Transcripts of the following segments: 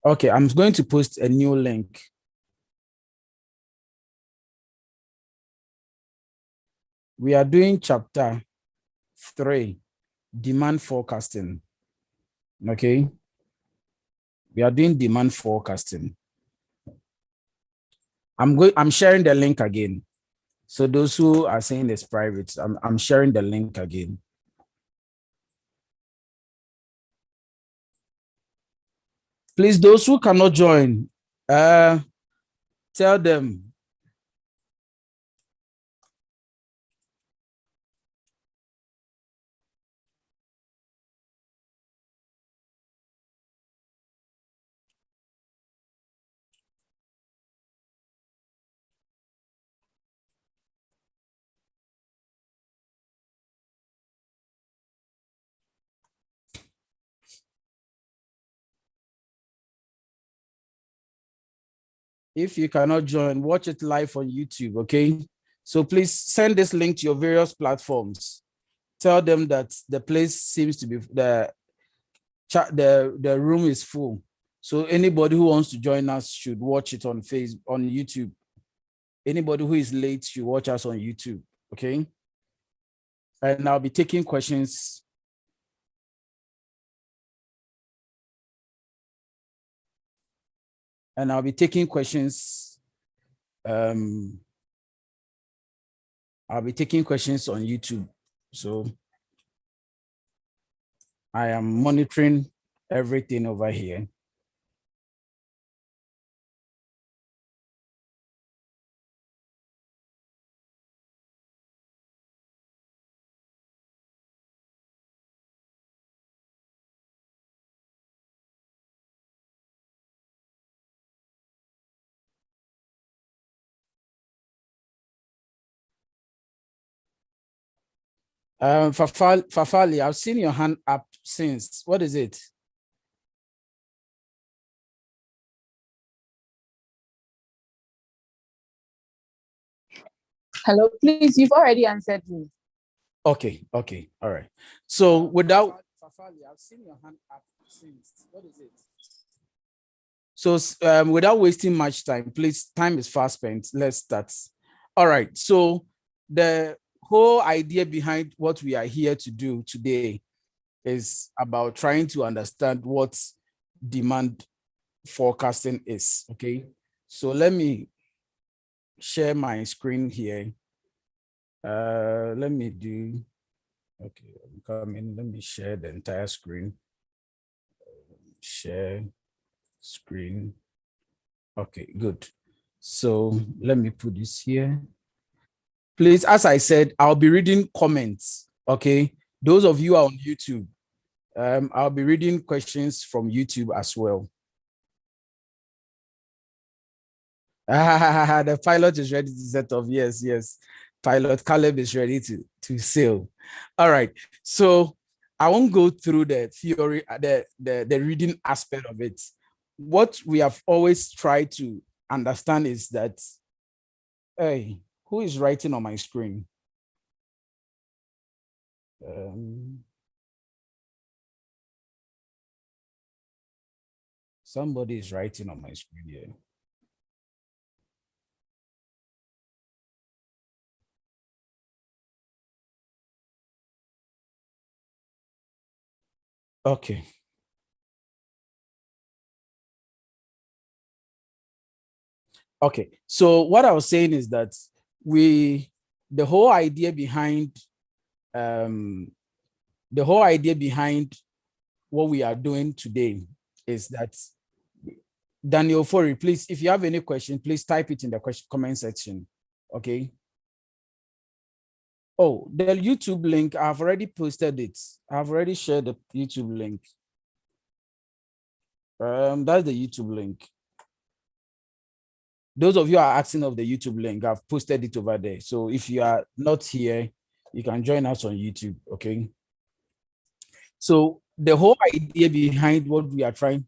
Okay, I'm going to post a new link. We are doing chapter 3, demand forecasting. Okay. We are doing demand forecasting. I'm sharing the link again. So those who are saying it's private, I'm sharing the link again. Please, those who cannot join, tell them. If you cannot join, watch it live on YouTube, okay? So please send this link to your various platforms. Tell them that the place seems to be, the room is full. So anybody who wants to join us should watch it on YouTube. Anybody who is late should watch us on YouTube, okay? And I'll be taking questions. And I'll be taking questions. I'll be taking questions on YouTube. So I am monitoring everything over here. Fafali, I've seen your hand up since. What is it? Hello, please, you've already answered me. Okay, all right. So without Fafali, I've seen your hand up since. What is it? So without wasting much time, please, time is fast spent. Let's start. All right. So the whole idea behind what we are here to do today is about trying to understand what demand forecasting is. Okay. So let me share my screen here. Let me do, okay, I'm coming. Let me share the entire screen. Share screen. Okay, good. So let me put this here. Please, as I said, I'll be reading comments. Okay. Those of you are on YouTube, I'll be reading questions from YouTube as well. The pilot is ready to set off. Yes. Pilot Caleb is ready to sail. All right. So I won't go through the theory, the reading aspect of it. What we have always tried to understand is that, hey, who is writing on my screen? Somebody is writing on my screen here. Okay. Okay. So what I was saying is that the whole idea behind what we are doing today is that, Daniel Fori, please, if you have any question, please type it in the comment section. Okay. Oh, the YouTube link, I've already posted it. I've already shared the YouTube link. That's the YouTube link. Those of you are asking of the YouTube link, I've posted it over there. So if you are not here, you can join us on YouTube. Okay. So the whole idea behind what we are trying,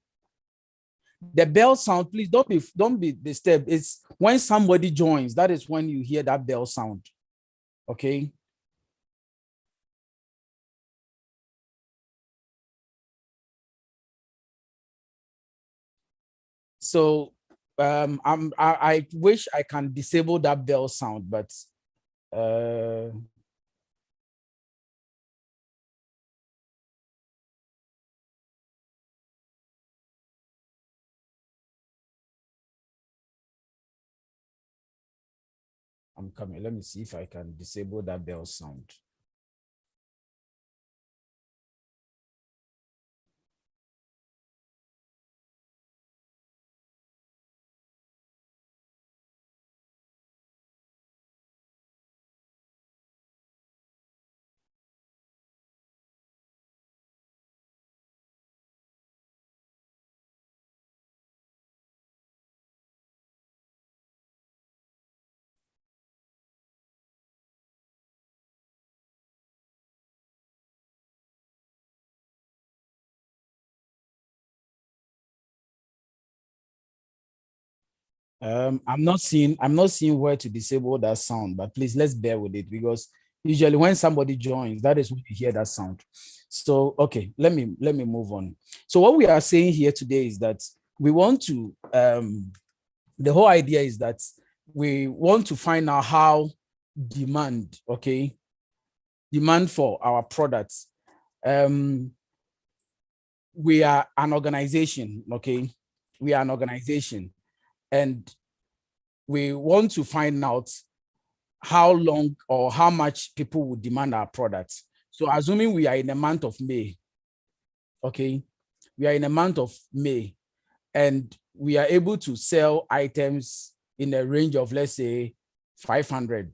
the bell sound, please don't be disturbed. It's when somebody joins, that is when you hear that bell sound. Okay. So I wish I can disable that bell sound, but I'm coming. Let me see if I can disable that bell sound. I'm not seeing where to disable that sound, but please let's bear with it, because usually when somebody joins, that is when you hear that sound. So okay, let me move on. So what we are saying here today is that we want to the whole idea is that we want to find out how demand for our products. We are an organization, okay? We are an organization, and we want to find out how long or how much people would demand our products. So assuming we are in the month of May, okay? We are in the month of May, and we are able to sell items in a range of, let's say, 500.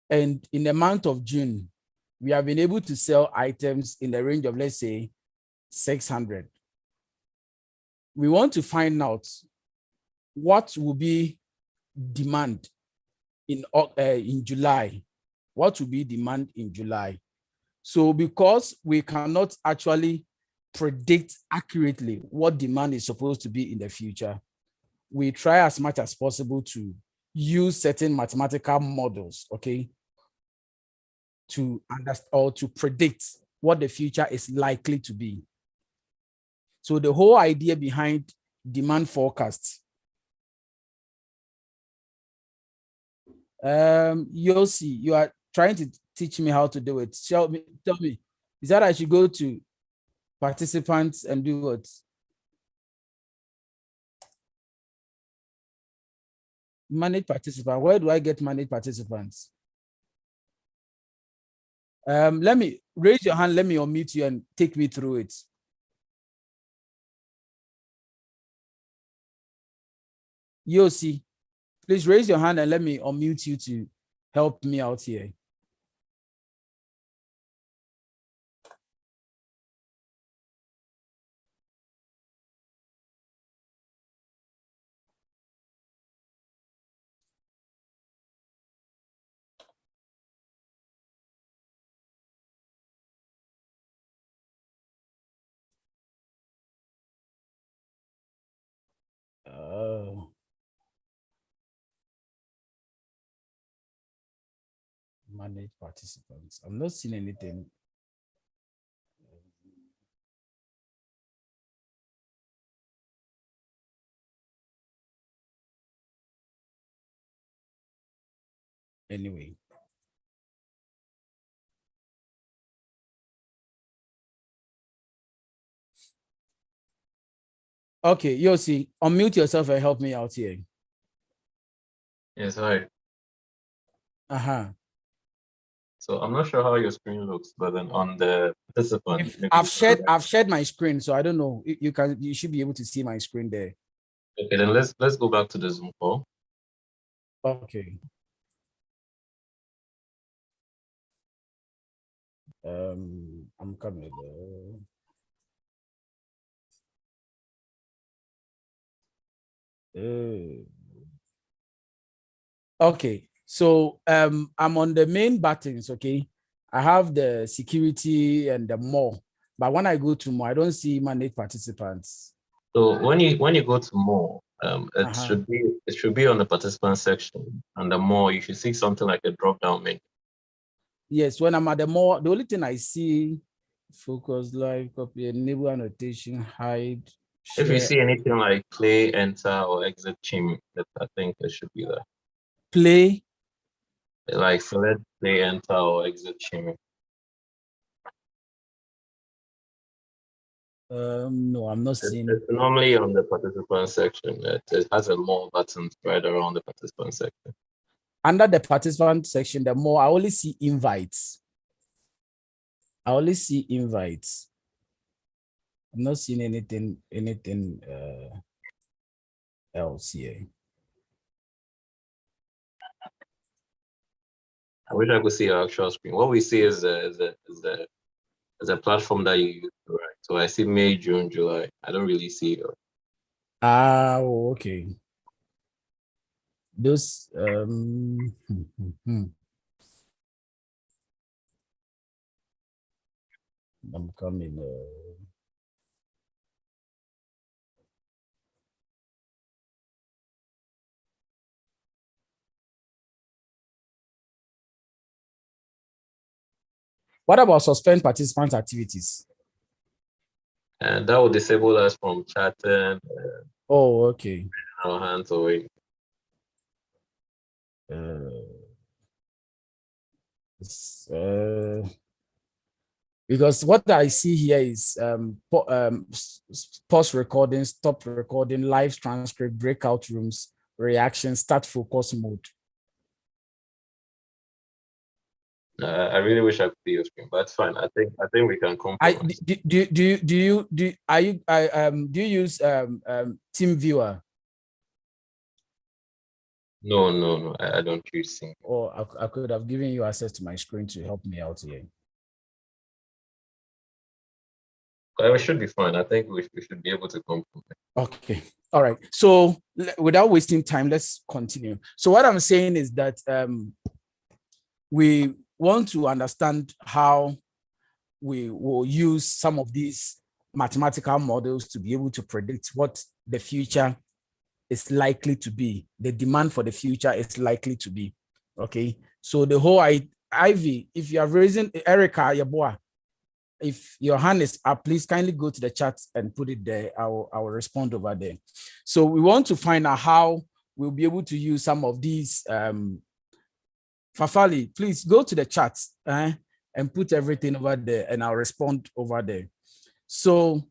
And in the month of June, we have been able to sell items in the range of, let's say, 600. We want to find out what will be demand in July. What will be demand in July? So because we cannot actually predict accurately what demand is supposed to be in the future, we try as much as possible to use certain mathematical models, okay, to understand or to predict what the future is likely to be. So the whole idea behind demand forecasts, you'll see, you are trying to teach me how to do it. Tell me, is that I should go to participants and do what? Manage participants. Where do I get manage participants? Let me raise your hand. Let me unmute you and take me through it. Yossi, please raise your hand and let me unmute you to help me out here. Manage participants. I'm not seeing anything. Anyway. Okay, Yossi, unmute yourself and help me out here. Yes, hi. So I'm not sure how your screen looks, but then on the participant, I've shared my screen, so I don't know. You should be able to see my screen there. Okay, then let's go back to the Zoom call. Okay. I'm coming. Okay, so I'm on the main buttons. Okay, I have the security and the more, but when I go to more, I don't see manage participants. So when you go to more, it should be on the participant section, and the more you should see something like a drop down menu. Yes, when I'm at the more, the only thing I see, focus, live, copy, enable annotation, hide, If you see anything like play, enter, or exit chimney, I think it should be there. Play. Like select play, enter, or exit chimney. No, I'm not seeing it. It's normally on the participant section. It has a more buttons right around the participant section. Under the participant section, the more I only see invites. I'm not seeing anything else here. I wish I could see your actual screen. What we see is a platform that you use, right? So I see May, June, July. I don't really see it. Okay. Those I'm coming. What about suspend participant activities? And that will disable us from chatting. Oh, okay. Our hands away. Because what I see here is pause recording, stop recording, live transcript, breakout rooms, reaction, start focus mode. I really wish I could see your screen, but it's fine. I think we can compromise. Do you use Team Viewer? No, I don't use Sync. Or I could have given you access to my screen to help me out here. It should be fine. I think we should be able to compromise. Okay. All right. So without wasting time, let's continue. So what I'm saying is that we want to understand how we will use some of these mathematical models to be able to predict what the future is likely to be. The demand for the future is likely to be. Okay. So the whole Ivy, if you are raising Erica, Yaboa, if your hand is up, please kindly go to the chat and put it there. I will respond over there. So we want to find out how we'll be able to use some of these. Fafali, please go to the chat and put everything over there, and I'll respond over there. So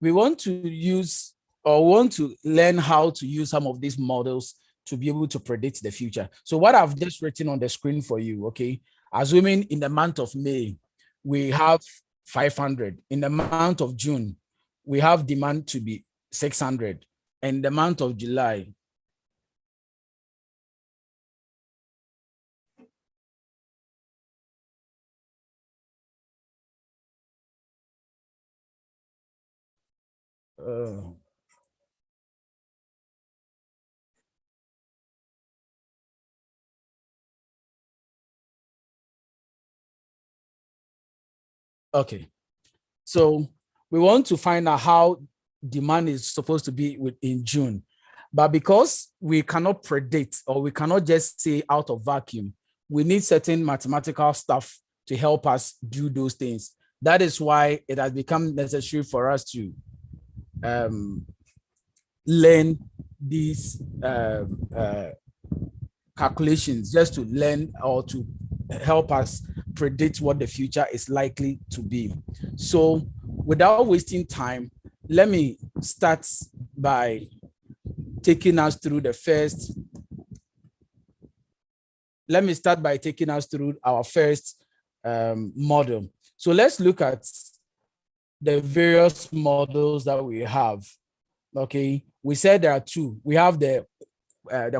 we want to use or want to learn how to use some of these models to be able to predict the future. So what I've just written on the screen for you, okay, assuming in the month of May, we have 500. In the month of June, we have demand to be 600. And the month of July, okay. So we want to find out how demand is supposed to be in June. But because we cannot predict or we cannot just say out of vacuum, we need certain mathematical stuff to help us do those things. That is why it has become necessary for us to learn these calculations, just to learn or to help us predict what the future is likely to be. So without wasting time, let me start by taking us through the first. Let me start by taking us through our first model. So let's look at the various models that we have. Okay, we said there are two. We have the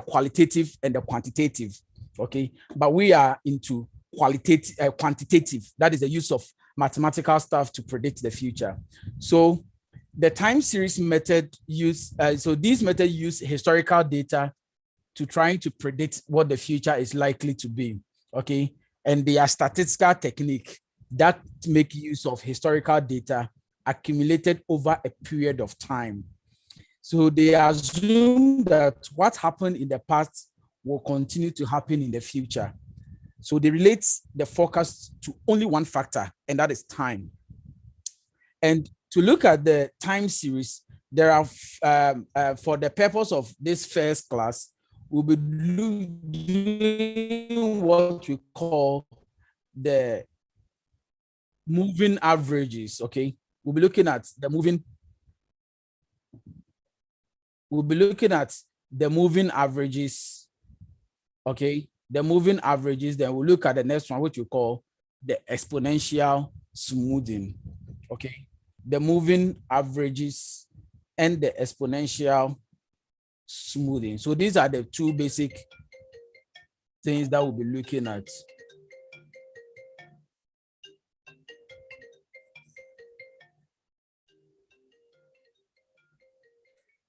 qualitative and the quantitative. Okay, but we are into quantitative. That is the use of mathematical stuff to predict the future. So the time series method so these methods use historical data to trying to predict what the future is likely to be. Okay, and they are statistical technique that make use of historical data accumulated over a period of time. So they assume that what happened in the past will continue to happen in the future. So they relate the forecast to only one factor, and that is time. And to look at the time series, there are, for the purpose of this first class, we'll be doing what we call the moving averages, okay? We'll be looking at the moving averages, okay? The moving averages, then we'll look at the next one, which we call the exponential smoothing, okay? The moving averages and the exponential smoothing. So these are the two basic things that we'll be looking at.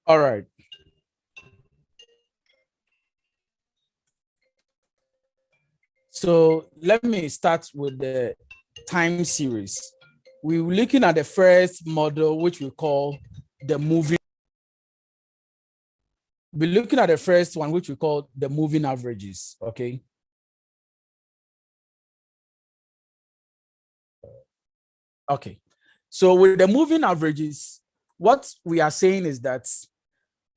All right. So let me start with the time series. We're looking at the first model, which we call the moving. We're looking at the first one, which we call the moving averages, okay? Okay. So with the moving averages, what we are saying is that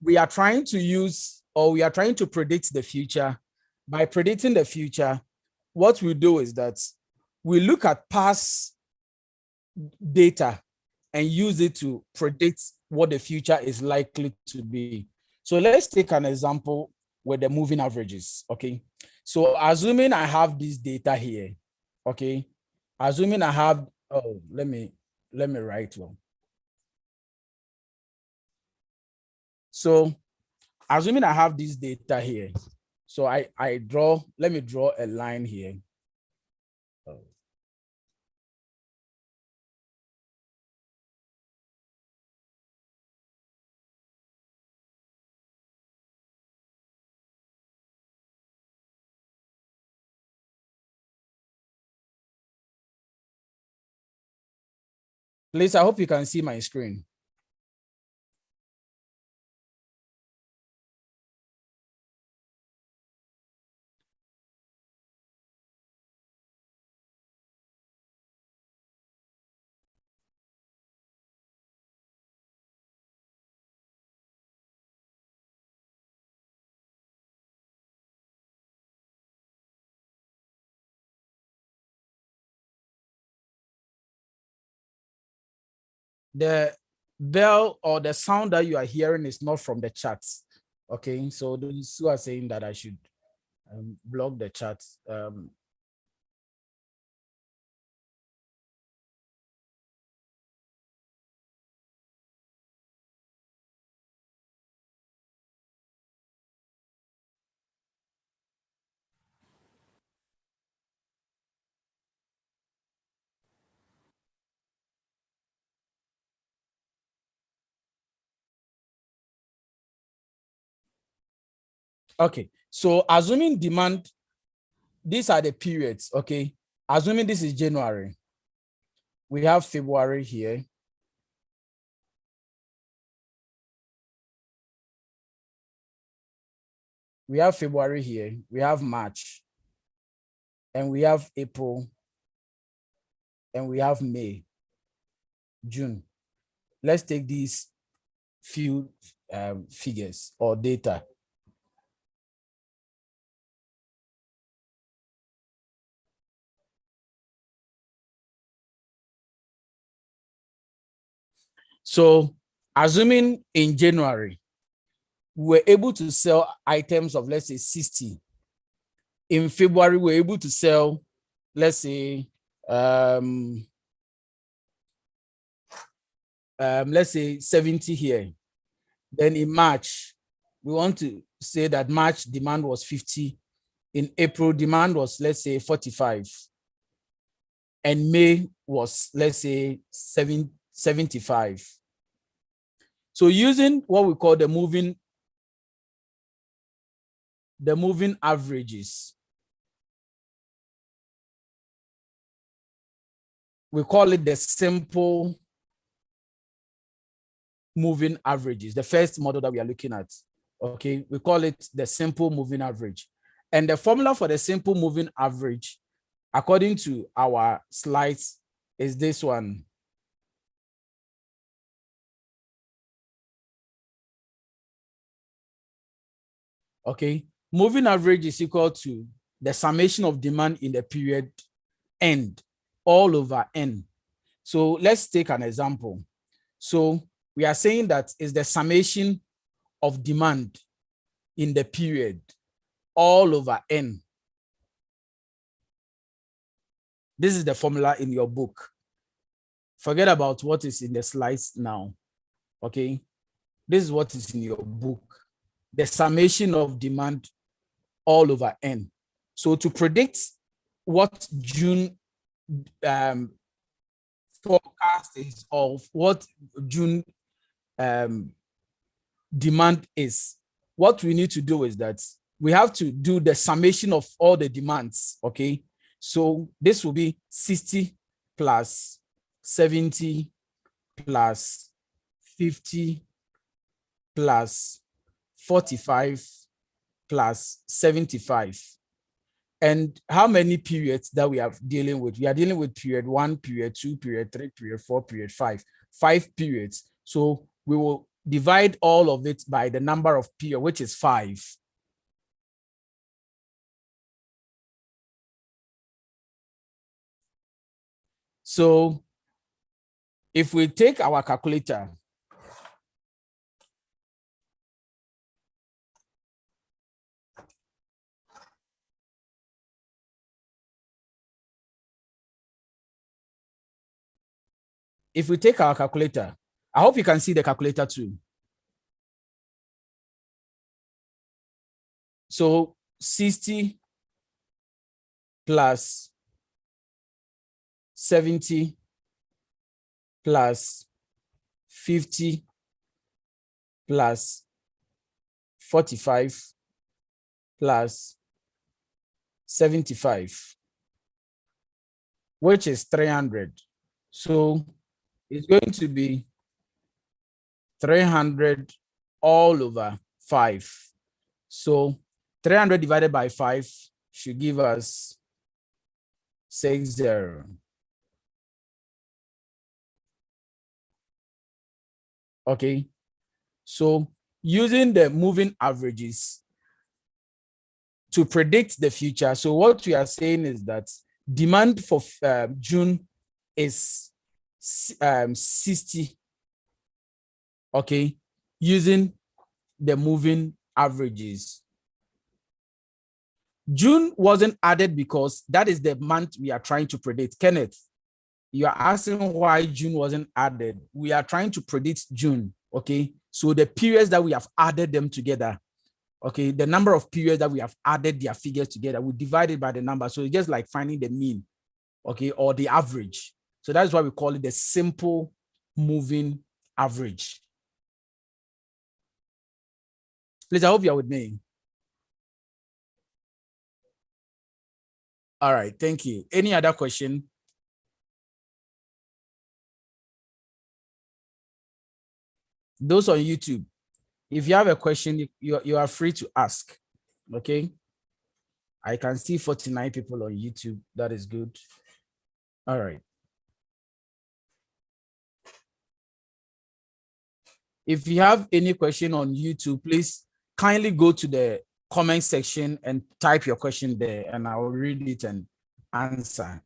we are trying to use, or we are trying to predict the future. By predicting the future, what we do is that we look at past data and use it to predict what the future is likely to be. So let's take an example with the moving averages, okay? So assuming I have this data here, okay? Assuming I have, oh, let me write one. So assuming I have this data here, so let me draw a line here. Please, I hope you can see my screen. The bell or the sound that you are hearing is not from the chat. Okay, so those who are saying that I should block the chat. Okay, so assuming demand, these are the periods, okay? Assuming this is January, we have February here. We have February here, we have March, and we have April, and we have May, June. Let's take these few figures or data. So assuming in January, we were able to sell items of, let's say, 60. In February, we were able to sell, let's say, let's say 70 here. Then in March, we want to say that March demand was 50. In April, demand was, let's say, 45. And May was, let's say, 75. So using what we call the moving averages, we call it the simple moving averages, the first model that we are looking at. Okay, we call it the simple moving average. And the formula for the simple moving average, according to our slides, is this one. Okay, moving average is equal to the summation of demand in the period end all over n. So let's take an example. So we are saying that is the summation of demand in the period all over n. This is the formula in your book. Forget about what is in the slides now. Okay, this is what is in your book. The summation of demand all over n. So to predict what June forecast is, of what June demand is, what we need to do is that we have to do the summation of all the demands. Okay, so this will be 60 plus 70 plus 50 plus 45 plus 75. And how many periods that we are dealing with? We are dealing with period 1, period 2, period 3, period 4, period 5. 5 periods. So we will divide all of it by the number of periods, which is 5. So if we take our calculator, I hope you can see the calculator too. So 60 plus 70 plus 50 plus 45 plus 75, which is 300. So it's going to be 300 all over 5. So 300 divided by 5 should give us 60. Okay, so using the moving averages to predict the future. So what we are saying is that demand for June is 60. Okay, using the moving averages. June wasn't added because that is the month we are trying to predict. Kenneth, you are asking why June wasn't added. We are trying to predict June. Okay, so the periods that we have added them together. Okay, the number of periods that we have added their figures together, we divide it by the number. So it's just like finding the mean, okay, or the average. So that's why we call it the simple moving average. Please, I hope you're with me. All right, thank you. Any other question? Those on YouTube, if you have a question, you are free to ask. Okay. I can see 49 people on YouTube. That is good. All right. If you have any question on YouTube, please kindly go to the comment section and type your question there, and I will read it and answer.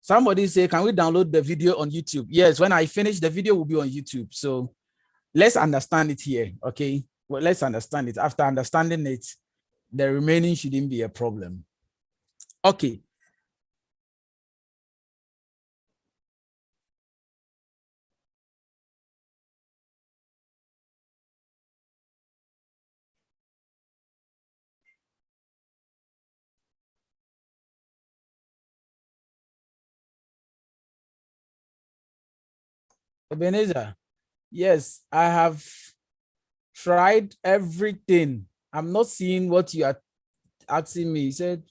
Somebody say, can we download the video on YouTube? Yes, when I finish, the video will be on YouTube. So let's understand it here, okay? Well, let's understand it. After understanding it, the remaining shouldn't be a problem. Okay. Ebenezer, yes, I have tried everything. I'm not seeing what you are asking me. He said,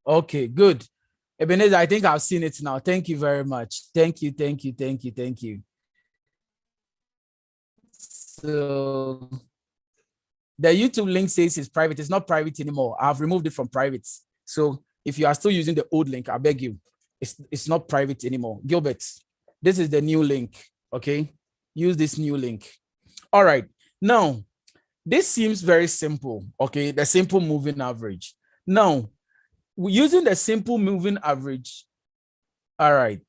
Okay, good. Ebenezer, I think I've seen it now. Thank you very much. Thank you, thank you, thank you, thank you. So the YouTube link says it's private. It's not private anymore. I've removed it from private. So if you are still using the old link, I beg you, it's not private anymore. Gilbert, this is the new link. Okay, use this new link. All right. Now, this seems very simple. Okay, the simple moving average. Now, using the simple moving average. All right,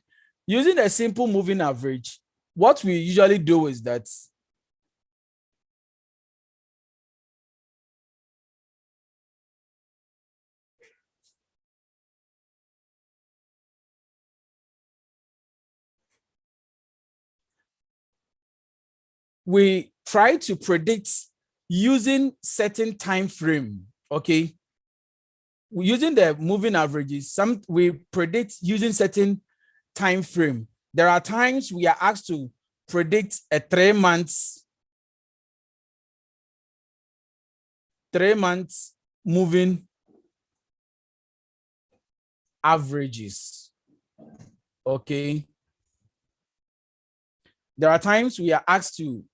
using the simple moving average, what we usually do is that we try to predict using certain time frame. Okay, using the moving averages, we predict using certain time frame. There are times we are asked to predict a 3 months moving averages. Okay, there are times we are asked to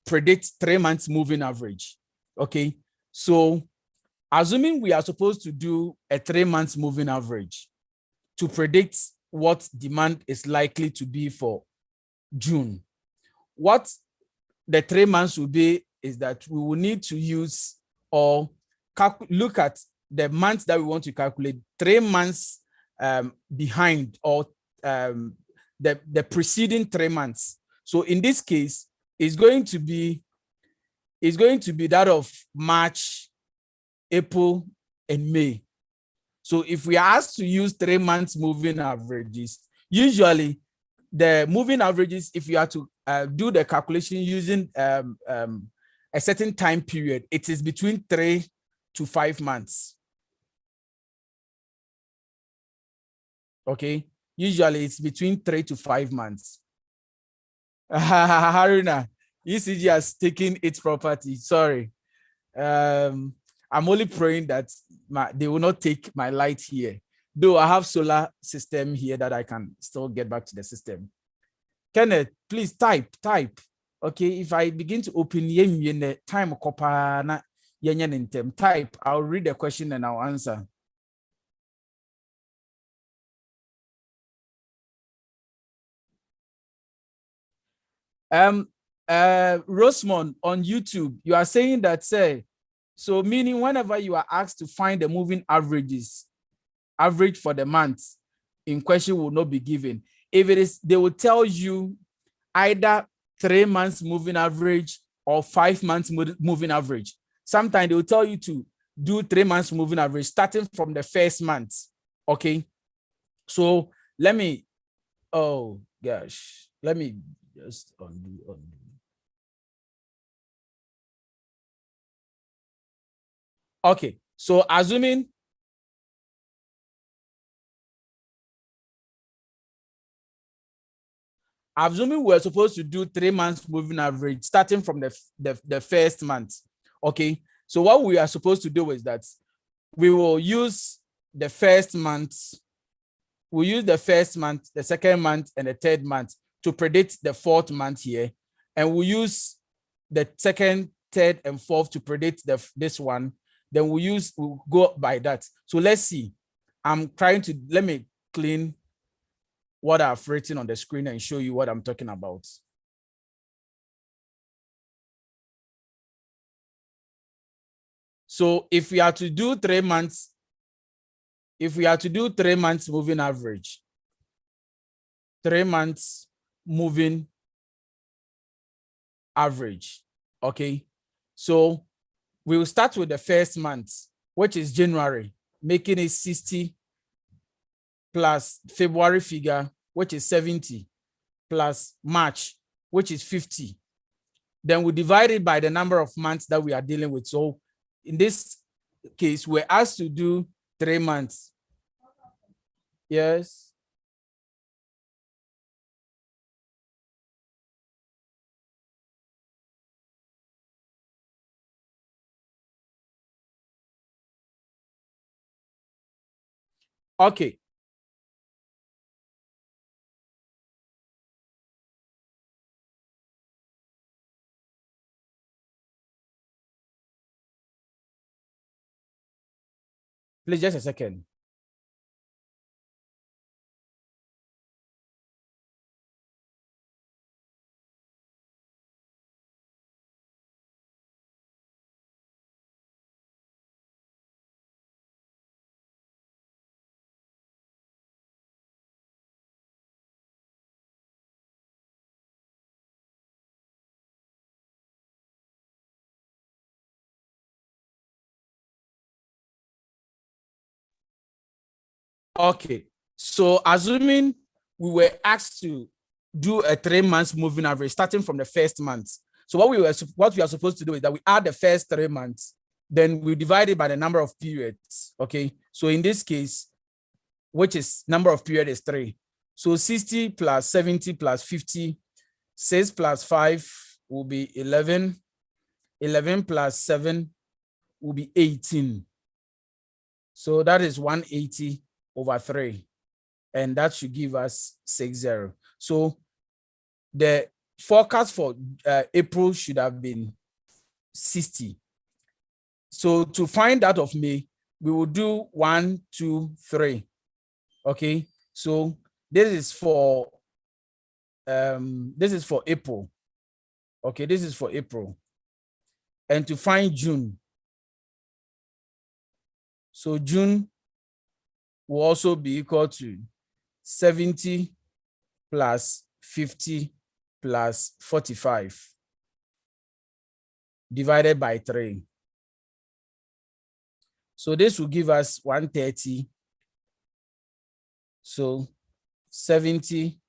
predict 3 months moving average. Okay, so assuming we are supposed to do a 3 months moving average to predict what demand is likely to be for June, what the 3 months will be is that we will need to use or look at the months that we want to calculate 3 months behind, or the preceding 3 months. So in this case, it's going to be that of March, April, and May. So if we are asked to use 3 months moving averages, usually the moving averages, if you have to do the calculation using a certain time period, it is between 3 to 5 months. Okay, usually it's between 3 to 5 months. Haruna, ECG has taken its property. Sorry. I'm only praying that they will not take my light here. Though I have solar system here that I can still get back to the system. Kenneth, please type. Okay, if I begin to open the time type, I'll read the question and I'll answer. Rosemond on YouTube, you are saying that, so meaning whenever you are asked to find the moving average for the month in question will not be given. If it is, they will tell you either 3 months moving average or 5 months moving average. Sometimes they will tell you to do 3 months moving average starting from the first month. Okay, so let me, oh gosh, let me just undo. Okay, so assuming we're supposed to do 3 months moving average starting from the first month. Okay, so what we are supposed to do is that we will use the first month, the second month, and the third month to predict the fourth month here, and we'll use the second, third, and fourth to predict this one. Then we'll go by that. So let's see. Let me clean what I've written on the screen and show you what I'm talking about. So if we are to do 3 months, moving average, 3 months moving average, okay? So we will start with the first month, which is January, making it 60 plus February figure, which is 70, plus March, which is 50. Then we divide it by the number of months that we are dealing with. So in this case, we're asked to do 3 months. Yes. Okay. Please, just a second. Okay. So assuming we were asked to do a 3 months moving average starting from the first month. So what we are supposed to do is that we add the first 3 months, then we divide it by the number of periods. Okay. So in this case, which is number of period is 3. So 60 plus 70 plus 50, 6 plus 5 will be 11. 11 plus 7 will be 18. So that is 180 over 3. And that should give us 60. So the forecast for April should have been 60. So to find out of May, we will do 1, 2, 3. Okay. So this is for April. Okay, this is for April. And to find June. So June will also be equal to 70 plus 50 plus 45 divided by 3. So this will give us 130. So 70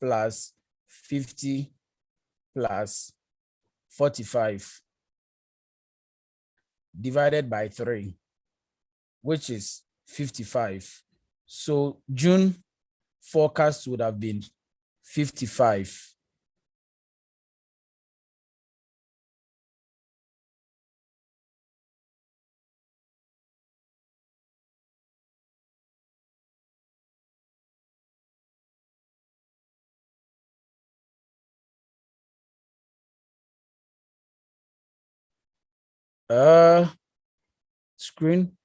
plus 50 plus 45 divided by 3, which is 55. So June forecast would have been 55. Screen.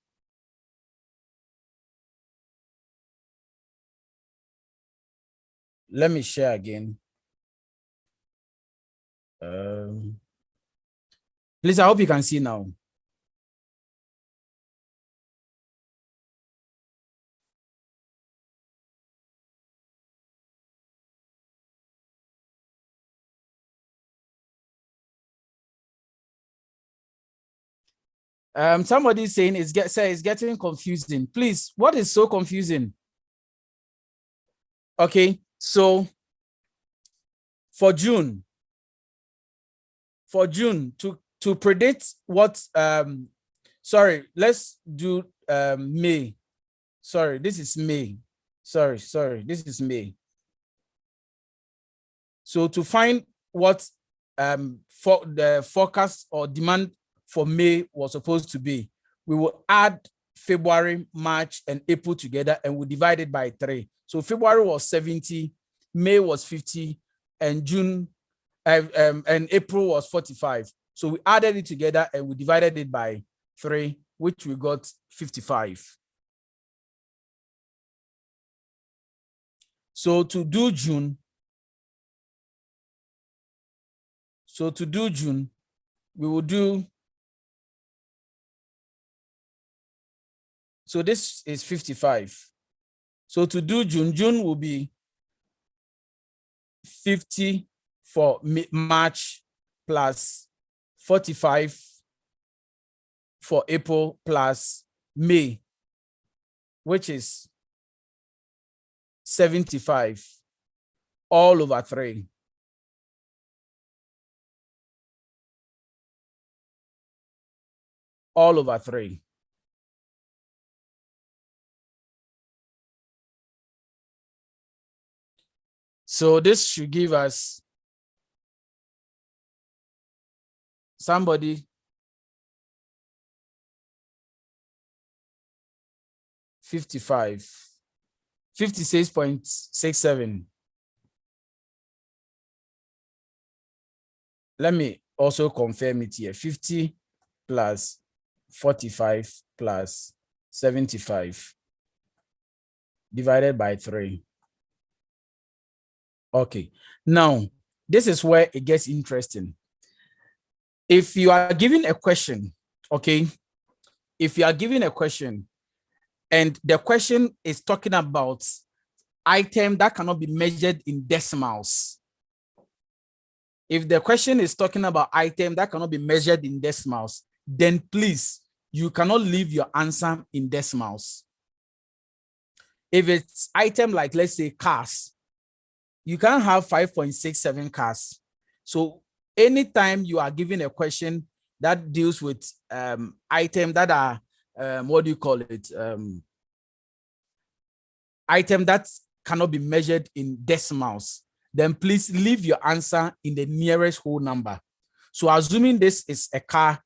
Let me share again. Please, I hope you can see now. Somebody is saying it's getting confusing. Please, what is so confusing? Okay, so for June to predict what sorry, let's do May. Sorry, this is May. Sorry, this is May. So to find what for the forecast or demand for May was supposed to be, we will add February, March, and April together, and we divide it by 3. So February was 70, May was 50, and June and April was 45. So we added it together and we divided it by 3, which we got 55. So to do June, we will do, so this is 55. So to do June will be 50 for March plus 45 for April plus May, which is 75 all over 3. All over 3. So this should give us somebody 55, 56.67. Let me also confirm it here. 50 plus 45 plus 75 divided by 3. Okay, now this is where it gets interesting. If you are given a question, okay, if you are given a question and the question is talking about item that cannot be measured in decimals. If the question is talking about item that cannot be measured in decimals, then please, you cannot leave your answer in decimals. If it's item like, let's say, cars, you can't have 5.67 cars. So anytime you are given a question that deals with item that are, what do you call it? Item that cannot be measured in decimals, then please leave your answer in the nearest whole number. So assuming this is a car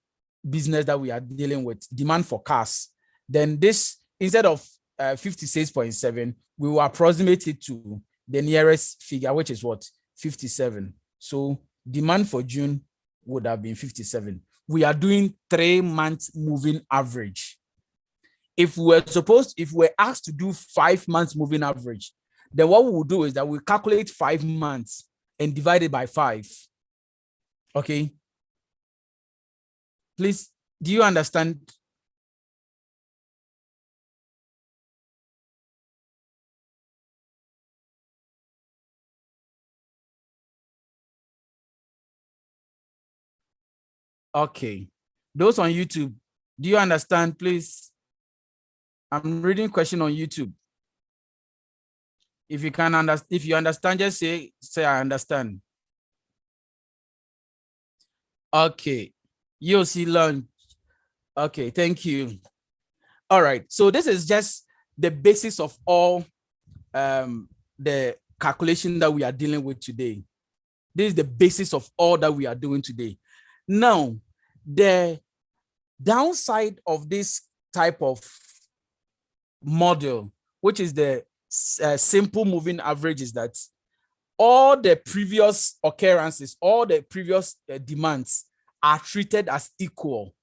business that we are dealing with, demand for cars, then this, instead of 56.7, we will approximate it to the nearest figure, which is what? 57. So demand for June would have been 57. We are doing 3 months moving average. If we're asked to do 5 months moving average, then what we will do is that we calculate 5 months and divide it by 5. Okay. Please, do you understand? Okay. Those on YouTube, do you understand, please? I'm reading question on YouTube. If you can understand, if you understand, just say I understand. Okay. You'll see lunch. Okay, thank you. All right. So this is just the basis of all the calculation that we are dealing with today. This is the basis of all that we are doing today. Now, the downside of this type of model, which is the simple moving average, is that all the previous occurrences, all the previous demands are treated as equal.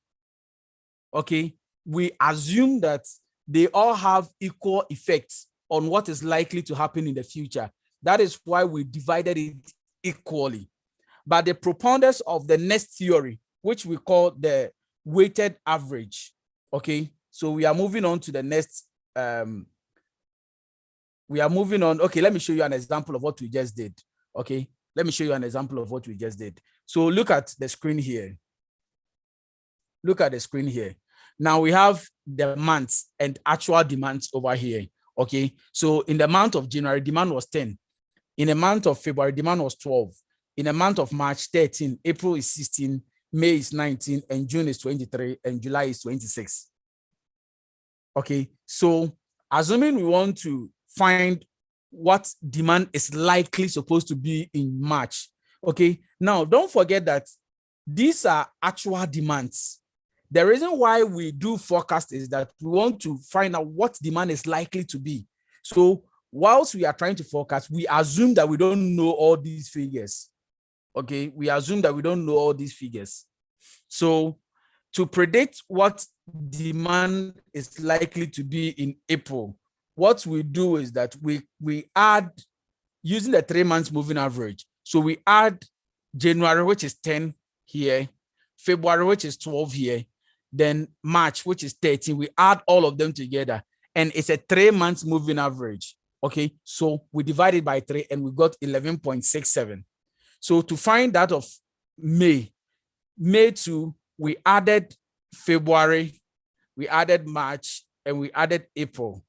Okay, we assume that they all have equal effects on what is likely to happen in the future. That is why we divided it equally. But the propounders of the next theory, which we call the weighted average, okay, so we are moving on to the next, we are moving on. Okay, let me show you an example of what we just did. Okay, let me show you an example of what we just did. So look at the screen here. Look at the screen here. Now we have the months and actual demands over here. Okay, so in the month of January, demand was 10. In the month of February, demand was 12. In the month of March, 13. April is 16. May is 19. And June is 23. And July is 26. Okay, so assuming we want to find what demand is likely supposed to be in March. Okay, now don't forget that these are actual demands. The reason why we do forecast is that we want to find out what demand is likely to be. So whilst we are trying to forecast, we assume that we don't know all these figures. Okay, we assume that we don't know all these figures. So to predict what demand is likely to be in April, what we do is that we add, using the 3 months moving average. So we add January, which is 10 here, February, which is 12 here, then March, which is 13. We add all of them together, and it's a 3 months moving average. Okay, so we divide it by 3 and we got 11.67. So to find that of May 2, we added February, we added March, and we added April.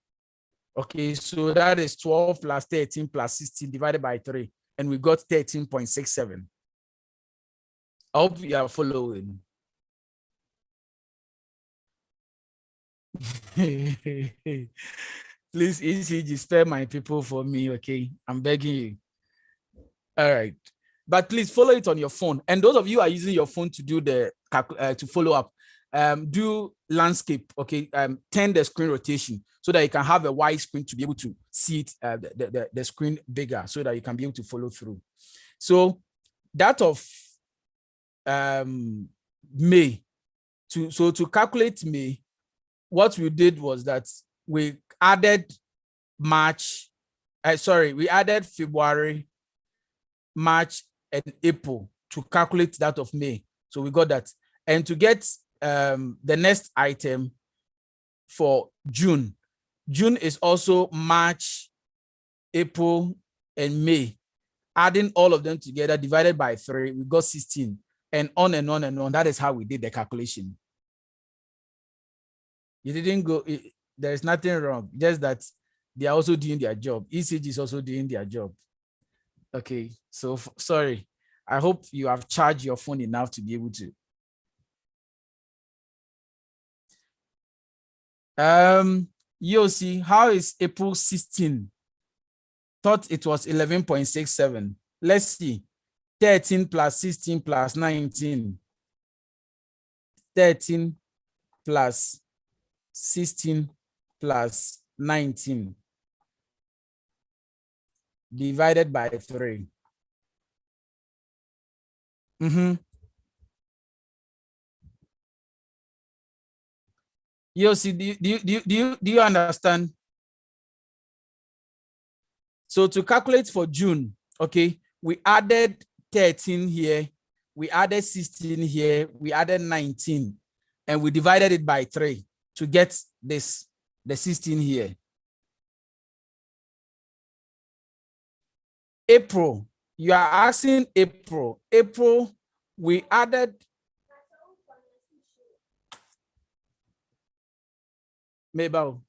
Okay, so that is 12 plus 13 plus 16 divided by 3, and we got 13.67. I hope you are following. Please, ECG, spare my people for me, okay? I'm begging you. All right. But please follow it on your phone. And those of you who are using your phone to do the to follow up, do landscape, okay, turn the screen rotation so that you can have a wide screen to be able to see it, the screen bigger so that you can be able to follow through. So that of May, to calculate May, what we did was that we added we added February, March, and April to calculate that of May. So we got that. And to get the next item for June, June is also March, April, and May. Adding all of them together, divided by 3, we got 16, and on and on and on. That is how we did the calculation. You didn't go, there's nothing wrong, just that they are also doing their job. ECG is also doing their job. Okay, so sorry. I hope you have charged your phone enough to be able to. You see, how is April 16? Thought it was 11.67. Let's see. 13 plus 16 plus 19. 13 plus 16 plus 19 divided by 3. You see, do you understand? So to calculate for June, okay, we added 13 here, we added 16 here, we added 19, and we divided it by 3 to get this, the 16 here. April, you are asking April. April, we added. Mabel.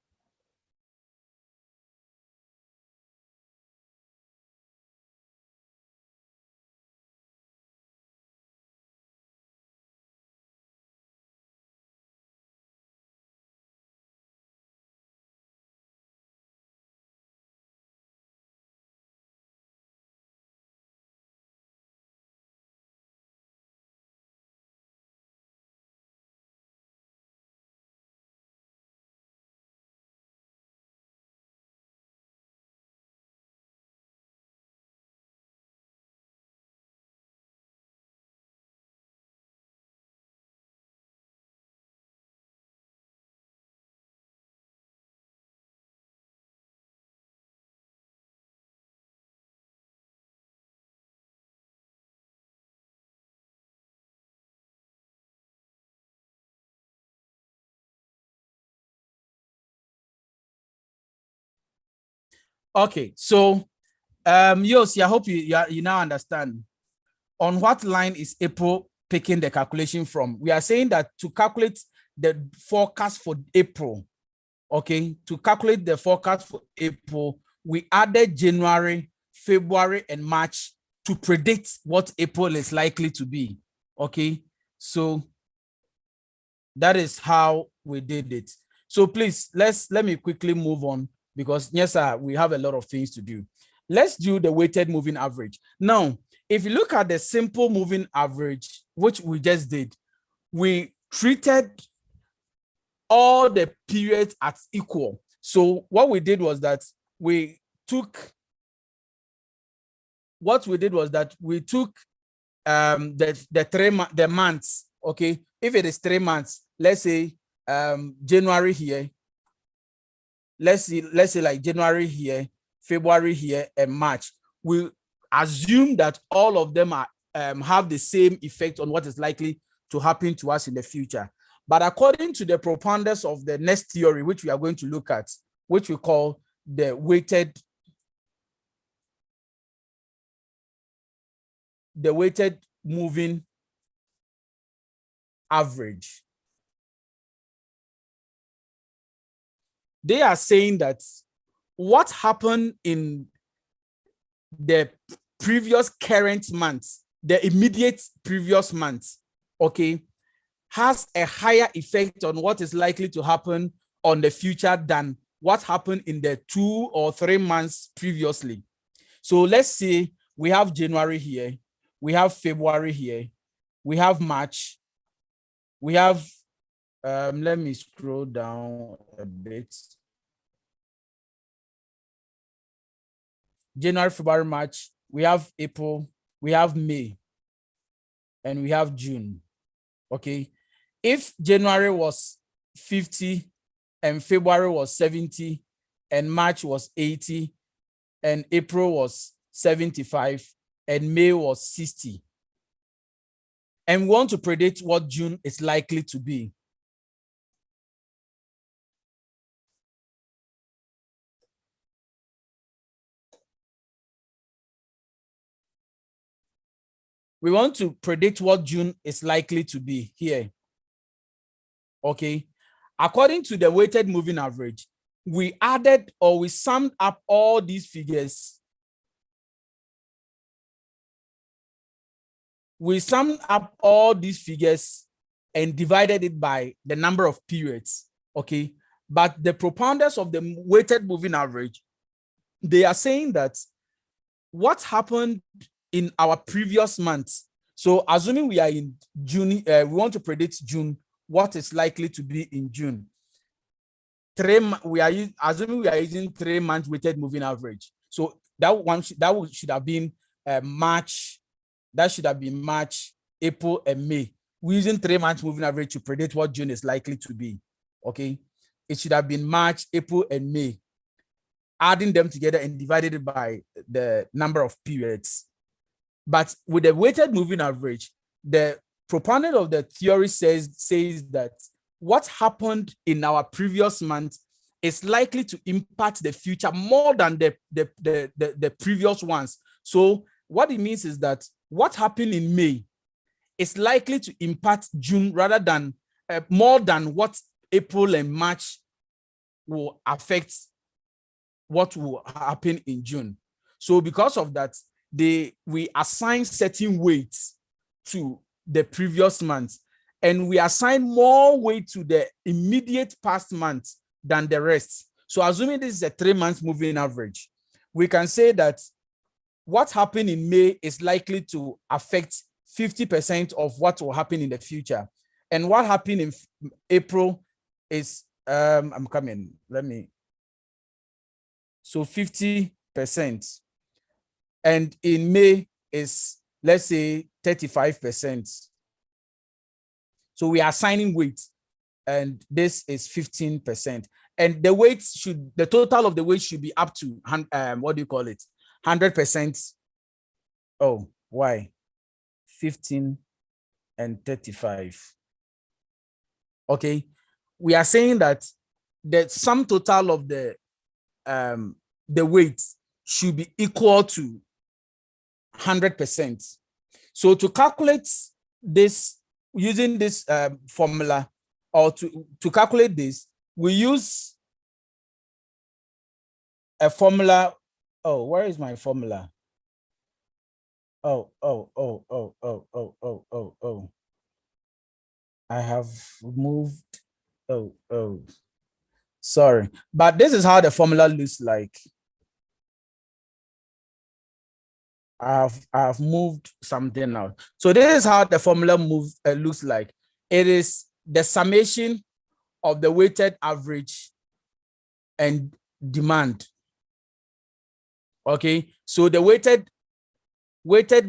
Okay, so Yossi, I hope you now understand. On what line is April picking the calculation from? We are saying that to calculate the forecast for April, okay, to calculate the forecast for April, we added January, February, and March to predict what April is likely to be. Okay, so that is how we did it. So please, let me quickly move on because yes, sir, we have a lot of things to do. Let's do the weighted moving average. Now, if you look at the simple moving average, which we just did, we treated all the periods as equal. So what we did was that we took the months. Okay, if it is 3 months, let's say January here, let's say like January here, February here, and March. We assume that all of them are have the same effect on what is likely to happen to us in the future. But according to the propounders of the next theory, which we are going to look at, which we call the weighted moving average, they are saying that what happened in the previous current months, the immediate previous months, okay, has a higher effect on what is likely to happen on the future than what happened in the 2 or 3 months previously. So let's say we have January here, we have February here, we have March, we have Let me scroll down a bit. January, February, March, we have April, we have May, and we have June. Okay. If January was 50 and February was 70 and March was 80 and April was 75 and May was 60, and we want to predict what June is likely to be. We want to predict what June is likely to be here. Okay. According to the weighted moving average, we added or we summed up all these figures. We summed up all these figures and divided it by the number of periods. Okay. But the propounders of the weighted moving average, they are saying that what happened in our previous months. So assuming we are in June, we want to predict June, what is likely to be in June. Assuming we are using 3 months weighted moving average. So that should have been March. That should have been March, April, and May. We're using 3 months moving average to predict what June is likely to be. Okay, it should have been March, April, and May. Adding them together and divided it by the number of periods. But with the weighted moving average, the proponent of the theory says that what happened in our previous month is likely to impact the future more than the previous ones. So what it means is that what happened in May is likely to impact June rather than more than what April and March will affect what will happen in June. So because of that, we assign certain weights to the previous month, and we assign more weight to the immediate past month than the rest. So assuming this is a 3 month moving average, we can say that what happened in May is likely to affect 50% of what will happen in the future. And what happened in April is, I'm coming, so 50%. And in May is, let's say, 35%. So we are assigning weight, and this is 15%. And the total of the weight should be up to, 100%. Oh, why? 15 and 35. Okay. We are saying that the sum total of the weight should be equal to 100%. So to calculate this using this formula, or to calculate this, we use a formula. Oh, where is my formula? Oh. I have moved. Oh. Sorry, but this is how the formula looks like. I have moved something out. So this is how the formula looks like. It is the summation of the weighted average and demand. Okay, so the weighted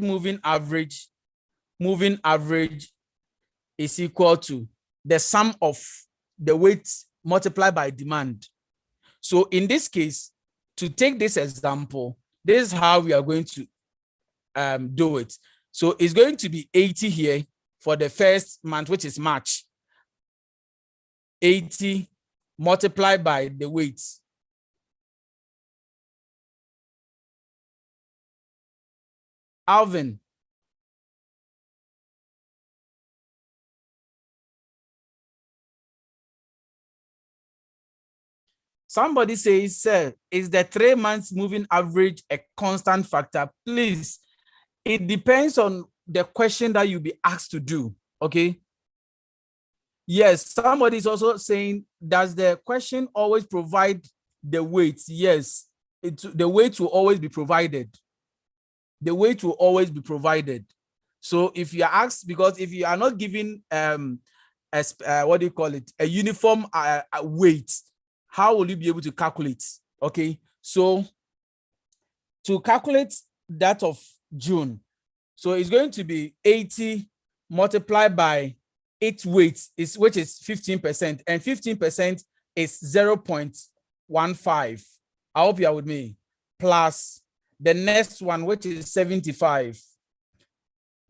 moving average is equal to the sum of the weight multiplied by demand. So in this case, to take this example, this is how we are going to do it. So it's going to be 80 here for the first month, which is March. 80 multiplied by the weight. Alvin. Somebody says, sir, is the 3 months moving average a constant factor? Please, it depends on the question that you'll be asked to do, okay? Yes, somebody is also saying, does the question always provide the weight? Yes, the weight will always be provided. The weight will always be provided. So if you are asked, because if you are not given as what do you call it? A uniform weight. How will you be able to calculate? Okay, so to calculate that of June, so it's going to be 80 multiplied by its weight, which is 15%, and 15% is 0.15. I hope you are with me. Plus the next one, which is 75,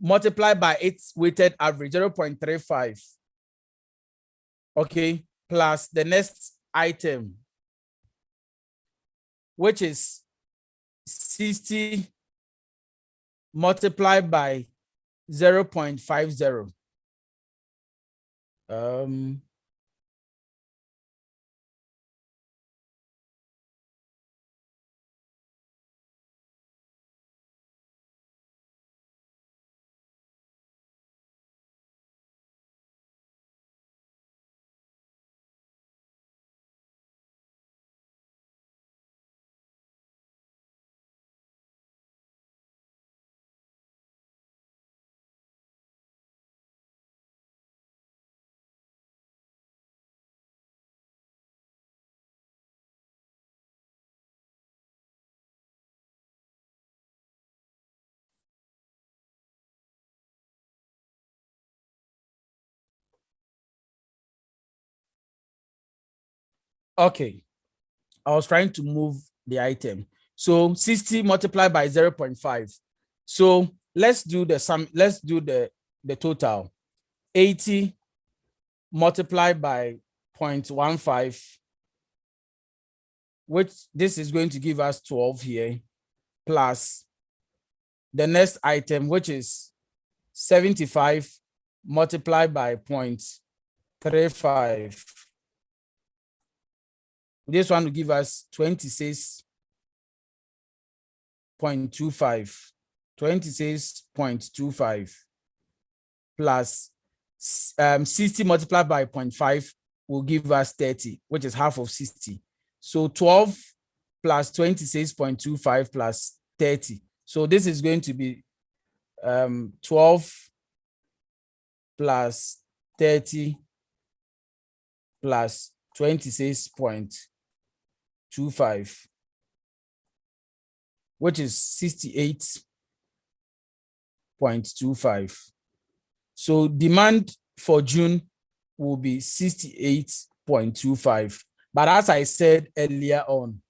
multiplied by its weighted average, 0.35. Okay, plus the next item, which is 60 multiplied by 0.50. Okay, I was trying to move the item. So 60 multiplied by 0.5. So let's do the sum. Let's do the total. 80 multiplied by 0.15, which this is going to give us 12 here, plus the next item, which is 75 multiplied by 0.35. This one will give us 26.25. 26.25 plus 60 multiplied by 0.5 will give us 30, which is half of 60. So 12 plus 26.25 plus 30. So this is going to be 12 plus 30 plus 26.25, which is 68.25. So demand for June will be 68.25. But as I said earlier on,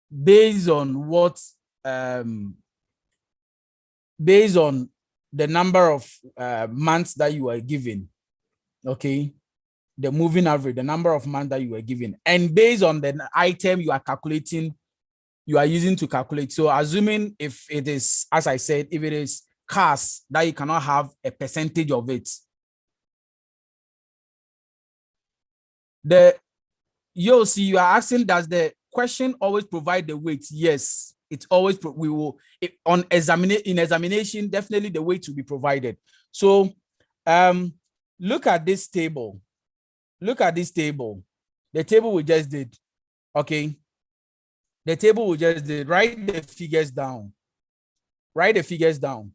based on what based on the number of months that you are given, okay, the moving average, the number of months that you were given, and based on the item you are calculating, you are using to calculate. So assuming if it is, as I said, if it is cars, that you cannot have a percentage of it. You are asking, does the question always provide the weight? Yes, it always in examination, definitely the weight will be provided. So look at this table. Look at this table. The table we just did. Okay. The table we just did. Write the figures down. Write the figures down.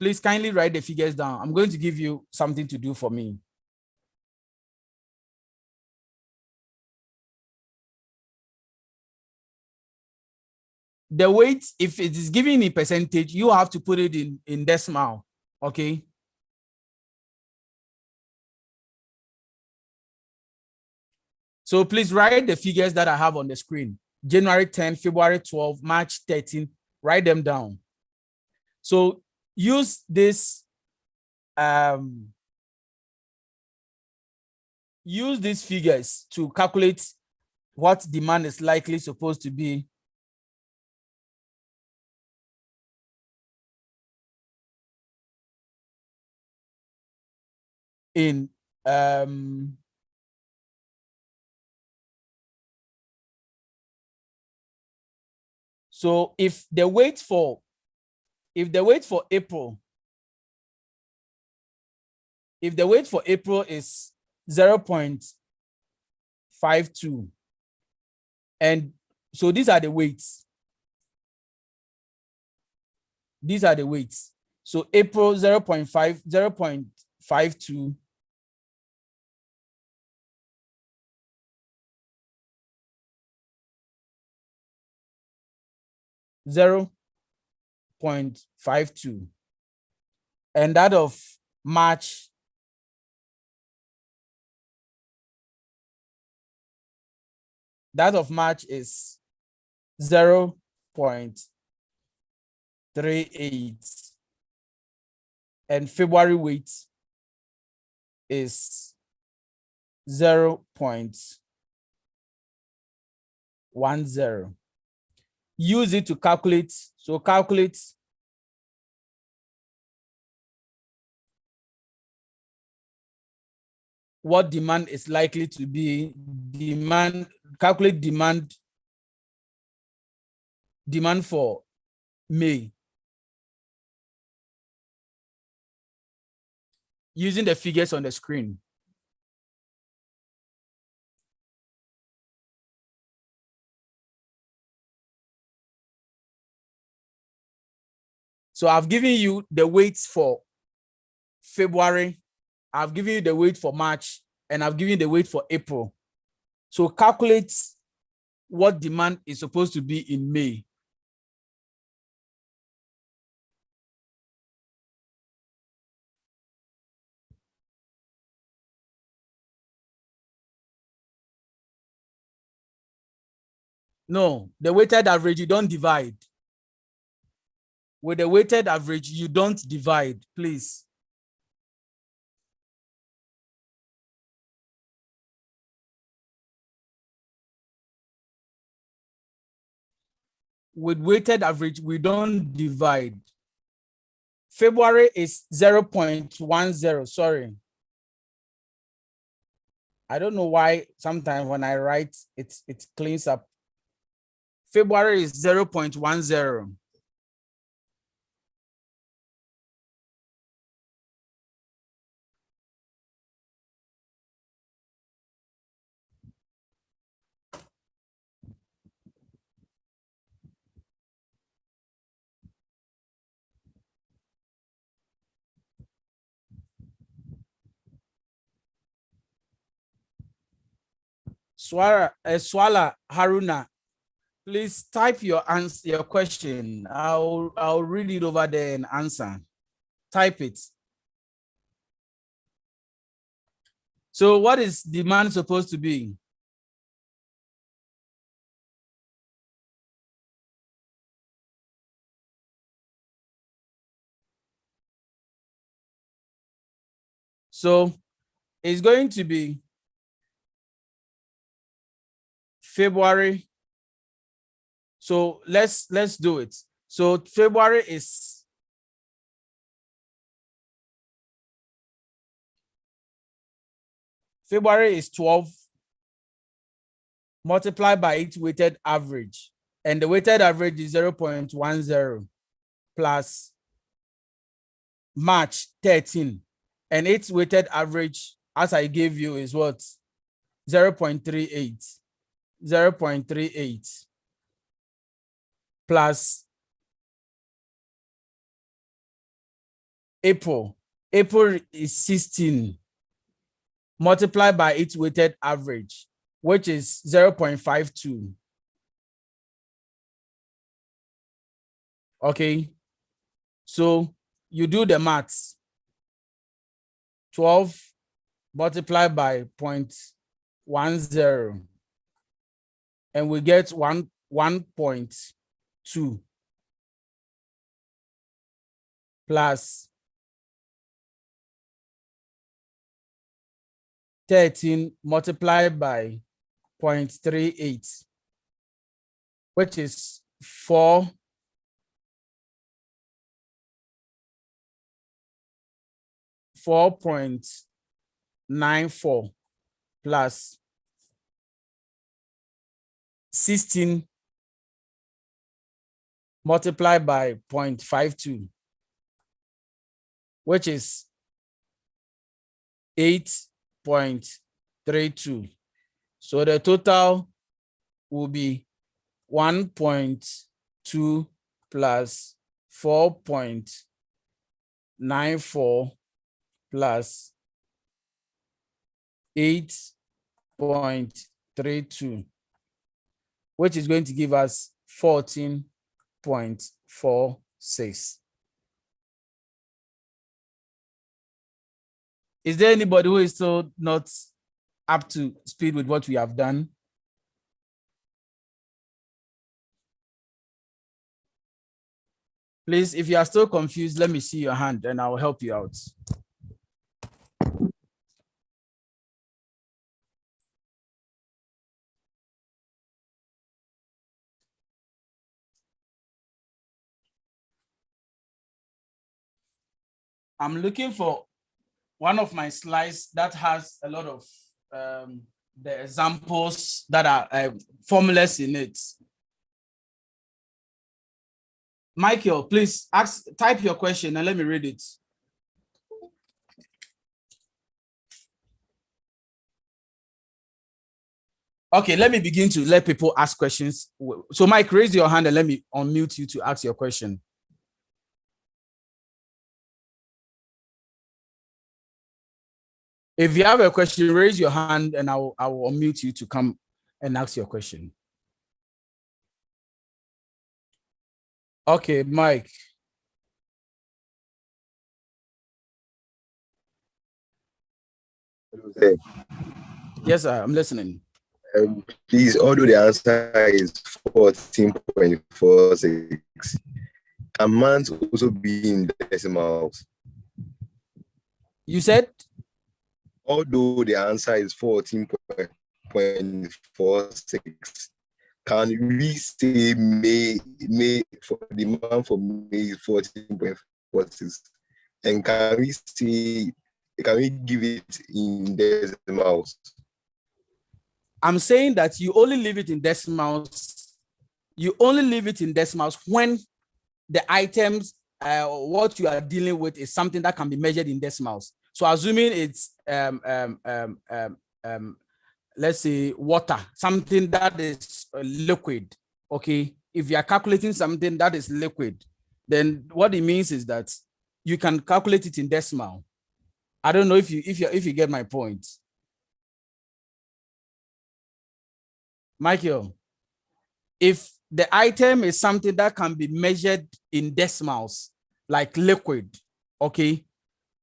Please kindly write the figures down. I'm going to give you something to do for me. The weight, if it is given in percentage, you have to put it in decimal. Okay. So please write the figures that I have on the screen. January 10, February 12, March 13, write them down. So use this, use these figures to calculate what demand is likely supposed to be in so if the weight for April, if the weight for April is 0.52, and so these are the weights. These are the weights. So April 0.5, 0.52, 0.52. And that of March is 0.38. And February weight is 0.10. Use it to calculate. So calculate what demand is likely to be. Calculate demand for May using the figures on the screen. So I've given you the weights for February, I've given you the weight for March, and I've given you the weight for April. So calculate what demand is supposed to be in May. No, the weighted average, you don't divide. With the weighted average, you don't divide, please. With weighted average, we don't divide. February is 0.10, sorry. I don't know why sometimes when I write, it cleans up. February is 0.10. Swala Haruna, please type your answer, your question. I'll read it over there and answer. Type it. So what is demand supposed to be? So it's going to be February. So let's do it. So February is February is 12 multiplied by its weighted average. And the weighted average is 0.10 plus March 13. And its weighted average, as I gave you, is what? 0.38. 0.38 plus April. April is 16 multiplied by its weighted average, which is 0.52. Okay, so you do the maths. 12 multiplied by 0.10, and we get 1.2 plus 13 multiplied by 0.38, which is 4.94 plus 16 multiplied by 0.52, which is 8.32. So the total will be 1.2 plus 4.94 plus 8.32, which is going to give us 14 0.46. Is there anybody who is still not up to speed with what we have done? Please, if you are still confused, let me see your hand and I'll help you out. I'm looking for one of my slides that has a lot of the examples that are formulas in it. Michael, please type your question and let me read it. Okay, let me begin to let people ask questions. So Mike, raise your hand and let me unmute you to ask your question. If you have a question, raise your hand and I will unmute you to come and ask your question. Okay, Mike. Okay. Yes, sir, I'm listening. Please, although the answer is 14.46, can months also be in decimals? You said? Although the answer is 14.46, can we say May for the month of May is 14.46? And can we give it in decimals? I'm saying that you only leave it in decimals. You only leave it in decimals when the items, what you are dealing with is something that can be measured in decimals. So assuming it's, let's say water, something that is liquid, okay? If you are calculating something that is liquid, then what it means is that you can calculate it in decimal. I don't know if you get my point. Michael, if the item is something that can be measured in decimals, like liquid, okay,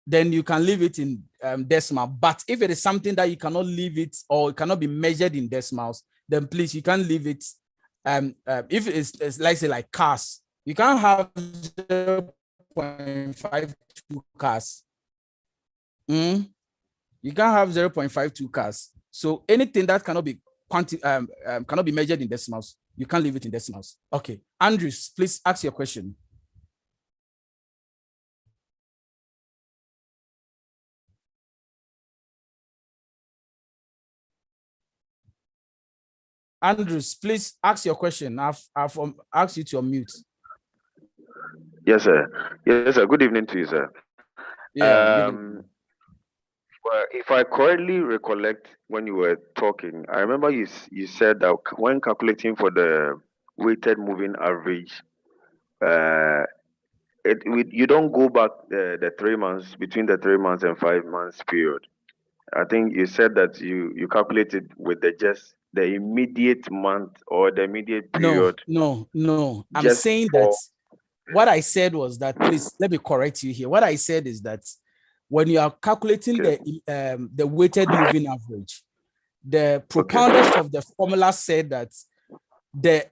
then you can leave it in decimal. But if it is something that you cannot leave it or it cannot be measured in decimals, then please, you can leave it. If it's like, say, like cars, you can't have 0.52 cars. You can't have 0.52 cars. So anything that cannot be cannot be measured in decimals, you can't leave it in decimals. Okay, Andrews, please ask your question. Andrews, please ask your question. I've asked you to unmute. Yes, sir. Yes, sir. Good evening to you, sir. Yeah. Well, if I correctly recollect when you were talking, I remember you said that when calculating for the weighted moving average, you don't go back the 3 months between the 3 months and 5 months period. I think you said that you calculated with just the immediate month or the immediate period. No. I'm saying that what I said was that, please let me correct you here. What I said is that when you are calculating the weighted moving average, the proponents of the formula said that the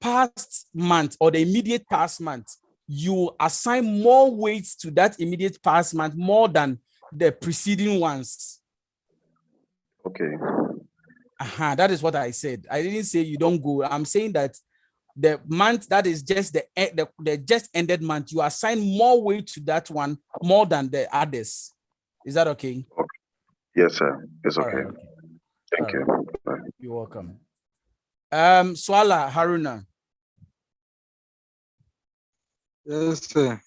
past month or the immediate past month, you assign more weights to that immediate past month more than the preceding ones. Okay. That is what I said. I didn't say you don't go. I'm saying that the month that is just the just ended month, you assign more weight to that one more than the others. Is that okay? Yes, sir. It's okay. Right, okay. Thank you. Right. You're welcome. Swala Haruna. Yes, sir.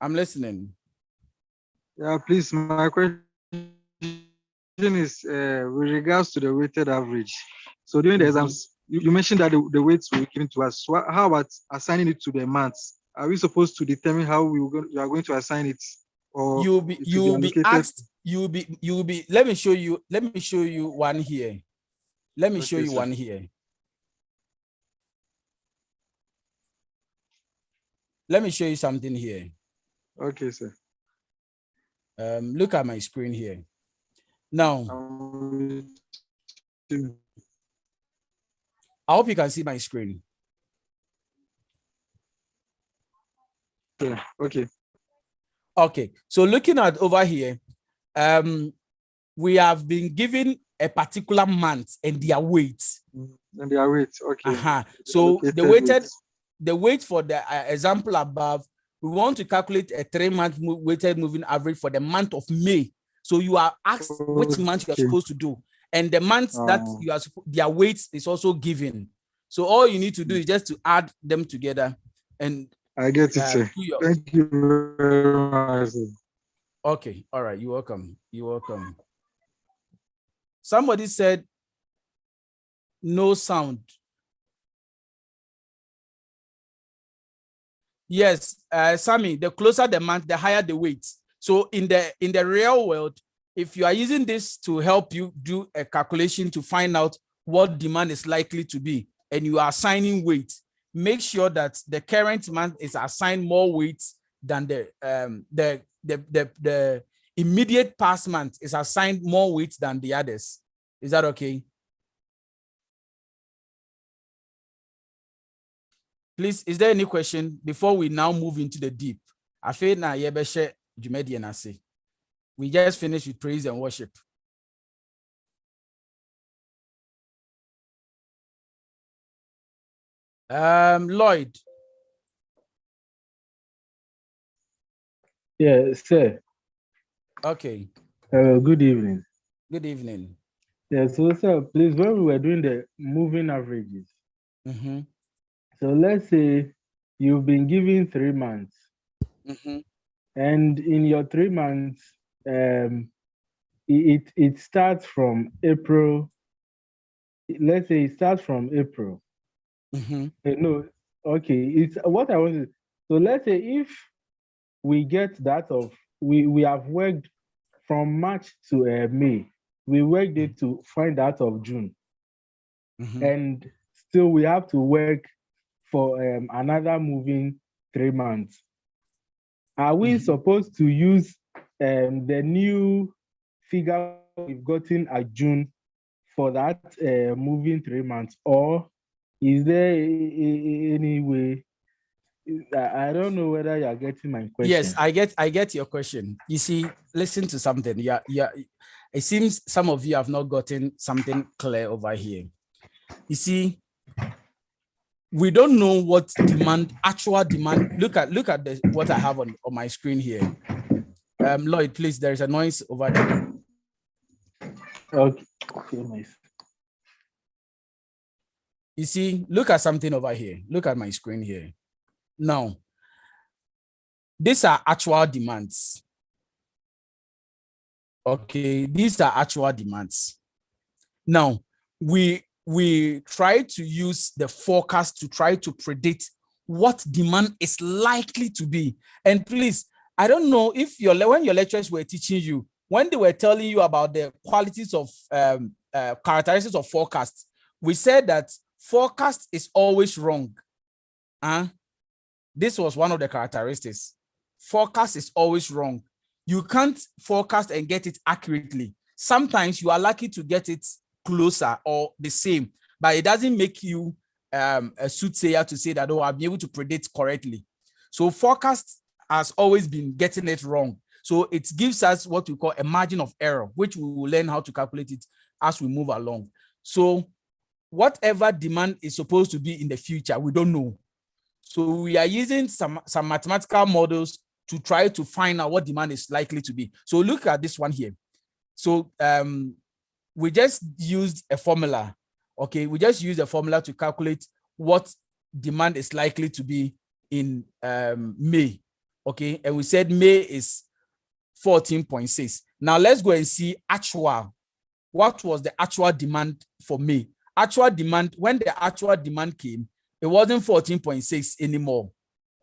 I'm listening. Yeah, please. My question is with regards to the weighted average. So during the exams, you mentioned that the weights were given to us. So how about assigning it to the months? Are we supposed to determine how we are going to assign it? Or You'll be asked. You'll be. Let me show you one here. Let me show you one here. Let me show you something here. Okay, sir. Look at my screen here. Now, I hope you can see my screen. Yeah, okay. Okay, so looking at over here, we have been given a particular month and their weight. And their weight, okay. So Allocated the weight for the example above, we want to calculate a 3-month weighted moving average for the month of May. So you are asked which month you are Okay. supposed to do, and the months that you are their weight is also given. So all you need to do is just to add them together, and I get it, sir. do your- Thank you very much, sir. Okay, all right, you're welcome. You're welcome. Somebody said no sound. Yes, Sammy, the closer the month, the higher the weight. So in the real world, if you are using this to help you do a calculation to find out what demand is likely to be, and you are assigning weight, make sure that the current month is assigned more weight than the immediate past month is assigned more weight than the others. Is that okay? Please, is there any question before we now move into the deep? I feel now we just finished with praise and worship. Lloyd. Yeah, sir. Okay. Good evening. Good evening. Yeah, so sir, please, when we were doing the moving averages, so let's say you've been given 3 months, and in your 3 months, it starts from April. Let's say it starts from April. No, okay. It's what I wanted. So let's say if we get that of we have worked from March to May, we worked it to find out of June, and still we have to work for another moving 3 months. Are we supposed to use the new figure we've gotten at June for that moving 3 months, or is there any way? I don't know whether you're getting my question. Yes, I get your question. You see, listen to something. Yeah. It seems some of you have not gotten something clear over here. You see, we don't know what actual demand. Look at what I have on my screen here. Lloyd, please, there is a noise over there. Okay. Nice. You see, look at something over here. Look at my screen here. Now, these are actual demands. Okay, these are actual demands. Now, we try to use the forecast to try to predict what demand is likely to be. And please, I don't know if when your lecturers were teaching you, when they were telling you about the qualities of characteristics of forecast, we said that forecast is always wrong. This was one of the characteristics. Forecast is always wrong. You can't forecast and get it accurately. Sometimes you are lucky to get it closer or the same, but it doesn't make you a soothsayer to say that, oh, I'll be able to predict correctly. So forecast has always been getting it wrong. So it gives us what we call a margin of error, which we will learn how to calculate it as we move along. So whatever demand is supposed to be in the future, we don't know. So we are using some mathematical models to try to find out what demand is likely to be. So look at this one here. So we just used a formula. Okay, we just used a formula to calculate what demand is likely to be in May. Okay, and we said May is 14.6. Now let's go and see actual. What was the actual demand for May? Actual demand, when the actual demand came, it wasn't 14.6 anymore.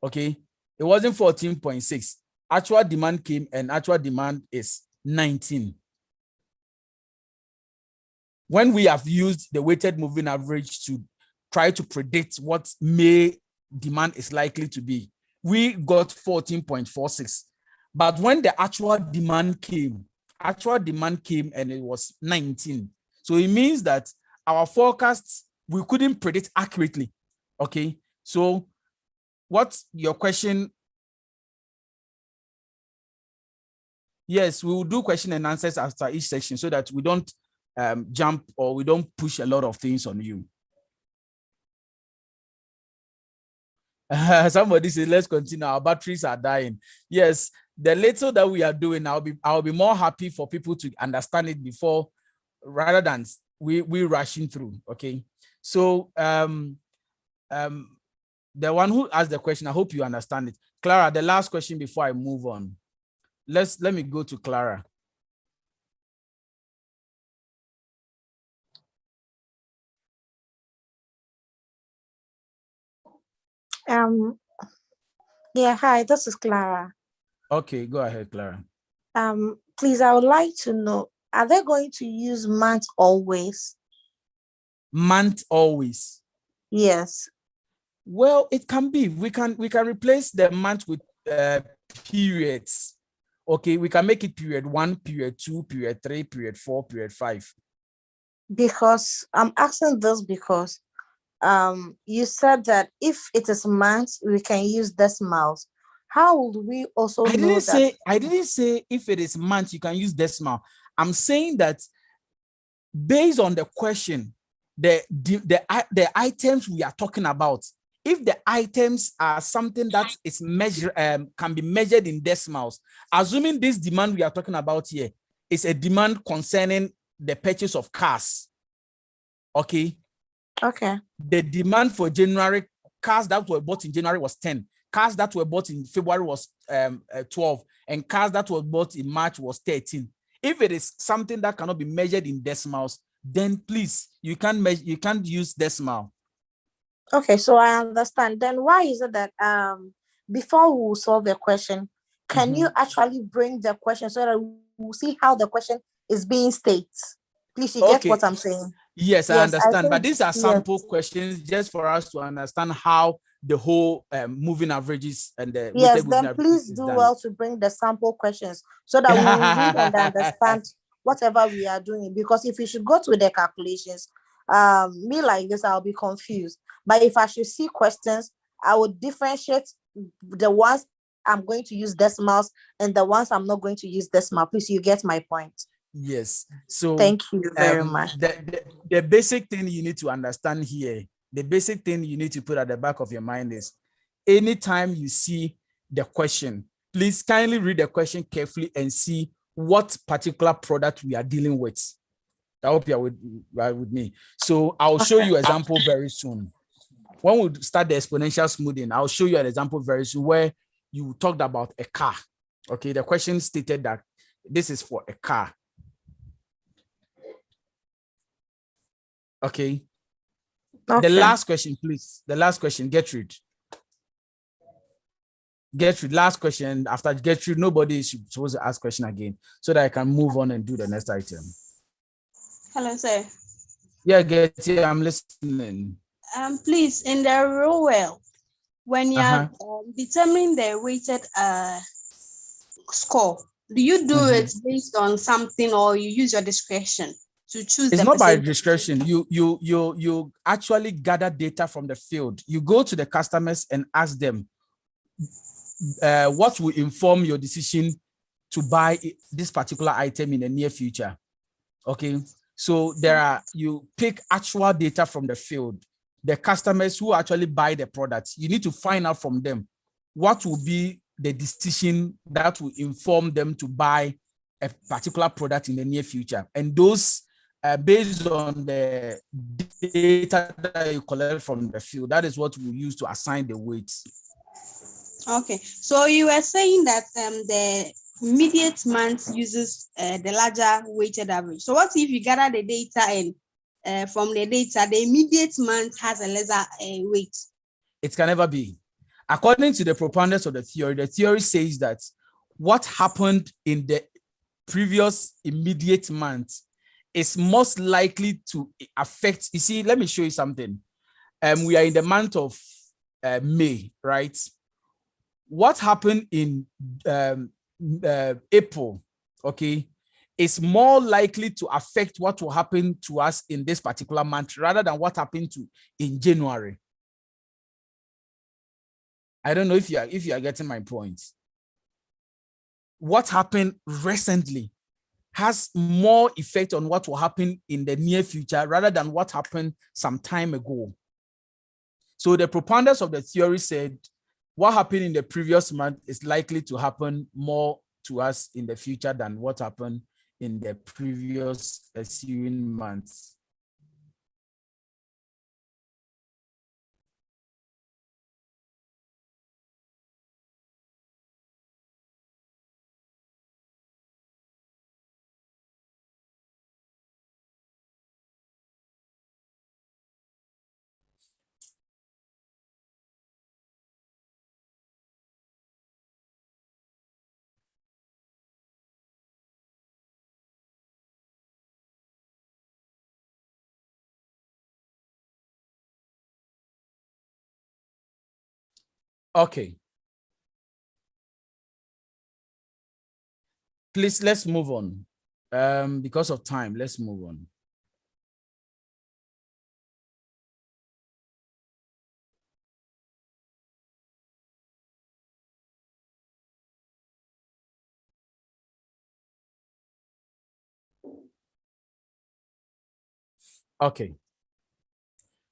Okay, it wasn't 14.6. Actual demand came and actual demand is 19. When we have used the weighted moving average to try to predict what May demand is likely to be, we got 14.46. But when the actual demand came and it was 19. So it means that our forecasts, we couldn't predict accurately. Okay. So what's your question? Yes, we will do question and answers after each section so that we don't jump or we don't push a lot of things on you. Somebody said, let's continue. Our batteries are dying. Yes, the little that we are doing, I'll be more happy for people to understand it before, rather than we rushing through. Okay. So the one who asked the question, I hope you understand it. Clara, the last question before I move on. Let me go to Clara. Yeah, hi, this is Clara. Okay, go ahead, Clara. Please, I would like to know, are they going to use month always? Month always? Yes. Well, it can be. We can replace the month with periods. Okay, we can make it period 1, period 2, period 3, period 4, period 5. Because I'm asking this because you said that if it is months, we can use decimals. How would we also know that? I didn't say if it is month, you can use decimal. I'm saying that based on the question, the items we are talking about, if the items are something that is can be measured in decimals, assuming this demand we are talking about here is a demand concerning the purchase of cars. Okay. Okay. The demand for January, cars that were bought in January was 10. Cars that were bought in February was 12. And cars that were bought in March was 13. If it is something that cannot be measured in decimals, then please, you can't use decimal. Okay, so I understand. Then why is it that before we solve the question, can you actually bring the question so that we'll see how the question is being stated? Please, you get what I'm saying? Yes, I understand. But these are sample questions just for us to understand how the whole moving averages and the yes, then please do well to bring the sample questions so that we will read and understand whatever we are doing. Because if we should go to the calculations, me like this, I'll be confused. But if I should see questions, I would differentiate the ones I'm going to use decimals and the ones I'm not going to use decimal. Please, you get my point. Yes. So thank you very much. The basic thing you need to understand here, the basic thing you need to put at the back of your mind is anytime you see the question, please kindly read the question carefully and see what particular product we are dealing with. I hope you are with me. So I'll show you an example very soon. When we start the exponential smoothing, I'll show you an example very soon where you talked about a car. Okay, the question stated that this is for a car. Okay. The last question, please. The last question, Gertrude. Gertrude, last question. After Gertrude, nobody is supposed to ask question again so that I can move on and do the next item. Hello, sir. Yeah, Gertrude, I'm listening. Please, in the real world, when you are determining the weighted score, do you do it based on something or you use your discretion to choose? It's not by discretion. You actually gather data from the field. You go to the customers and ask them what will inform your decision to buy this particular item in the near future. Okay, so you pick actual data from the field. The customers who actually buy the products, you need to find out from them what will be the decision that will inform them to buy a particular product in the near future. And those based on the data that you collect from the field, that is what we use to assign the weights. Okay, so you were saying that the immediate month uses the larger weighted average. So what if you gather the data and from the data, the immediate month has a lesser weight? It can never be. According to the proponents of the theory says that what happened in the previous immediate month is most likely to affect. You see, let me show you something. We are in the month of May, right? what happened in April, okay, is more likely to affect what will happen to us in this particular month rather than what happened in January. I don't know if you are getting my point. What happened recently has more effect on what will happen in the near future rather than what happened some time ago. So the propounders of the theory said what happened in the previous month is likely to happen more to us in the future than what happened in the previous ensuing months. Okay. Please, let's move on. Because of time, let's move on. Okay.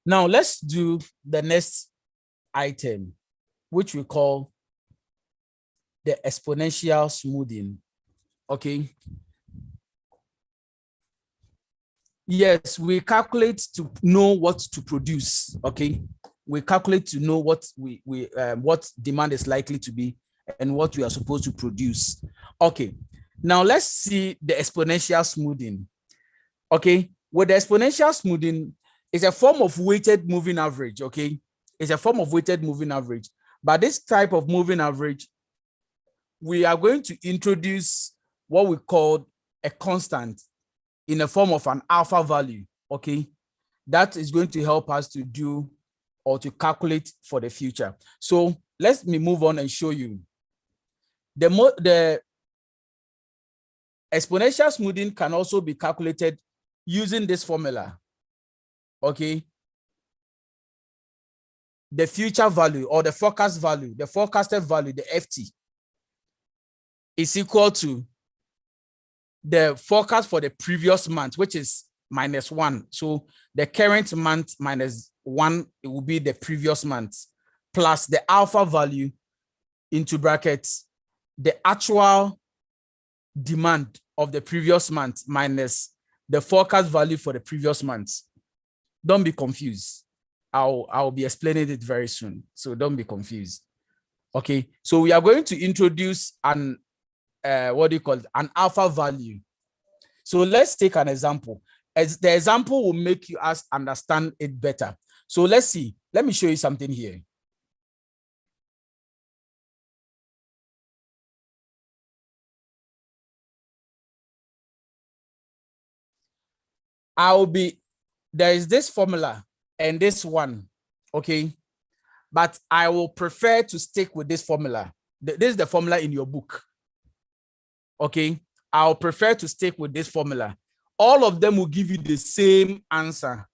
Now let's do the next item, which we call the exponential smoothing. Okay. Yes, we calculate to know what to produce. Okay. We calculate to know what what demand is likely to be and what we are supposed to produce. Okay. Now let's see the exponential smoothing. Okay. With the exponential smoothing, it's a form of weighted moving average. Okay. It's a form of weighted moving average. But this type of moving average, we are going to introduce what we call a constant in the form of an alpha value. Okay. That is going to help us to do or to calculate for the future. So let me move on and show you. The exponential smoothing can also be calculated using this formula. Okay. The future value or the forecast value, the forecasted value, the FT, is equal to the forecast for the previous month, which is -1. So the current month -1, it will be the previous month, plus the alpha value into brackets, the actual demand of the previous month minus the forecast value for the previous month. Don't be confused. I'll be explaining it very soon. So don't be confused. Okay. So we are going to introduce an what do you call it? An alpha value. So let's take an example. As the example will make you understand it better. So let's see. Let me show you something here. There is this formula and this one, okay? But I will prefer to stick with this formula. This is the formula in your book, okay? I'll prefer to stick with this formula. All of them will give you the same answer,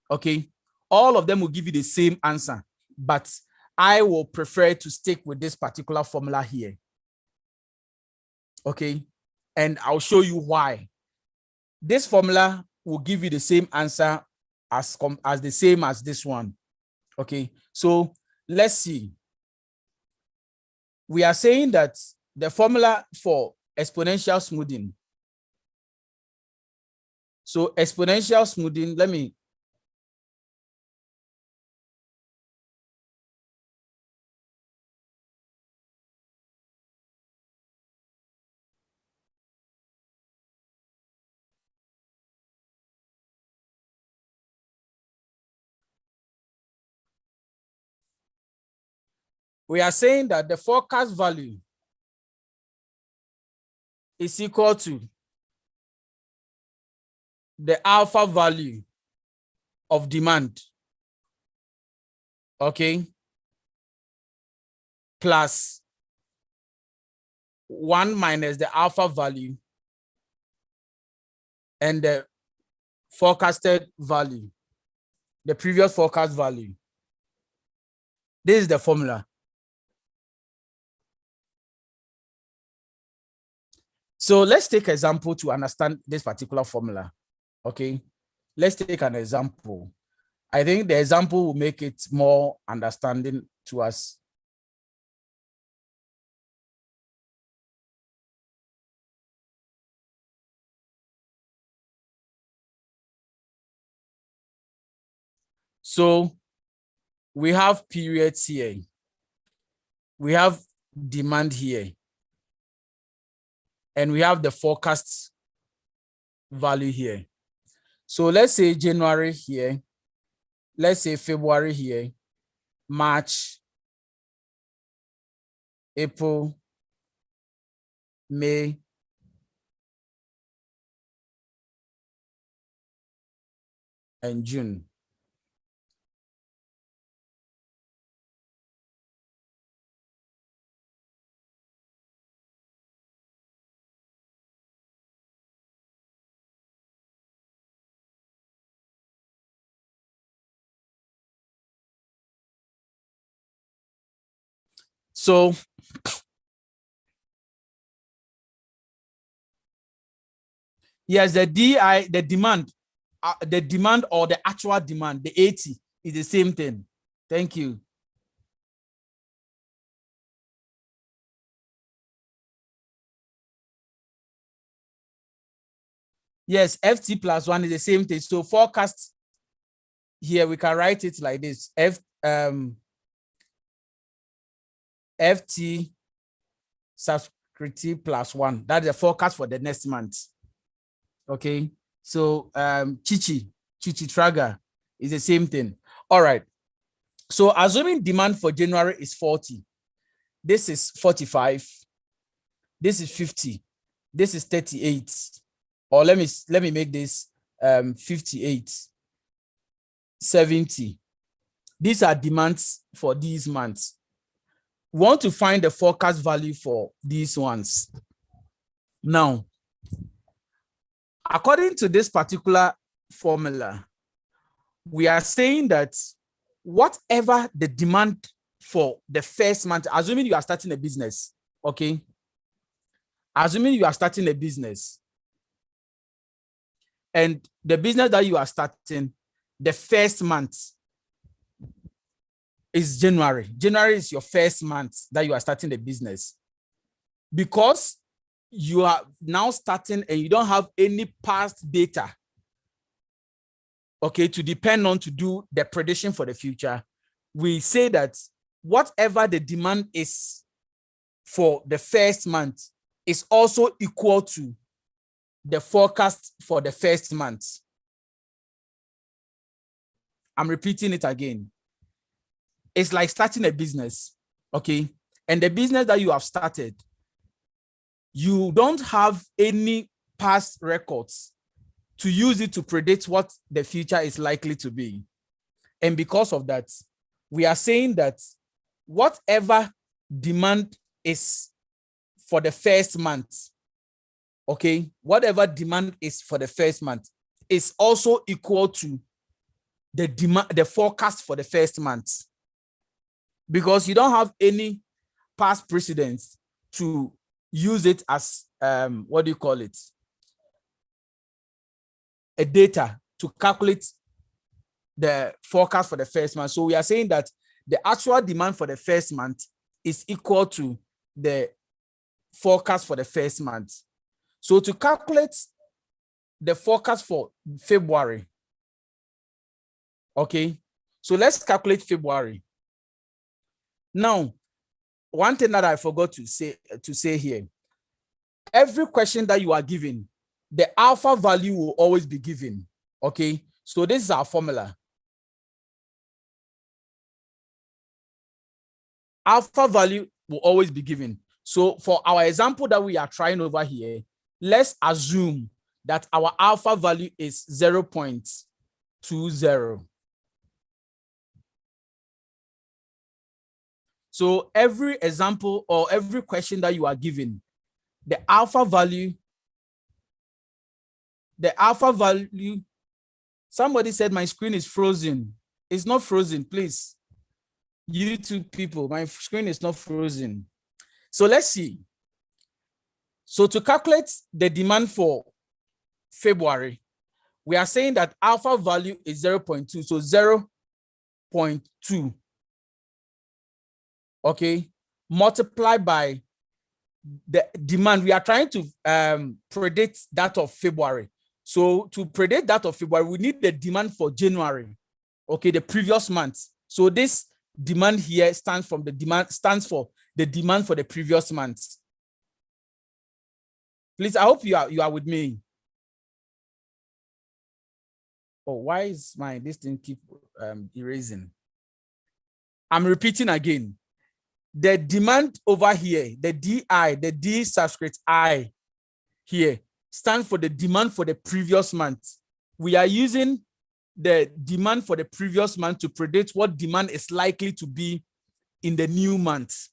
okay? All of them will give you the same answer, but I will prefer to stick with this particular formula here, okay? And I'll show you why. This formula will give you the same answer as the same as this one. Okay, so let's see. We are saying that the formula for exponential smoothing. So exponential smoothing, we are saying that the forecast value is equal to the alpha value of demand, okay, plus 1 minus the alpha value and the forecasted value, the previous forecast value. This is the formula. So let's take an example to understand this particular formula. Okay, let's take an example. I think the example will make it more understanding to us. So we have periods here. We have demand here. And we have the forecast value here. So let's say January here. Let's say February here. March, April, May, and June. So yes, the DI, the demand or the actual demand, the 80 is the same thing. Thank you. Yes, FT plus 1 is the same thing. So forecast here, we can write it like this. FT subscription plus 1. That's the forecast for the next month. Okay. So Chichi Traga is the same thing. All right. So assuming demand for January is 40, this is 45, this is 50, this is 38. Or let me make this 58, 70. These are demands for these months. We want to find the forecast value for these ones. Now, according to this particular formula, we are saying that whatever the demand for the first month, assuming you are starting a business, okay? Assuming you are starting a business, and the business that you are starting, the first month is January. January is your first month that you are starting the business. Because you are now starting and you don't have any past data, okay, to depend on to do the prediction for the future, we say that whatever the demand is for the first month is also equal to the forecast for the first month. I'm repeating it again. It's like starting a business, okay? And the business that you have started, you don't have any past records to use it to predict what the future is likely to be. And because of that, we are saying that whatever demand is for the first month, okay, whatever demand is for the first month is also equal to the demand, the forecast for the first month, because you don't have any past precedents to use it as what do you call it? A data to calculate the forecast for the first month. So we are saying that the actual demand for the first month is equal to the forecast for the first month. So to calculate the forecast for February, okay, so let's calculate February. Now, one thing that I forgot to say here, every question that you are given, the alpha value will always be given, okay? So this is our formula. Alpha value will always be given. So for our example that we are trying over here, let's assume that our alpha value is 0.20. So every example or every question that you are given, the alpha value, somebody said my screen is frozen. It's not frozen, please. You two people, my screen is not frozen. So let's see. So to calculate the demand for February, we are saying that alpha value is 0.2. So 0.2. Okay. Multiply by the demand. We are trying to predict that of February. So to predict that of February, we need the demand for January. Okay, the previous month. So this demand here stands for the demand for the previous month. Please, I hope you are with me. Oh, why is this thing keep erasing? I'm repeating again. The demand over here, the DI, the D subscript I here stands for the demand for the previous month. We are using the demand for the previous month to predict what demand is likely to be in the new month.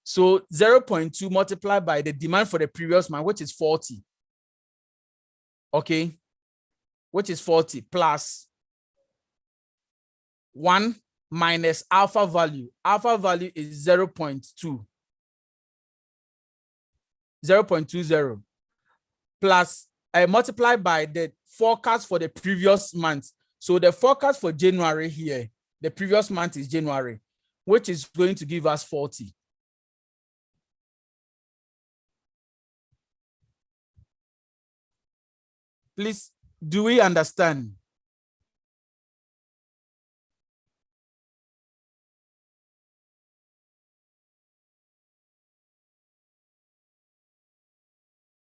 So 0.2 multiplied by the demand for the previous month, which is 40. Okay, which is 40 plus 1 minus alpha value. Alpha value is 0.2. 0.20 plus multiplied by the forecast for the previous month. So the forecast for January here, the previous month is January, which is going to give us 40. Please, do we understand?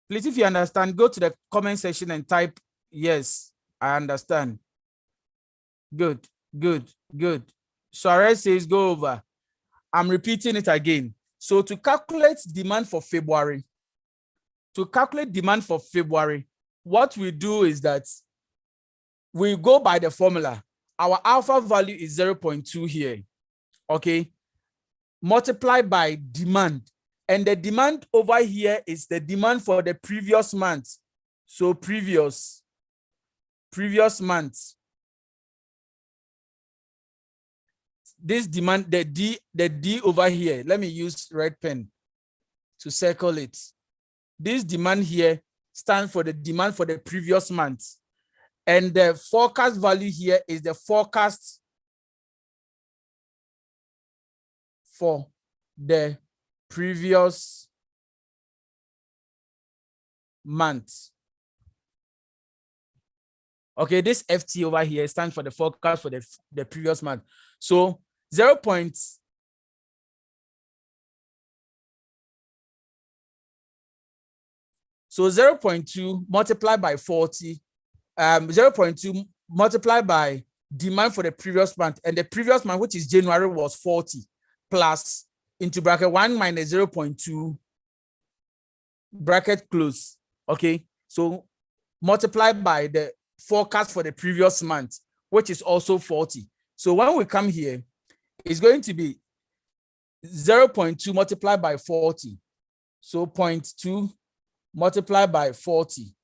Please, if you understand, go to the comment section and type, yes, I understand. Good, good, good. Suarez says go over. I'm repeating it again. So to calculate demand for February, what we do is that we go by the formula. Our alpha value is 0.2 here, okay? Multiply by demand. And the demand over here is the demand for the previous month. So previous month. This demand, the D over here, let me use red pen to circle it. This demand here stands for the demand for the previous month. And the forecast value here is the forecast for the previous month. Okay, this FT over here stands for the forecast for the previous month. So 0.2 multiplied by 40, 0.2 multiplied by demand for the previous month, and the previous month, which is January, was 40 plus into bracket 1 minus 0.2 bracket close. Okay, so multiplied by the forecast for the previous month, which is also 40. So when we come here, it's going to be 0.2 multiplied by 40. So 0.2 multiplied by 40,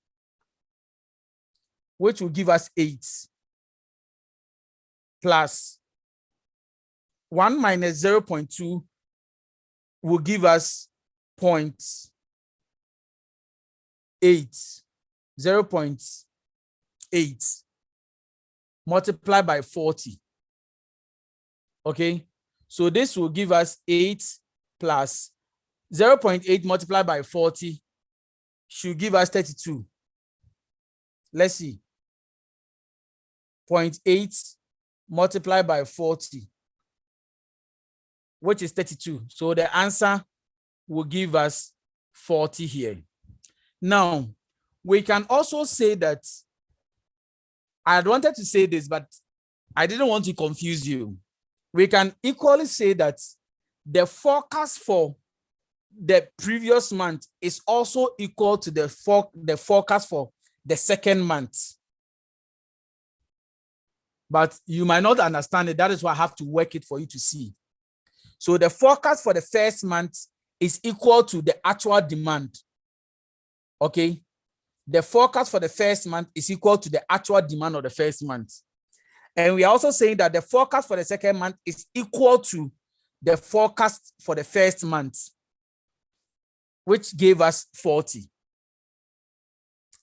which will give us 8, plus 1 minus 0.2 will give us 0.8, 0.8 multiplied by 40. Okay, so this will give us 8 plus 0.8 multiplied by 40 should give us 32. Let's see. 0.8 multiplied by 40, which is 32. So the answer will give us 40 here. Now, we can also say that, I had wanted to say this, but I didn't want to confuse you. We can equally say that the forecast for the previous month is also equal to the forecast for the second month. But you might not understand it. That is why I have to work it for you to see. So the forecast for the first month is equal to the actual demand. Okay. The forecast for the first month is equal to the actual demand of the first month. And we are also saying that the forecast for the second month is equal to the forecast for the first month, which gave us 40.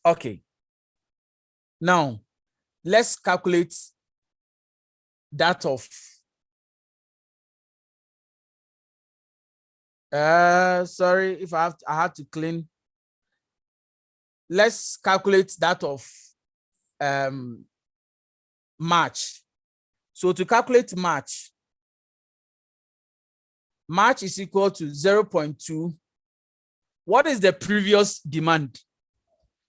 Okay. Now, let's calculate that of sorry if I had to clean. Let's calculate that of March. So to calculate March is equal to 0.2. What is the previous demand?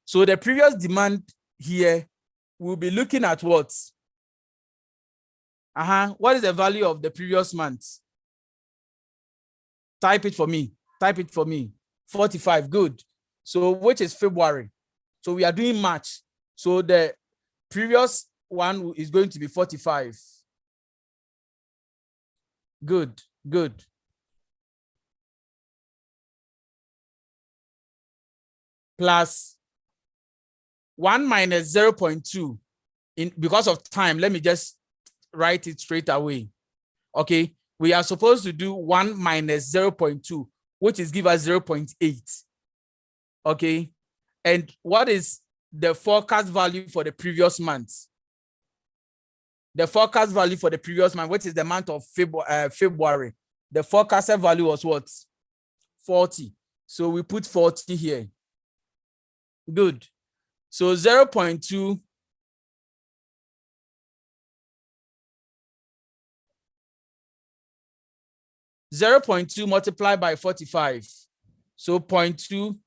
So the previous demand here, we'll be looking at what? What is the value of the previous month? Type it for me. Type it for me. 45. Good. So which is February? So we are doing March. So the previous one is going to be 45. Good. Good. Plus 1 minus 0.2. Because of time, let me just write it straight away. Okay. We are supposed to do 1 minus 0.2, which is give us 0.8. Okay. And what is the forecast value for the previous month? The forecast value for the previous month, which is the month of February. The forecasted value was what? 40. So we put 40 here. Good. So 0.2 multiplied by 45. So 0.2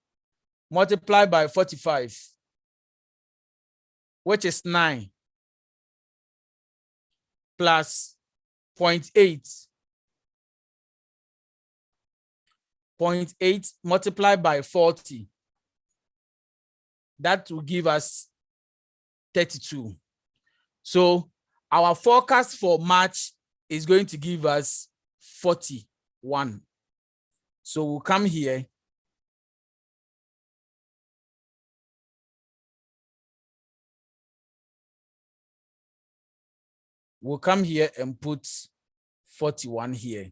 multiplied by 45, which is 9, plus 0.8. 0.8 multiplied by 40. That will give us 32. So our forecast for March is going to give us 41. So we'll come here. We'll come here and put 41 here.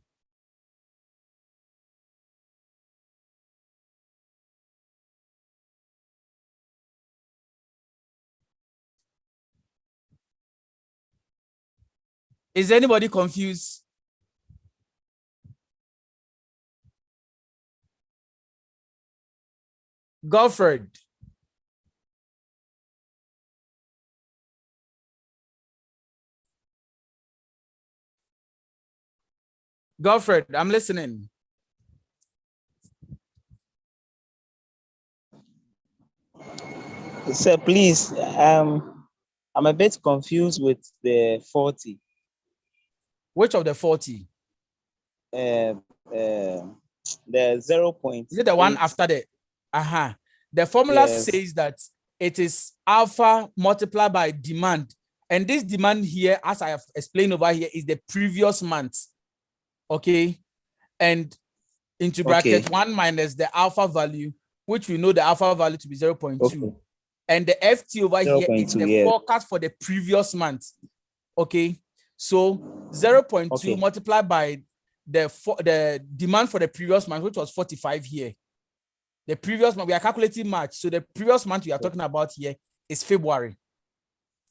Is anybody confused? Godfred. Godfred, I'm listening. Sir, please, I'm a bit confused with the 40. Which of the 40? The 0. Is it the one after the? The formula says that it is alpha multiplied by demand. And this demand here, as I have explained over here, is the previous month. Okay. And into bracket 1 minus the alpha value, which we know the alpha value to be 0.2. Okay. And the FT over here is the forecast for the previous month. Okay. So 0.2 multiplied by the demand for the previous month, which was 45 here. The previous month, we are calculating March. So the previous month we are talking about here is February.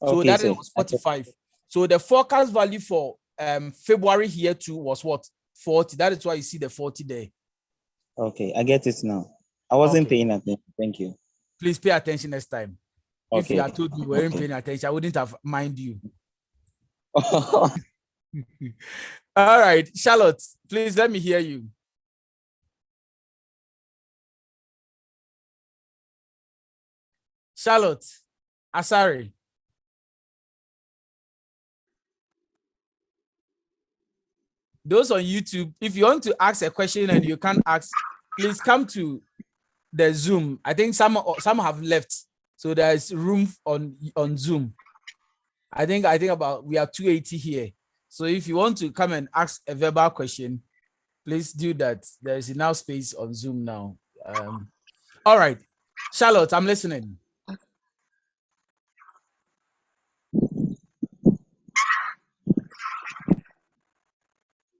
So that was 45. So the forecast value for February here too was what? 40. That is why you see the 40 there. Okay, I get it now. I wasn't paying attention. Thank you. Please pay attention next time. If you had told me you weren't paying attention, I wouldn't have mind you. All right, Charlotte, please let me hear you. Charlotte, Asari. Those on YouTube, if you want to ask a question and you can't ask, please come to the Zoom. I think some have left, so there is room on Zoom. I think about we are 280 here. So if you want to come and ask a verbal question, Please do that. There is enough space on Zoom now. All right. Charlotte, I'm listening.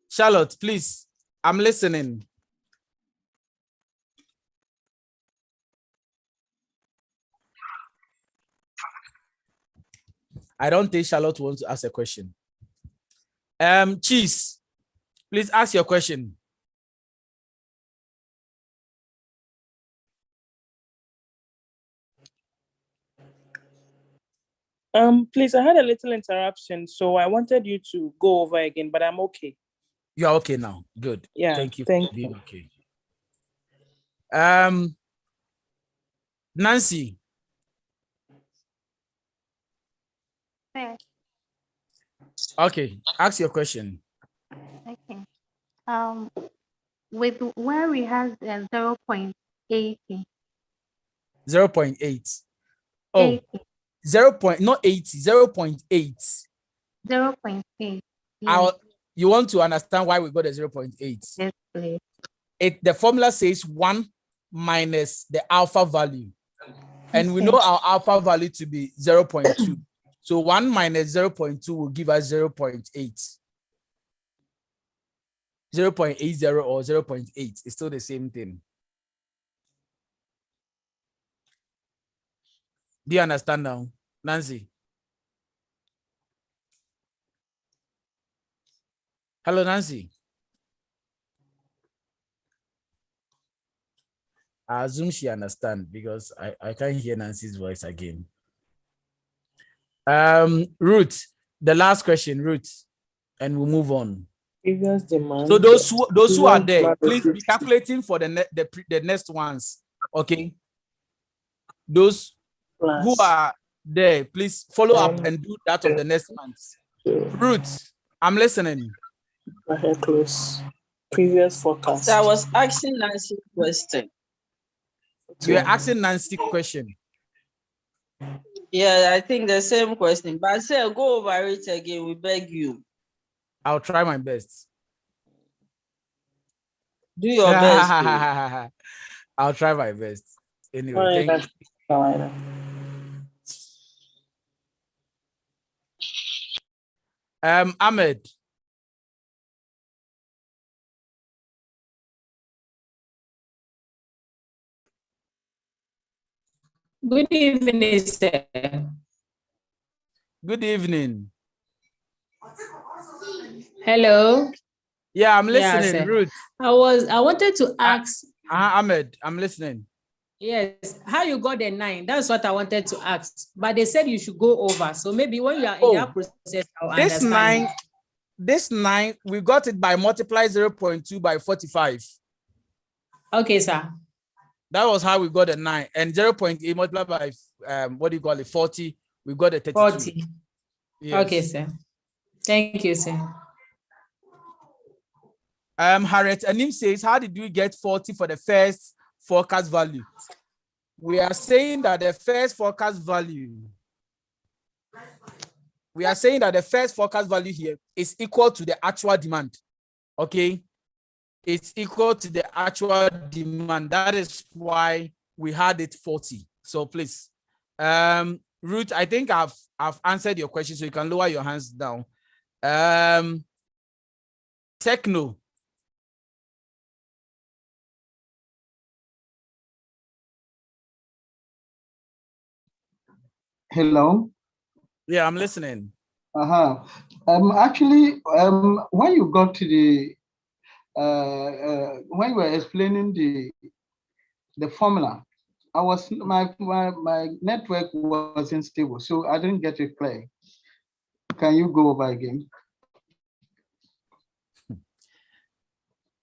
Charlotte, please. I'm listening. I don't think Charlotte wants to ask a question. Cheese, please ask your question. Please, I had a little interruption, so I wanted you to go over again, but I'm okay. You're okay now. Good. Yeah. Thank you Thank for being you. okay. Nancy. Okay, ask your question. Okay. With where we have 0.80. 0.8. Oh, 0. Not 80, 0.8. 0.8. Yes. You want to understand why we got a 0.8? Yes, please. The formula says 1 minus the alpha value. And we know our alpha value to be 0.2. So 1 minus 0.2 will give us 0.8. 0.80 or 0.8 is still the same thing. Do you understand now, Nancy? Hello, Nancy. I assume she understands because I can't hear Nancy's voice again. Ruth, the last question, Ruth, and we'll move on. Previous demand. So those who are there, please be calculating for the next ones. Okay. Those who are there, please follow up and do that of the next ones. Ruth, I'm listening. Close. Previous forecast. So I was asking Nancy a question. You are asking Nancy a question. Yeah, I think the same question. But say go over it again. We beg you. I'll try my best. Do your best. I'll try my best. Anyway, thank you. Ahmed. Good evening, sir. Good evening. Hello. Yeah, I'm listening, Yeah, Ruth. I wanted to ask. Ahmed, I'm listening. Yes, how you got the 9? That's what I wanted to ask. But they said you should go over. So maybe when you are in that process, I'll understand. This 9, we got it by multiply 0.2 by 45. Okay, sir. That was how we got the 9. And 0.8 multiplied by what do you call it? 40. We got a 32. 40. Yes. Okay, sir. Thank you, sir. Harriet Anim says, how did we get 40 for the first forecast value? We are saying that the first forecast value here is equal to the actual demand. Okay. It's equal to the actual demand. That is why we had it 40. So please, Ruth, I think I've answered your question, so you can lower your hands down. Techno. Hello. Yeah, I'm listening. Actually, when you got to the when you were explaining the formula, my network wasn't stable, so I didn't get it clear. Can you go over again?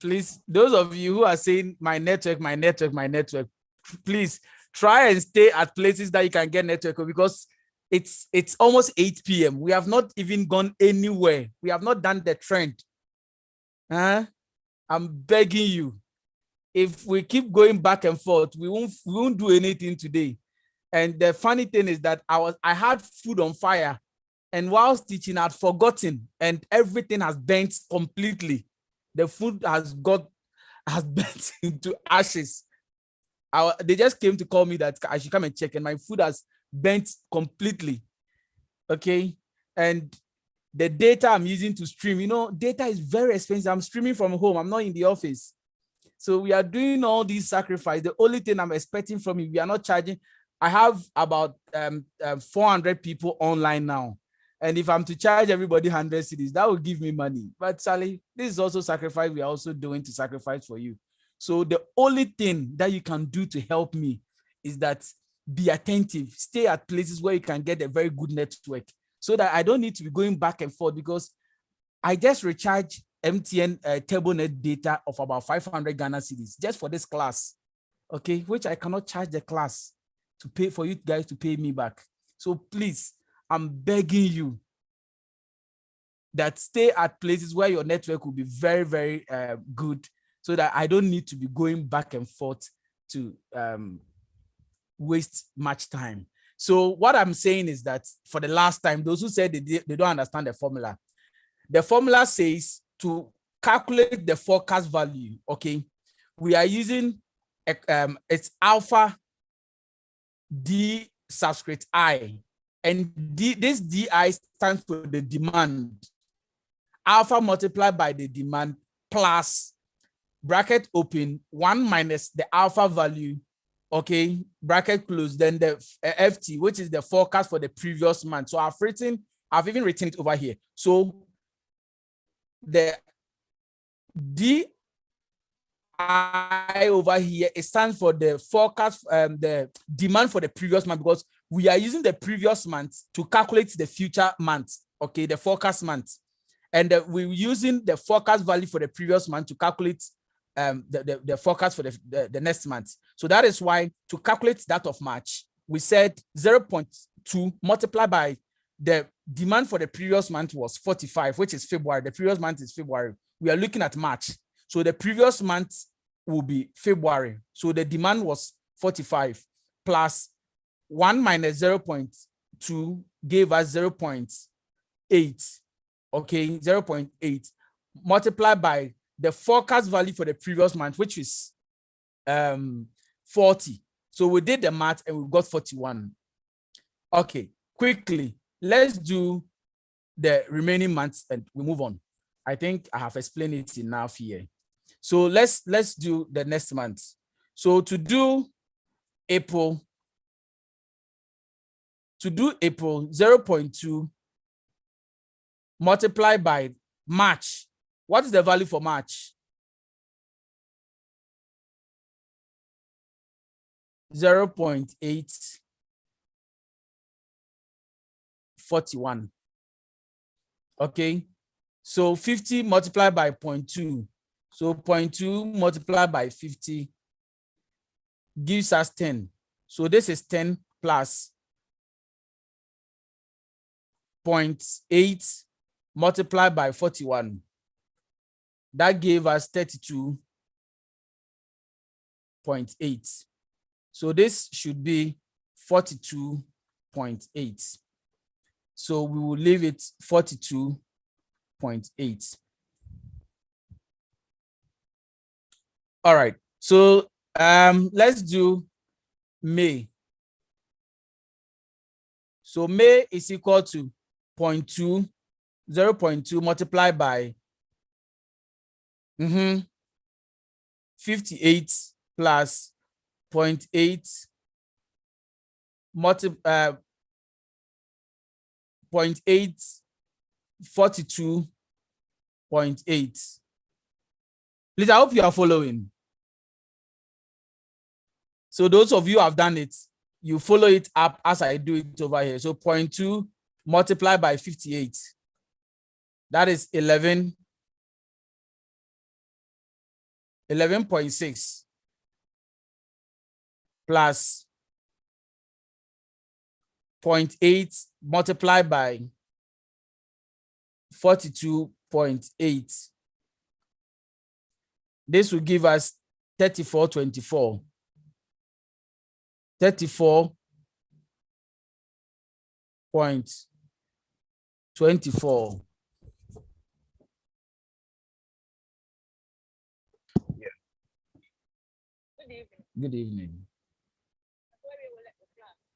Please, those of you who are saying my network, please try and stay at places that you can get network, because it's almost 8 p.m. We have not even gone anywhere. We have not done the trend. I'm begging you. If we keep going back and forth, we won't do anything today. And the funny thing is that I had food on fire, and whilst teaching, I'd forgotten, and everything has burnt completely. the food has burnt into ashes. They just came to call me that I should come and check, and my food has burnt completely. Okay. And the data I'm using to stream, data is very expensive. I'm streaming from home. I'm not in the office. So we are doing all these sacrifices. The only thing I'm expecting from you, we are not charging. I have about 400 people online now. And if I'm to charge everybody 100 cedis, that will give me money. But Sally, this is also sacrifice we are also doing to sacrifice for you. So the only thing that you can do to help me is that be attentive, stay at places where you can get a very good network so that I don't need to be going back and forth, because I just recharge MTN TurboNet data of about 500 Ghana cedis just for this class, okay, which I cannot charge the class to pay for you guys to pay me back. So please, I'm begging you that stay at places where your network will be very, very good, so that I don't need to be going back and forth to waste much time. So what I'm saying is that for the last time, those who said they don't understand the formula says to calculate the forecast value, okay, we are using it's alpha D subscript I, and this DI stands for the demand. Alpha multiplied by the demand plus bracket open 1 minus the alpha value, okay, bracket close, then the FT, which is the forecast for the previous month. So I've even written it over here. So the DI over here, it stands for the forecast, the demand for the previous month, because we are using the previous month to calculate the future month, okay, the forecast month. And we're using the forecast value for the previous month to calculate the forecast for the next month. So that is why to calculate that of March, we said 0.2 multiplied by the demand for the previous month was 45, which is February. The previous month is February. We are looking at March. So the previous month will be February. So the demand was 45 plus 1 minus 0.2 gave us 0.8. Okay, 0.8 multiplied by the forecast value for the previous month, which is 40. So we did the math and we got 41. Okay, quickly, let's do the remaining months and we move on. I think I have explained it enough here. So let's do the next month. So to do April, 0.2 multiplied by March. What is the value for March? 0.841. Okay, so 50 multiplied by 0.2. So 0.2 multiplied by 50 gives us 10. So this is 10 plus 0.8 multiplied by 41. That gave us 32.8. So this should be 42.8. So we will leave it 42.8. All right. So let's do May. So May is equal to 0.2 multiplied by 58 plus 0.8 0.8 42.8. Please, I hope you are following. So those of you who have done it, you follow it up as I do it over here. So 0.2 multiplied by 58. That is 11.6 plus 0.8 multiplied by 42.8. This will give us 34.24. 34.24. Good evening.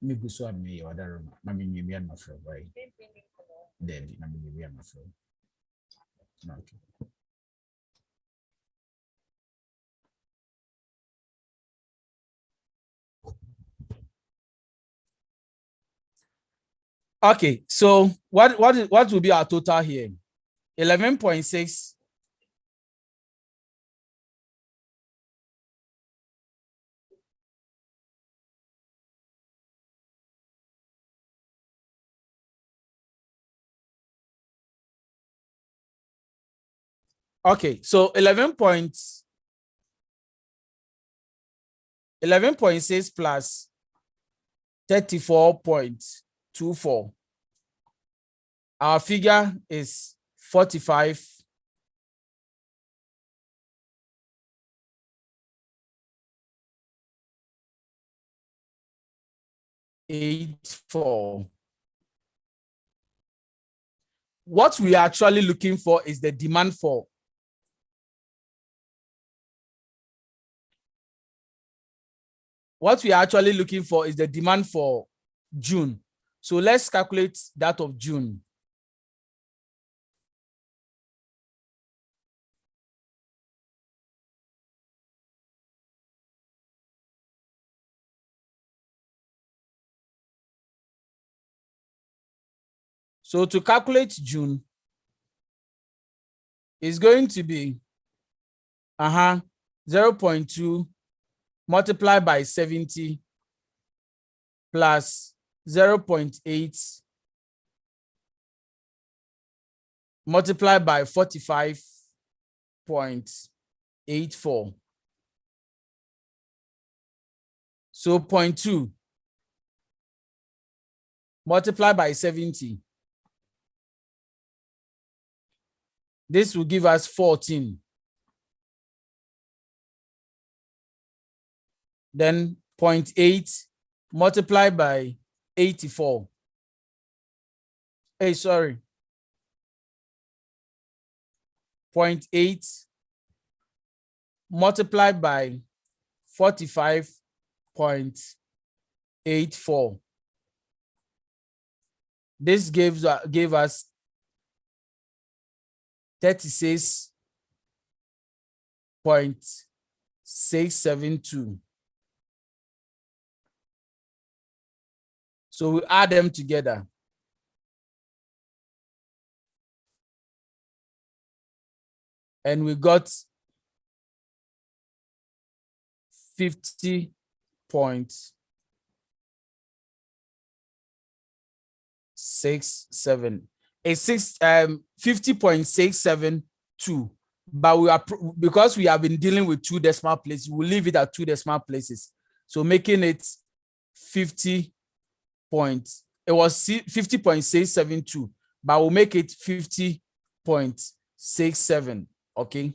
Me go so me other room. Mami me be my friend, right? Debbie, mami me be my friend. Okay. Okay, so what will be our total here? 11.6. Okay, so 11.6 plus 34.24. Our figure is 45. What we are actually looking for is the demand for. What we are actually looking for is the demand for June. So let's calculate that of June. So to calculate June is going to be 0.2 multiplied by 70 plus 0.8 multiplied by 45.84. So 0.2 multiplied by 70. This will give us 14. Then 0.8 multiplied by 84. Hey, sorry. 0.8 multiplied by 45.84. This gave us 36.672. So we add them together. And we got 50.67. It's 50.672. But we are, because we have been dealing with two decimal places, we'll leave it at two decimal places. So making it 50. It was 50.672, but we'll make it 50.67. Okay.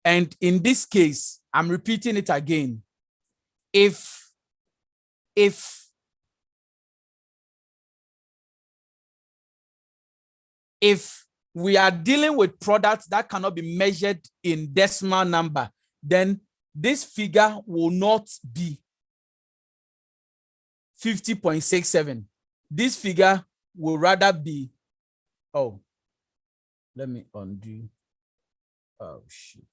And in this case, I'm repeating it again. If we are dealing with products that cannot be measured in decimal number, then this figure will not be 50.67. This figure will rather be, oh, let me undo. Oh, shit.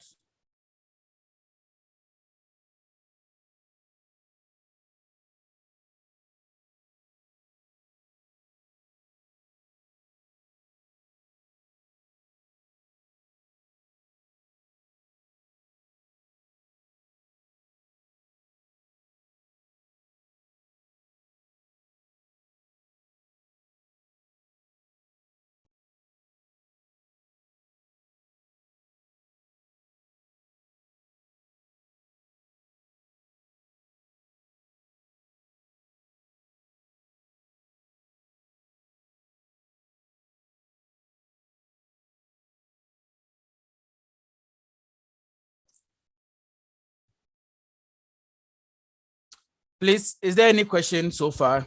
Please, is there any question so far?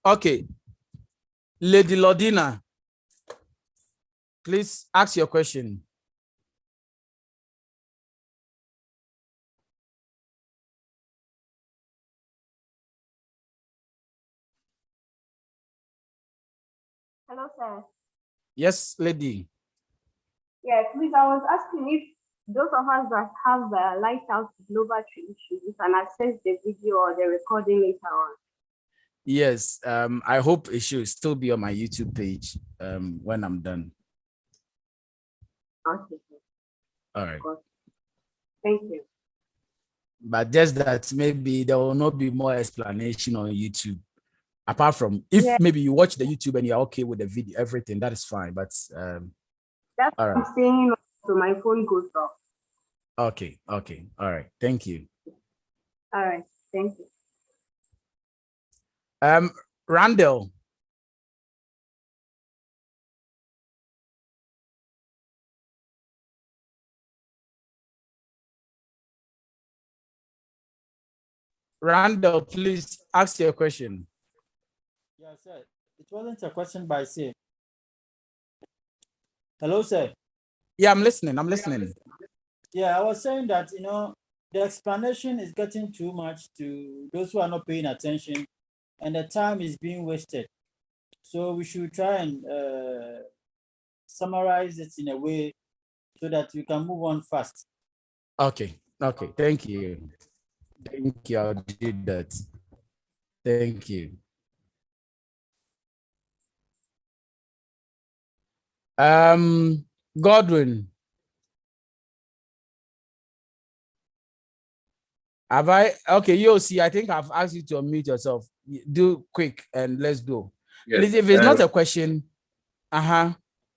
Okay. Lady Lodina, please ask your question. Hello, sir. Yes, lady. Yeah, please, I was asking if those of us that have the lighthouse global tree issue, we can access the video or the recording later on. Yes, I hope it should still be on my YouTube page when I'm done. Okay. All right. Thank you. But just that maybe there will not be more explanation on YouTube. Apart from if maybe you watch the YouTube and you're okay with the video, everything, that is fine. But that's all what right. I'm saying, so my phone goes off. Okay, okay. All right. Thank you. All right, thank you. Randall. Randall, please ask your question. Yeah, sir. It wasn't a question by say. Hello, sir. Yeah, I'm listening. I'm listening. Yeah, I was saying that, the explanation is getting too much to those who are not paying attention, and the time is being wasted. So we should try and summarize it in a way so that we can move on fast. Okay, okay. Thank you. Thank you. I'll do that. Thank you. Godwin. Have I? Okay, I think I've asked you to unmute yourself. Do quick and let's go. Yes. Please, if it's not a question,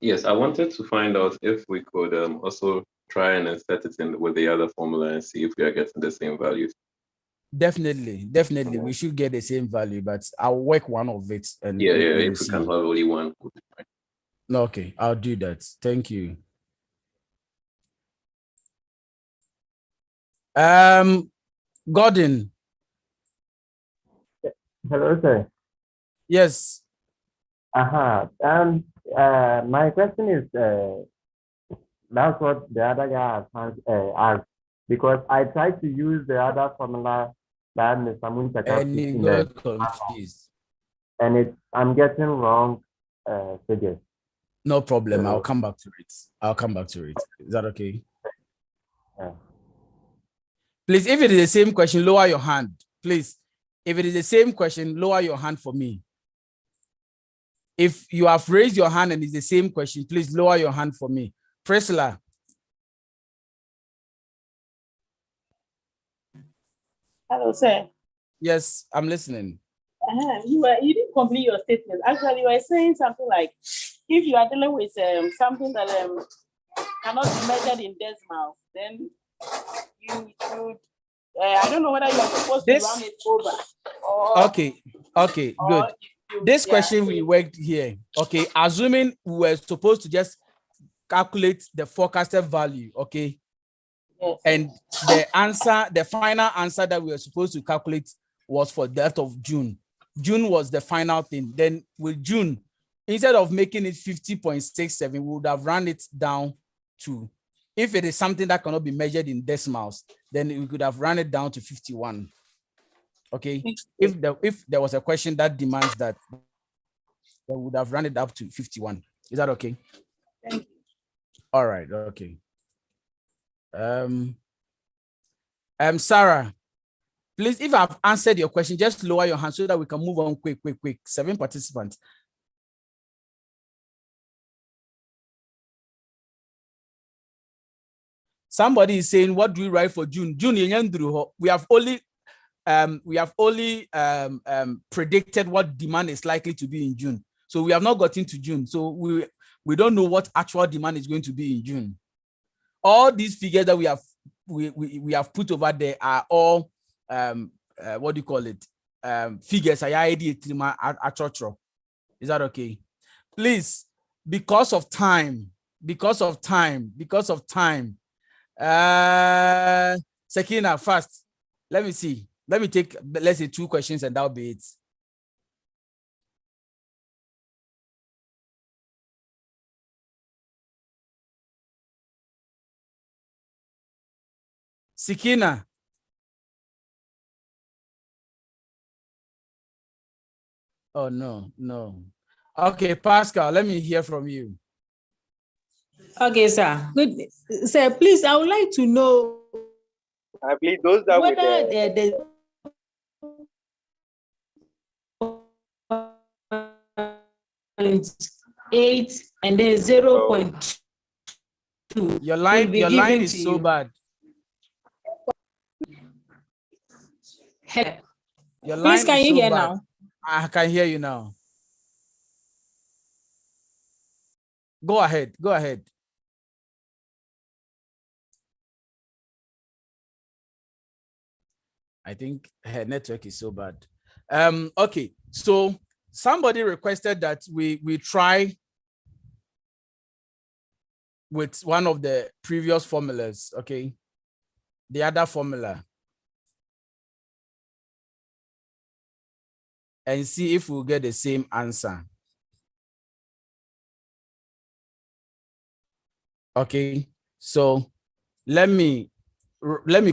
Yes, I wanted to find out if we could also try and insert it in with the other formula and see if we are getting the same values. Definitely, we should get the same value, but I'll work one of it and Yeah, we'll if we can have only one. Okay, I'll do that. Thank you. Gordon. Hello, sir. Yes. My question is, that's what the other guy has asked, because I tried to use the other formula that Mr. Munchak And you got confused. And I'm getting wrong figures. No problem. I'll come back to it. Is that okay? Yeah. Please, if it is the same question, lower your hand. Please, if it is the same question, lower your hand for me. If you have raised your hand and it's the same question, please lower your hand for me. Priscilla. Hello, sir. Yes, I'm listening. You didn't complete your statement. Actually, you were saying something like, if you are dealing with something that cannot be measured in decimal, then you should. I don't know whether you are supposed to run it over. Okay, good. This question we worked here. Okay, assuming we were supposed to just calculate the forecasted value. Okay. Yes. And the final answer that we were supposed to calculate was for that of June. June was the final thing. Then with June, instead of making it 50.67, we would have run it down to, if it is something that cannot be measured in decimals, then we could have run it down to 51. Okay. If there was a question that demands that, we would have run it up to 51. Is that okay? Thank you. All right. Okay. Sarah, please, if I've answered your question, just lower your hand so that we can move on quick. 7 participants. Somebody is saying, what do we write for June? June, we have only predicted what demand is likely to be in June. So we have not got into June. So we don't know what actual demand is going to be in June. All these figures that we have put over there are all what do you call it? Figures. Is that okay? Please, because of time. Sakina, first. Let me see. Let me take, let's say, 2 questions and that'll be it. Sakina. Oh, no. Okay, Pascal, let me hear from you. Okay, sir. Good. Sir, please, I would like to know I believe those that with whether the the 8 and then 0.2 Your will line, be your line given is to so you. bad. Your Please, line can is you so hear bad. now? I can hear you now. Go ahead. Go ahead. I think her network is so bad. Okay, so somebody requested that we try with one of the previous formulas, okay? The other formula. And see if we'll get the same answer. Okay, so let me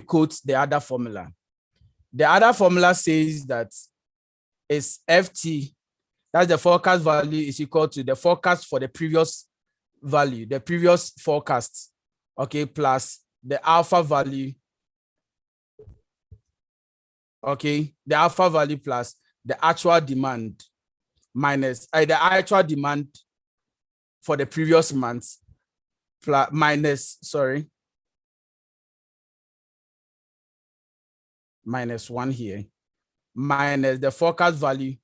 quote the other formula. The other formula says that it's FT, that's the forecast value, is equal to the forecast for the previous value, the previous forecast, okay, plus the alpha value, okay, the alpha value plus the actual demand minus the actual demand for the previous month plus minus, sorry, minus 1 here, minus the forecast value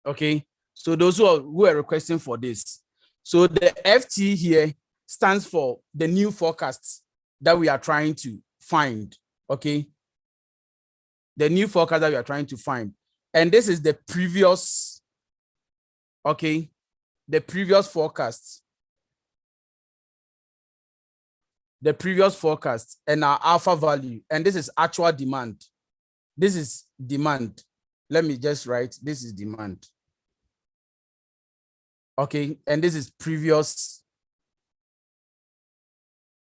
okay. So those who are requesting for this, so the FT here stands for the new forecasts that we are trying to find, okay, the new forecast that we are trying to find, and this is the previous, okay, the previous forecast, and our alpha value, and this is actual demand. This is demand. Let me just write, this is demand. Okay, and this is previous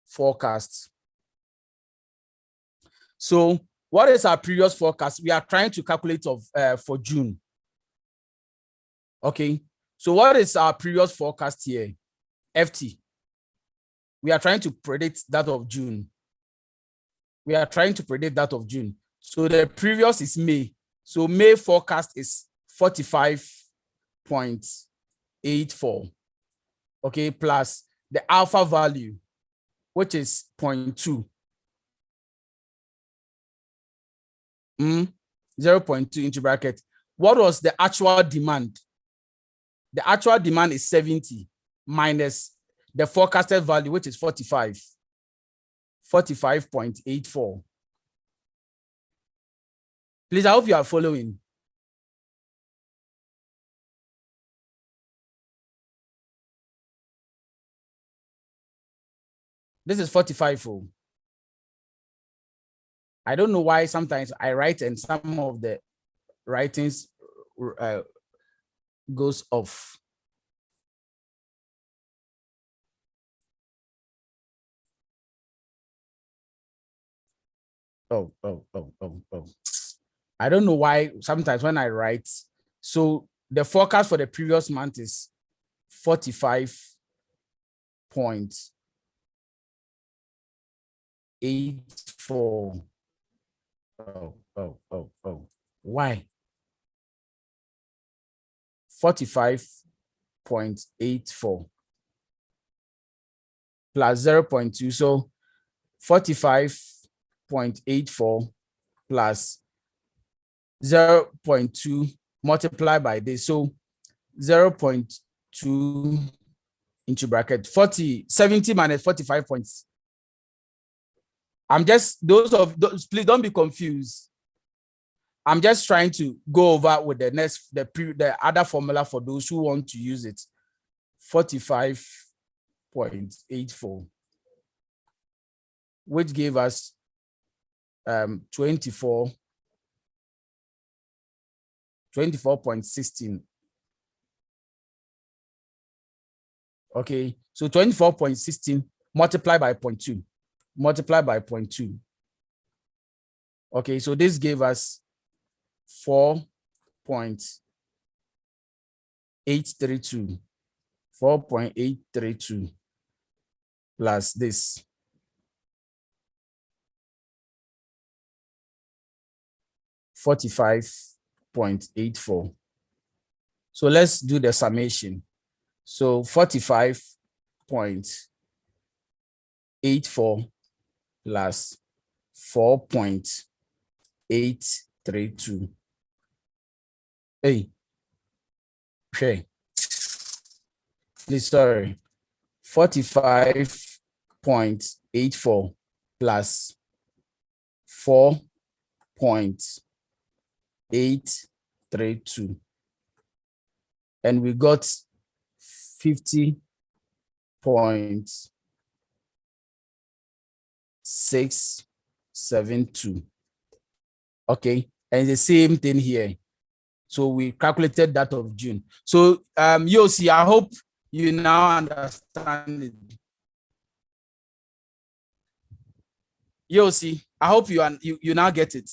forecast. So what is our previous forecast? We are trying to calculate for June. Okay, so what is our previous forecast here? FT. We are trying to predict that of June. So the previous is May. So May forecast is 45.84. Okay, plus the alpha value, which is 0.2. 0.2 into bracket. What was the actual demand? The actual demand is 70 minus the forecasted value, which is 45.84. Please, I hope you are following. This is 45. I don't know why sometimes I write and some of the writings goes off. Oh. I don't know why sometimes when I write, so the forecast for the previous month is 45.84. Oh. Why? 45.84 plus 0.2. So 45.84 plus 0.2 multiplied by this. So 0.2 into bracket 70 minus 45 points. I'm just, those, please don't be confused. I'm just trying to go over with the other formula for those who want to use it. 45.84, which gave us 24.16. Okay, so 24.16 multiplied by 0.2. Okay, so this gave us 4.832. 4.832 plus this. 45.84. So let's do the summation. So 45.84 plus 4.832. Hey, okay. Please, sorry. 45.84 plus 4.832. And we got 50.672. Okay, and the same thing here. So we calculated that of June. So Yossi, I hope you now understand it. Yossi, I hope you now get it.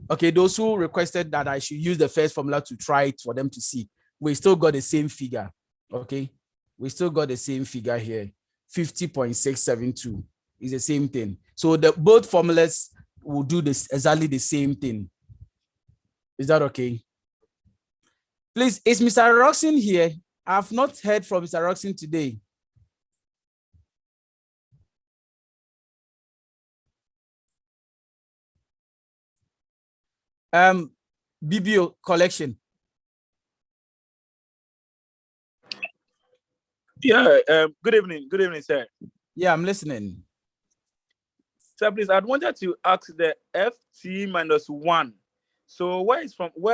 Okay, those who requested that I should use the first formula to try it for them to see, we still got the same figure. Okay, we still got the same figure here. 50.672 is the same thing. So both formulas will do this exactly the same thing. Is that okay? Please, is Mr. Roxon here? I've not heard from Mr. Roxon today. BBO collection. Yeah, good evening, sir. Yeah, I'm listening. Sir, please, I wanted to ask the FT -1. So where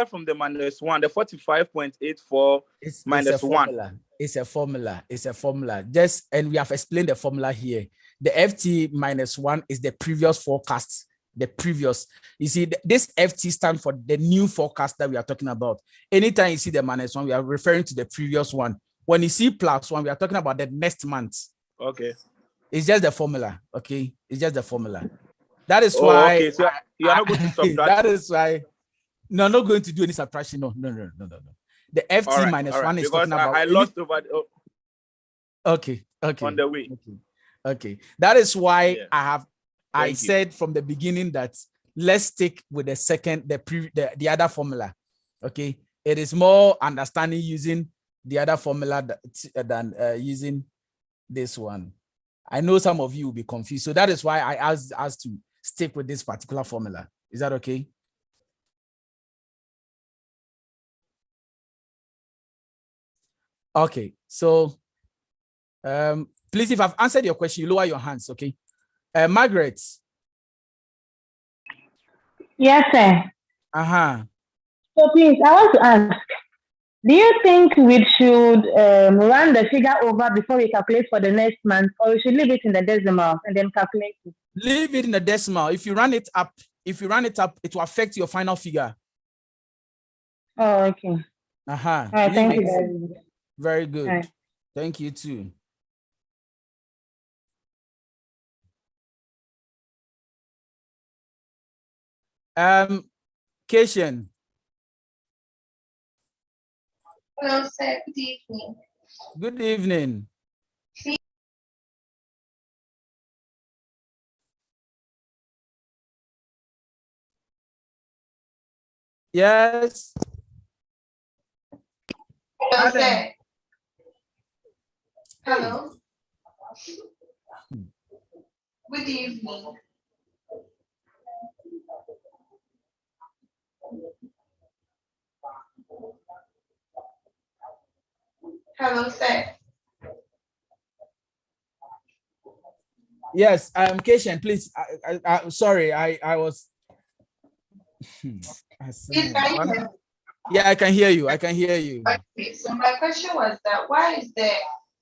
from the -1, the 45.84 minus 1? It's a formula. It's a formula. Just, and we have explained the formula here. The FT -1 is the previous forecast. The previous, you see, this FT stands for the new forecast that we are talking about. Anytime you see the -1, we are referring to the previous one. When you see +1, we are talking about the next month. Okay. It's just the formula. Okay, it's just the formula. That is why. Okay, so you are not going to subtract. That is why. No, I'm not going to do any subtraction. No. The FT -1 is talking about. I lost over. Okay. On the way. Okay. That is why Yeah. I said from the beginning that let's stick with the second, the other formula. Okay. It is more understanding using the other formula than using this one. I know some of you will be confused. So that is why I asked us to stick with this particular formula. Is that okay? Okay. So please, if I've answered your question, you lower your hands, okay? Margaret. Yes, sir. So please, I want to ask, do you think we should run the figure over before we calculate for the next month, or we should leave it in the decimal and then calculate it? Leave it in the decimal. If you run it up, it will affect your final figure. Oh, okay. All right, thank you. Very good. Right. Thank you too. Cation. Hello, sir. Good evening. Good evening. Yes. Hello, sir. Hello. Good evening. Hello, sir. Yes, Cation, please. Sorry, I was. Yeah, I can hear you. Okay, so my question was that why is the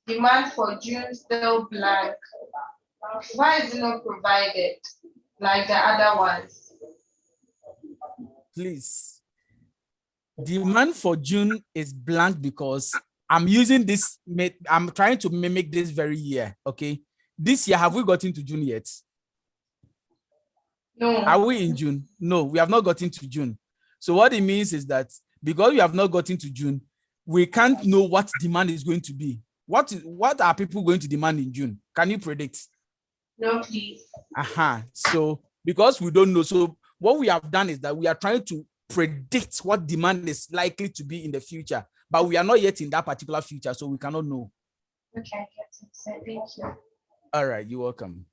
demand for June still blank? Why is it not provided like the other ones? Please. Demand for June is blank because I'm using this. I'm trying to mimic this very year. Okay. This year, have we gotten to June yet? No. Are we in June? No, we have not gotten to June. So what it means is that because we have not gotten to June, we can't know what demand is going to be. What are people going to demand in June? Can you predict? No, please. So because we don't know, so what we have done is that we are trying to predict what demand is likely to be in the future, but we are not yet in that particular future, so we cannot know. Okay, thank you. All right, you're welcome.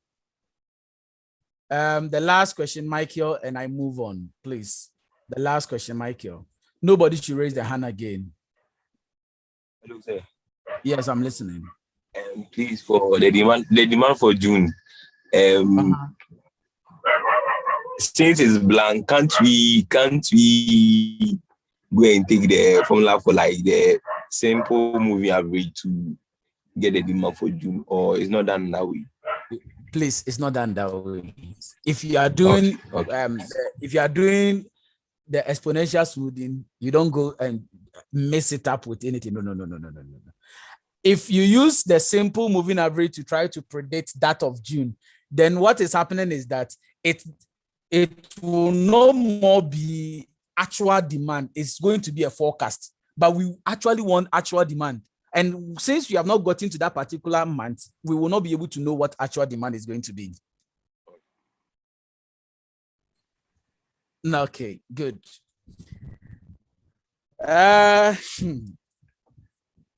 The last question, Michael, and I move on, please. The last question, Michael. Nobody should raise their hand again. Hello, sir. Yes, I'm listening. Please, for the demand for June. Since it's blank, can't we go and take the formula for like the simple moving average to get the demand for June, or it's not done that way? Please, it's not done that way. If you are doing if you are doing the exponential smoothing, you don't go and mess it up with anything. No. If you use the simple moving average to try to predict that of June, then what is happening is that it will no more be actual demand. It's going to be a forecast, but we actually want actual demand. And since we have not gotten to that particular month, we will not be able to know what actual demand is going to be. Okay, good.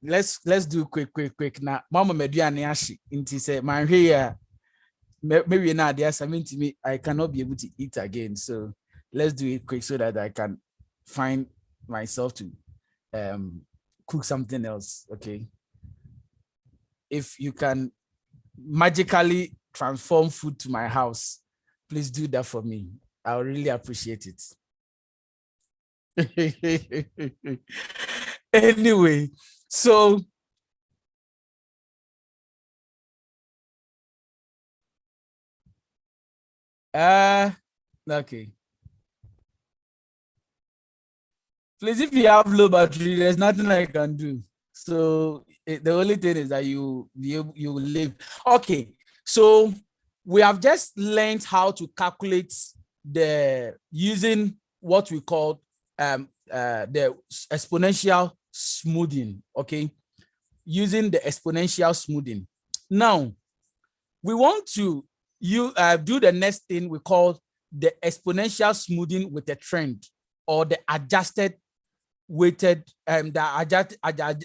Let's do quick. Now, Mama Mediani Ashi, Inti say, my here, maybe now there's something to me, I cannot be able to eat again. So let's do it quick so that I can find myself to cook something else. Okay. If you can magically transform food to my house, please do that for me. I'll really appreciate it. Anyway, so okay. Please, if you have low battery, there's nothing I can do. So the only thing is that you will live. Okay, so we have just learned how to calculate the using what we call the exponential smoothing. Okay, using the exponential smoothing. Now we want to do the next thing we call the exponential smoothing with a trend, or the adjusted weighted the adjusted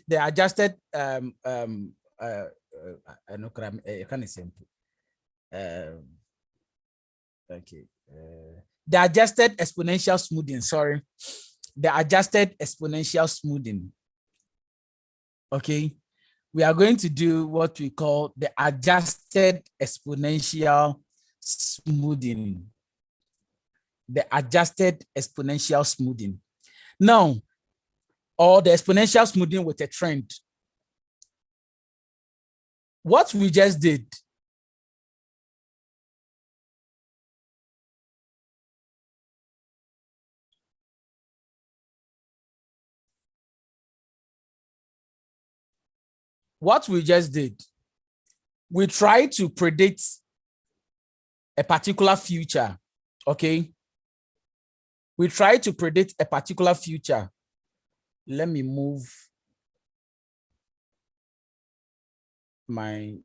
the adjusted exponential smoothing, sorry, the adjusted exponential smoothing. Okay, we are going to do what we call the adjusted exponential smoothing. The adjusted exponential smoothing. Now, or the exponential smoothing with a trend. What we just did, we tried to predict a particular future, okay? We tried to predict a particular future. Let me move my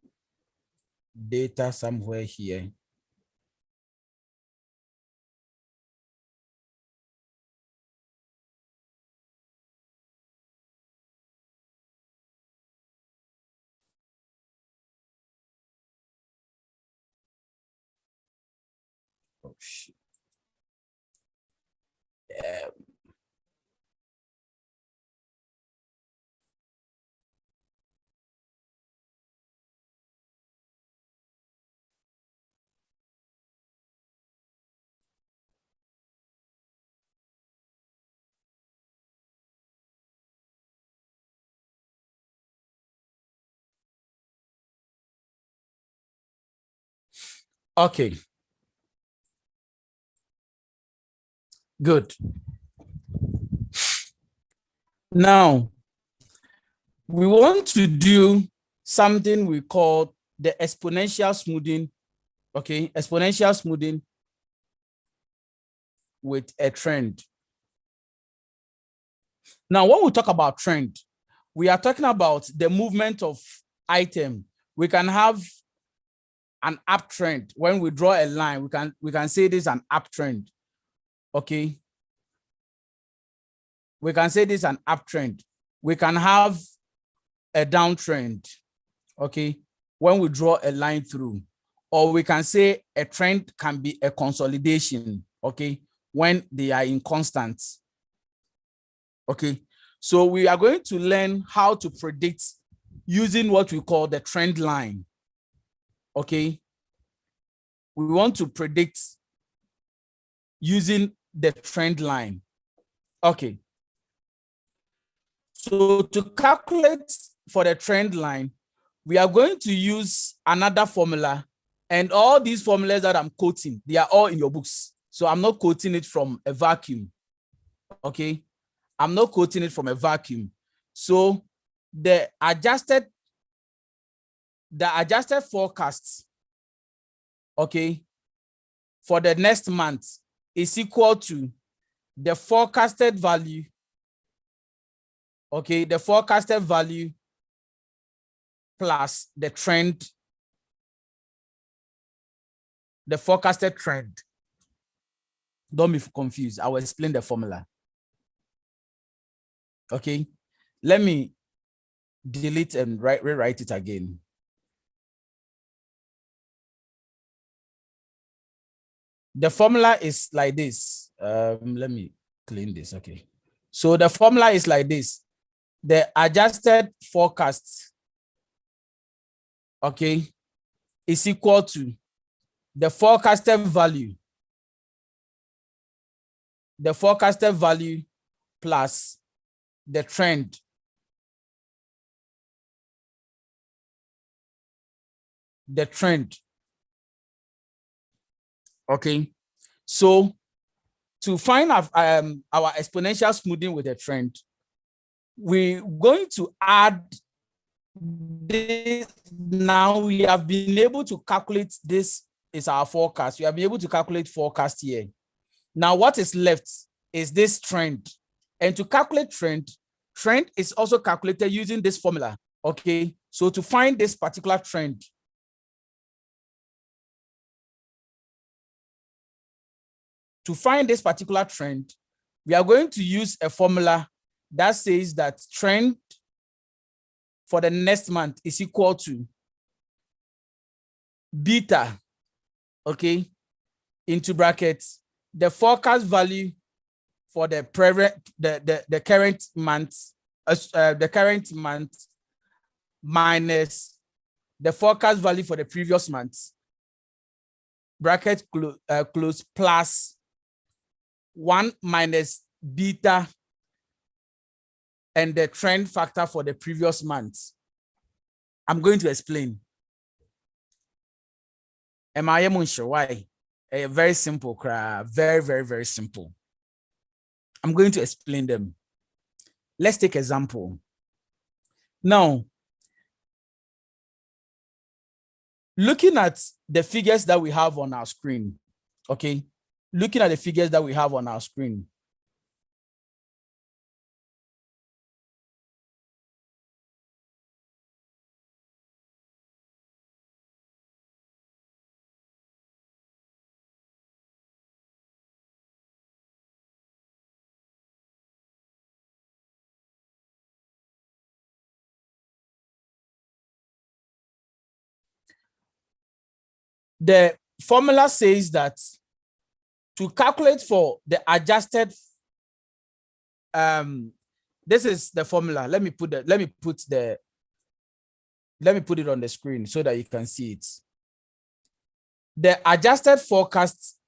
data somewhere here. Oh shit. Okay. Good. Now, we want to do something we call the exponential smoothing. Okay, exponential smoothing with a trend. Now, when we talk about trend, we are talking about the movement of item. We can have an uptrend. When we draw a line, we can say this is an uptrend. Okay. We can say this is an uptrend. We can have a downtrend. Okay. When we draw a line through, or we can say a trend can be a consolidation. Okay. When they are in constants. Okay. So we are going to learn how to predict using what we call the trend line. Okay. We want to predict using the trend line. Okay. So to calculate for the trend line, we are going to use another formula, and all these formulas that I'm quoting, they are all in your books. So I'm not quoting it from a vacuum. Okay. I'm not quoting it from a vacuum. So the adjusted forecast, okay, for the next month is equal to the forecasted value, okay, the forecasted value plus the trend, the forecasted trend. Don't be confused. I will explain the formula. Okay, let me delete and rewrite it again. The formula is like this. Let me clean this. Okay. So the formula is like this. The adjusted forecast, okay, is equal to the forecasted value plus the trend. The trend. Okay. So to find our exponential smoothing with a trend, we're going to add this. Now we have been able to calculate this is our forecast. We have been able to calculate forecast here. Now what is left is this trend. And to calculate trend is also calculated using this formula. Okay. So to find this particular trend, we are going to use a formula that says that trend for the next month is equal to beta, okay, into brackets, the forecast value for the current month minus the forecast value for the previous month, bracket close, plus 1 minus beta and the trend factor for the previous month. I'm going to explain. Am I sure why? Very simple, very simple. I'm going to explain them. Let's take example. Now, looking at the figures that we have on our screen, okay? Looking at the figures that we have on our screen. The formula says that to calculate for the adjusted, this is the formula. Let me put it on the screen so that you can see it. The adjusted forecast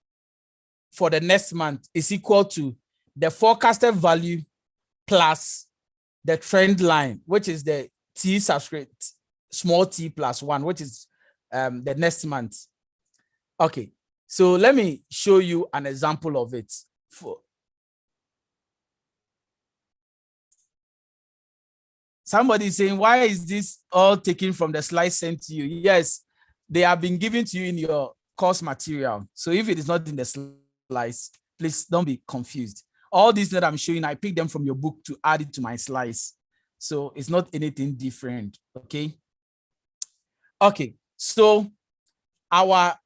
for the next month is equal to the forecasted value plus the trend line, which is the T subscript, small t plus 1, which is the next month. Okay, so let me show you an example of it. Somebody is saying, why is this all taken from the slides sent to you? Yes, they have been given to you in your course material. So if it is not in the slides, Please don't be confused. All these that I'm showing, I picked them from your book to add it to my slides. So it's not anything different, okay? Okay, so our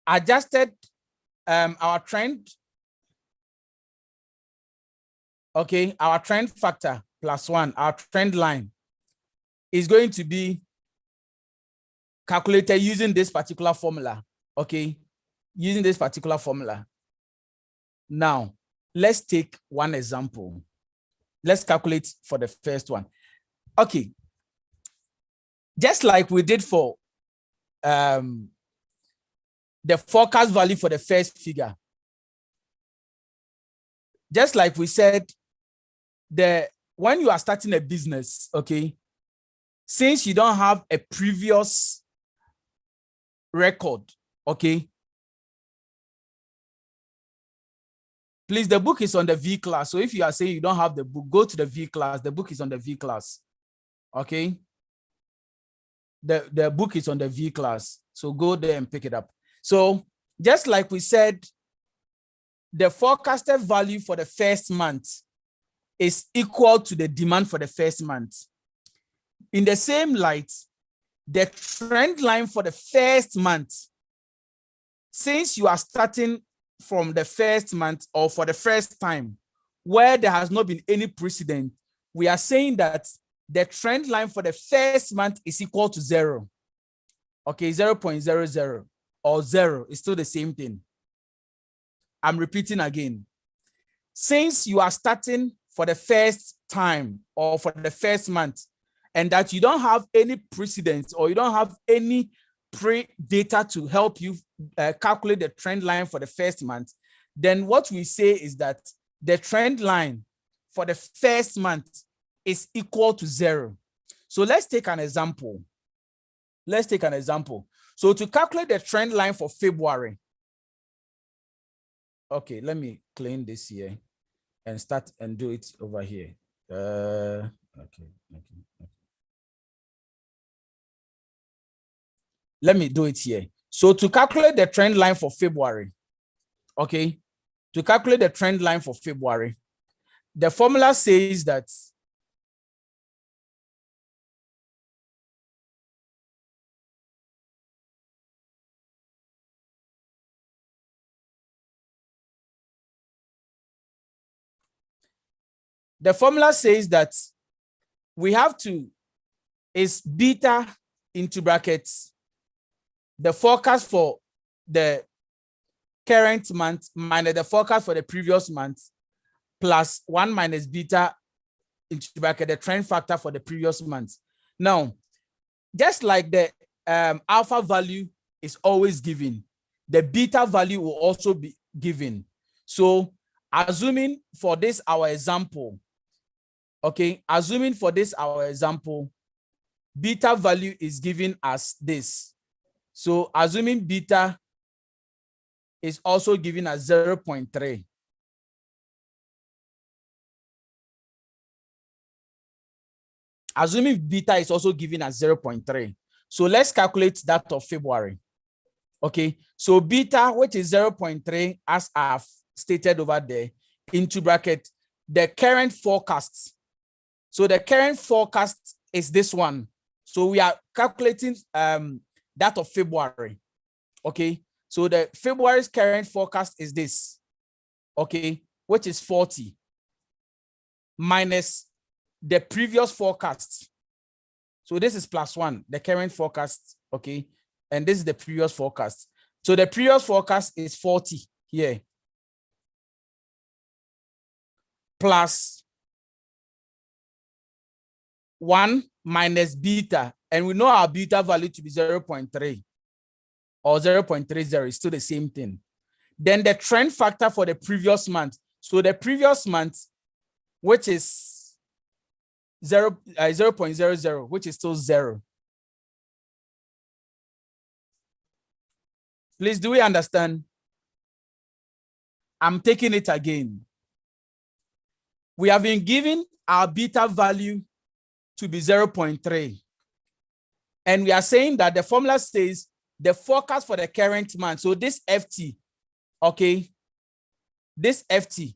adjusted, our trend, okay, our trend factor +1, our trend line is going to be calculated using this particular formula, okay? Using this particular formula. Now, let's take one example. Let's calculate for the first one. Okay. Just like we did for the forecast value for the first figure. Just like we said, when you are starting a business, okay, since you don't have a previous record, okay, please, the book is on the V class. So if you are saying you don't have the book, go to the V class. The book is on the V class. Okay. The book is on the V class. So go there and pick it up. So just like we said, the forecasted value for the first month is equal to the demand for the first month. In the same light, the trend line for the first month, since you are starting from the first month or for the first time where there has not been any precedent, we are saying that the trend line for the first month is equal to 0. Okay, 0.00 or 0 is still the same thing. I'm repeating again. Since you are starting for the first time or for the first month and that you don't have any precedents or you don't have any pre-data to help you calculate the trend line for the first month, then what we say is that the trend line for the first month is equal to 0. So let's take an example. Let's take an example. So to calculate the trend line for February, okay, let me clean this here and start and do it over here. Okay. Let me do it here. So to calculate the trend line for February, okay, to calculate the trend line for February, the formula says that we have to is beta into brackets the forecast for the current month minus the forecast for the previous month plus 1 minus beta into bracket the trend factor for the previous month. Now, just like the alpha value is always given, the beta value will also be given. So assuming for this our example, okay, assuming for this our example, beta value is given as this. So assuming beta is also given as 0.3. Assuming beta is also given as 0.3. So let's calculate that of February. Okay, so beta, which is 0.3, as I've stated over there, into bracket, the current forecast. So the current forecast is this one. So we are calculating that of February. Okay, so the February's current forecast is this. Okay, which is 40 minus the previous forecast. So this is +1, the current forecast, okay? And this is the previous forecast. So the previous forecast is 40 here. Plus 1 minus beta. And we know our beta value to be 0.3 or 0.30 is still the same thing. Then the trend factor for the previous month. So the previous month, which is 0.00, which is still 0. Please, do we understand? I'm taking it again. We have been given our beta value to be 0.3. And we are saying that the formula says the forecast for the current month. So this FT, okay, this FT,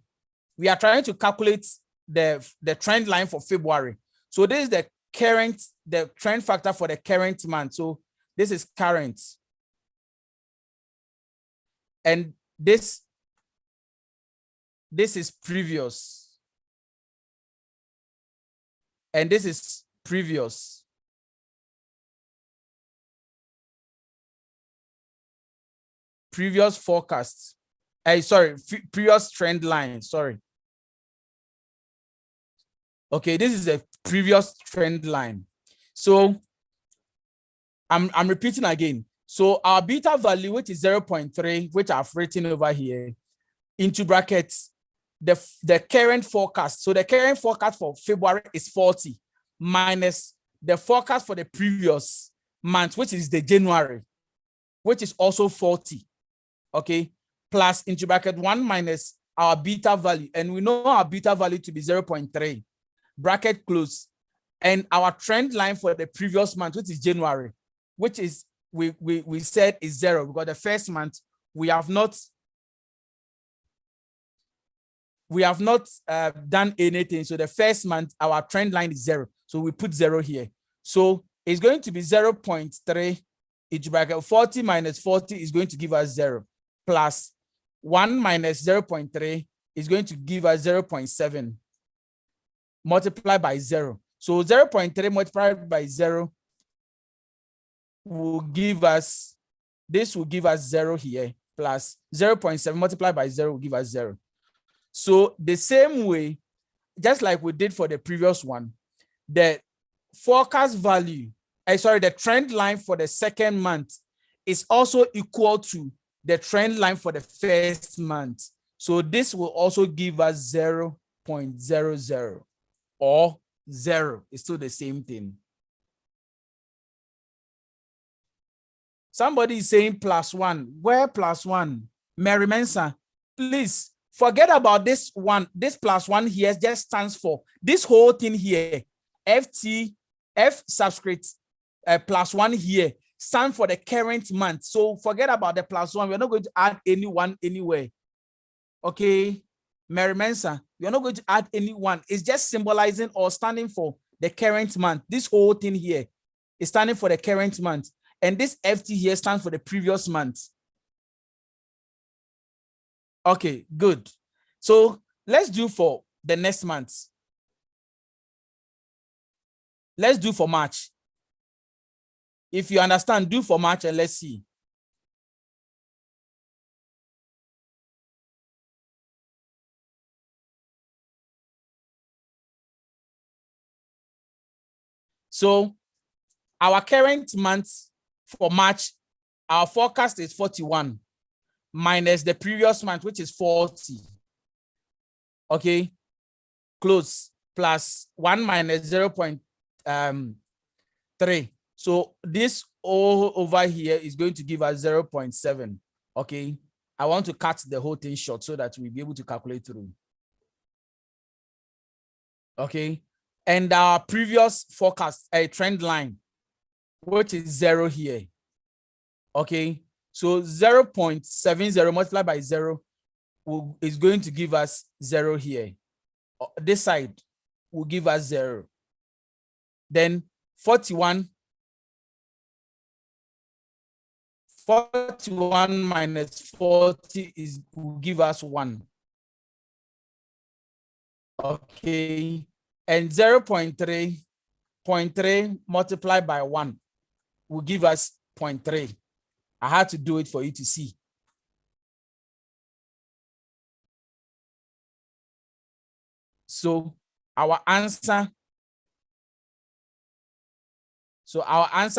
we are trying to calculate the trend line for February. So this is the trend factor for the current month. So this is current. And this is previous. And this is previous. Previous forecast. Previous trend line. Sorry. Okay, this is a previous trend line. So I'm repeating again. So our beta value, which is 0.3, which I've written over here, into brackets, the current forecast. So the current forecast for February is 40 minus the forecast for the previous month, which is the January, which is also 40. Okay, plus into bracket 1 minus our beta value. And we know our beta value to be 0.3. Bracket close. And our trend line for the previous month, which is January, which is we said is 0, because the first month we have not done anything. So the first month our trend line is 0. So we put 0 here. So it's going to be 0.3 into bracket 40 minus 40 is going to give us 0, plus 1 minus 0.3 is going to give us 0.7 multiplied by 0. So 0.3 multiplied by 0 will give us, this will give us 0 here, plus 0.7 multiplied by 0 will give us 0. So the same way, just like we did for the previous one, the forecast value, the trend line for the second month is also equal to the trend line for the first month. So this will also give us 0.00 or 0. It's still the same thing. Somebody is saying +1. Where +1? Mary Mensa, please forget about this one. This +1 here just stands for this whole thing here. F subscript +1 here stand for the current month. So forget about the +1. We're not going to add anyone anywhere. Okay, Mary Mensa, we're not going to add anyone. It's just symbolizing or standing for the current month. This whole thing here is standing for the current month. And this FT here stands for the previous month. Okay, good. So let's do for the next month. Let's do for March. If you understand, do for March and let's see. So our current month for March, our forecast is 41 minus the previous month, which is 40. Okay, close, plus 1 minus 0.3. So this all over here is going to give us 0.7. Okay, I want to cut the whole thing short so that we'll be able to calculate through. Okay, and our previous forecast, a trend line, which is 0 here. Okay, so 0.70 multiplied by 0 is going to give us 0 here. This side will give us 0. Then 41 minus 40 will give us 1. Okay, and 0.3 multiplied by 1 will give us 0.3. I had to do it for you to see. So our answer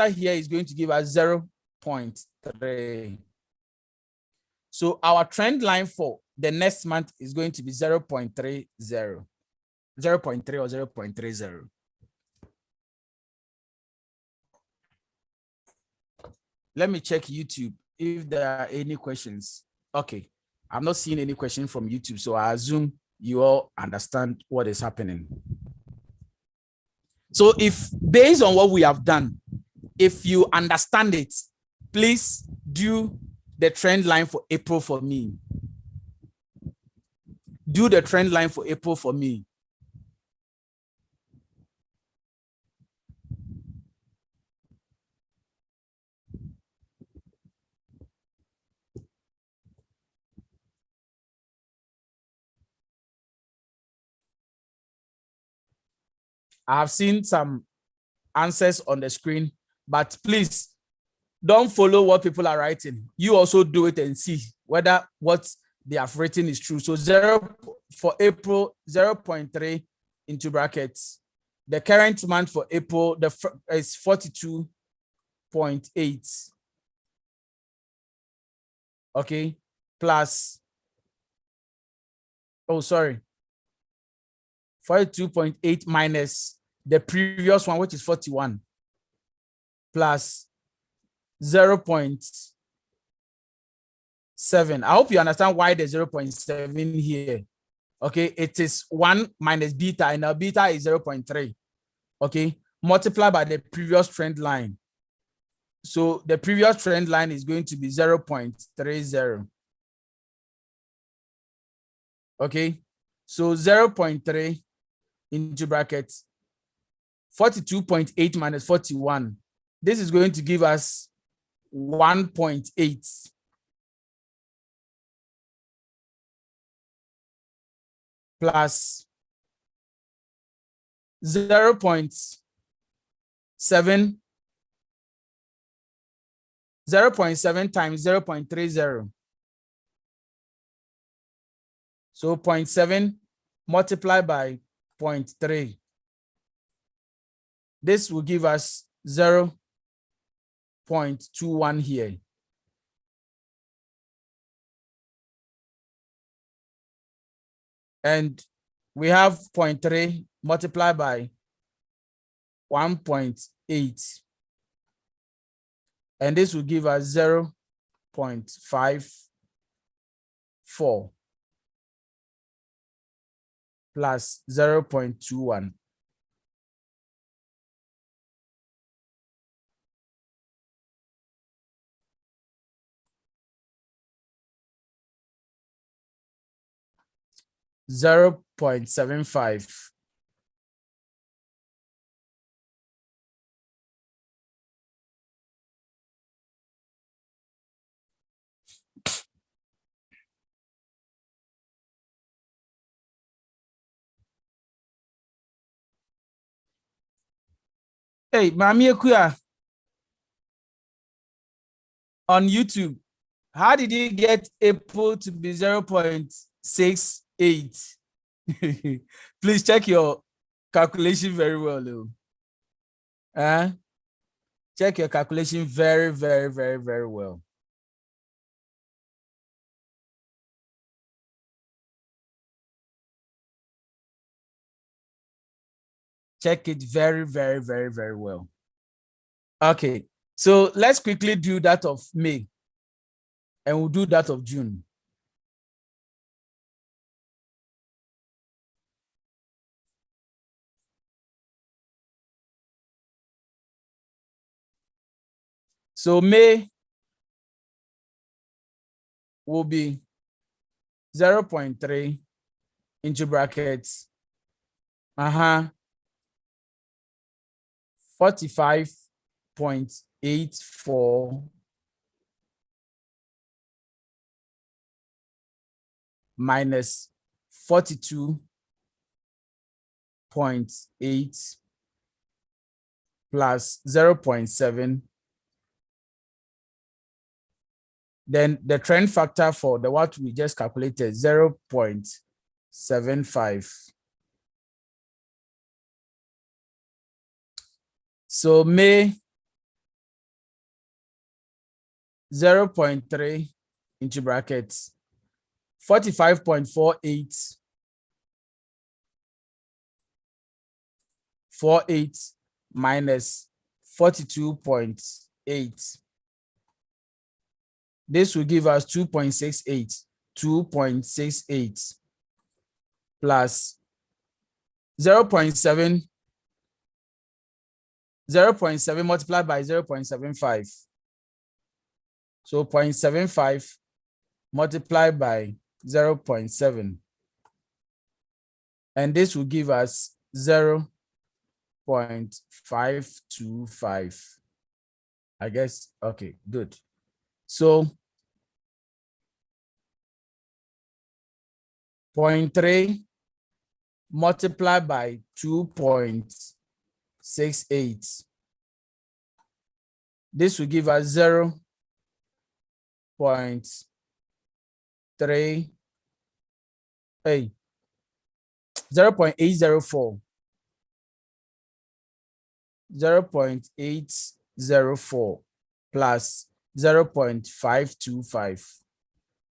here is going to give us 0.3. So our trend line for the next month is going to be 0.30, 0.3 or 0.30. Let me check YouTube if there are any questions. Okay, I'm not seeing any question from YouTube, so I assume you all understand what is happening. So if based on what we have done, if you understand it, please do the trend line for April for me. do the trend line for April for me. I have seen some answers on the screen, but please don't follow what people are writing. You also do it and see whether what they have written is true. So 0 for April, 0.3 into brackets. The current month for April is 42.8. Okay, plus, oh, sorry, 42.8 minus the previous one, which is 41, plus 0.7. I hope you understand why the 0.7 here. Okay, it is 1 minus beta, and now beta is 0.3. Okay, multiply by the previous trend line. So the previous trend line is going to be 0.30. Okay, so 0.3 into brackets 42.8 minus 41. This is going to give us 1.8. Plus 0.7 times 0.30. So 0.7 multiplied by 0.3. This will give us 0.21 here. And we have 0.3 multiplied by 1.8. And this will give us 0.54 plus 0.21. $0.75. Hey, Mami Ekuya, on YouTube, how did you get April to be 0.68? Please check your calculation very well, though. Check your calculation very, very, very, very well. Check it very, very, very, very well. Okay, so let's quickly do that of May, and we'll do that of June. So May will be 0.3 into brackets. 45.84 minus 42.8 plus 0.7. Then the trend factor for the what we just calculated, 0.75. So May 0.3 into brackets 45.48 minus 42.8. This will give us 2.68. 2.68 plus 0.7. 0.7 multiplied by 0.75. So 0.75 multiplied by 0.7. And this will give us 0.525. I guess, okay, good. So 0.3 multiplied by 2.68. This will give us 0.3, 0.804. 0.804 plus 0.525.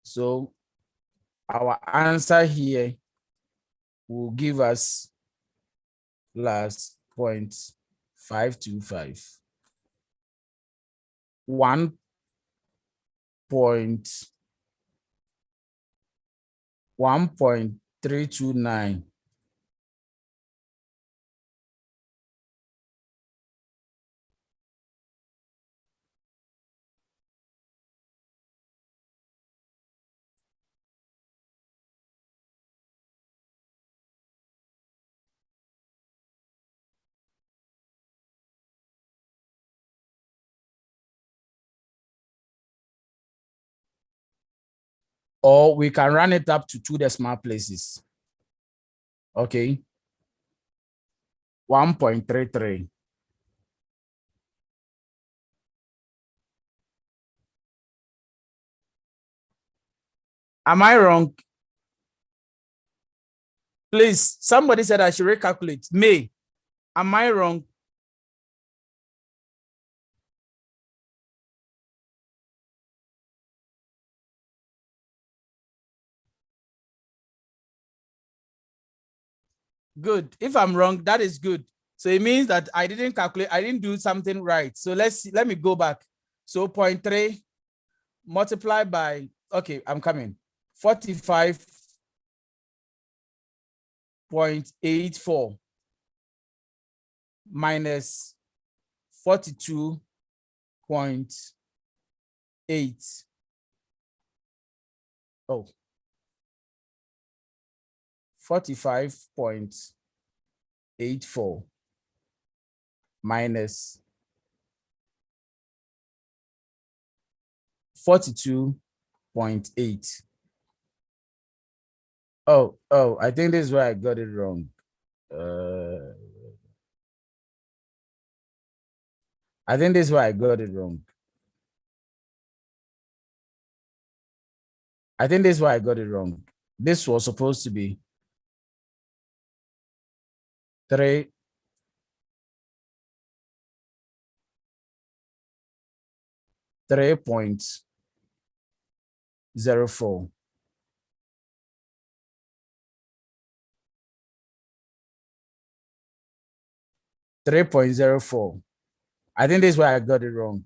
So our answer here will give us plus 0.525. 1.329. Or we can run it up to 2 decimal places. Okay. 1.33. Am I wrong? Please, somebody said I should recalculate. May, am I wrong? Good. If I'm wrong, that is good. So it means that I didn't calculate, I didn't do something right. So let's see, let me go back. So 0.3 multiplied by, okay, I'm coming. 45.84 minus 42.8. Oh, 45.84 minus 42.8. Oh, I think this is where I got it wrong. I think this is where I got it wrong. I think this is why I got it wrong. This was supposed to be 3. 3.04. 3.04. I think this is where I got it wrong.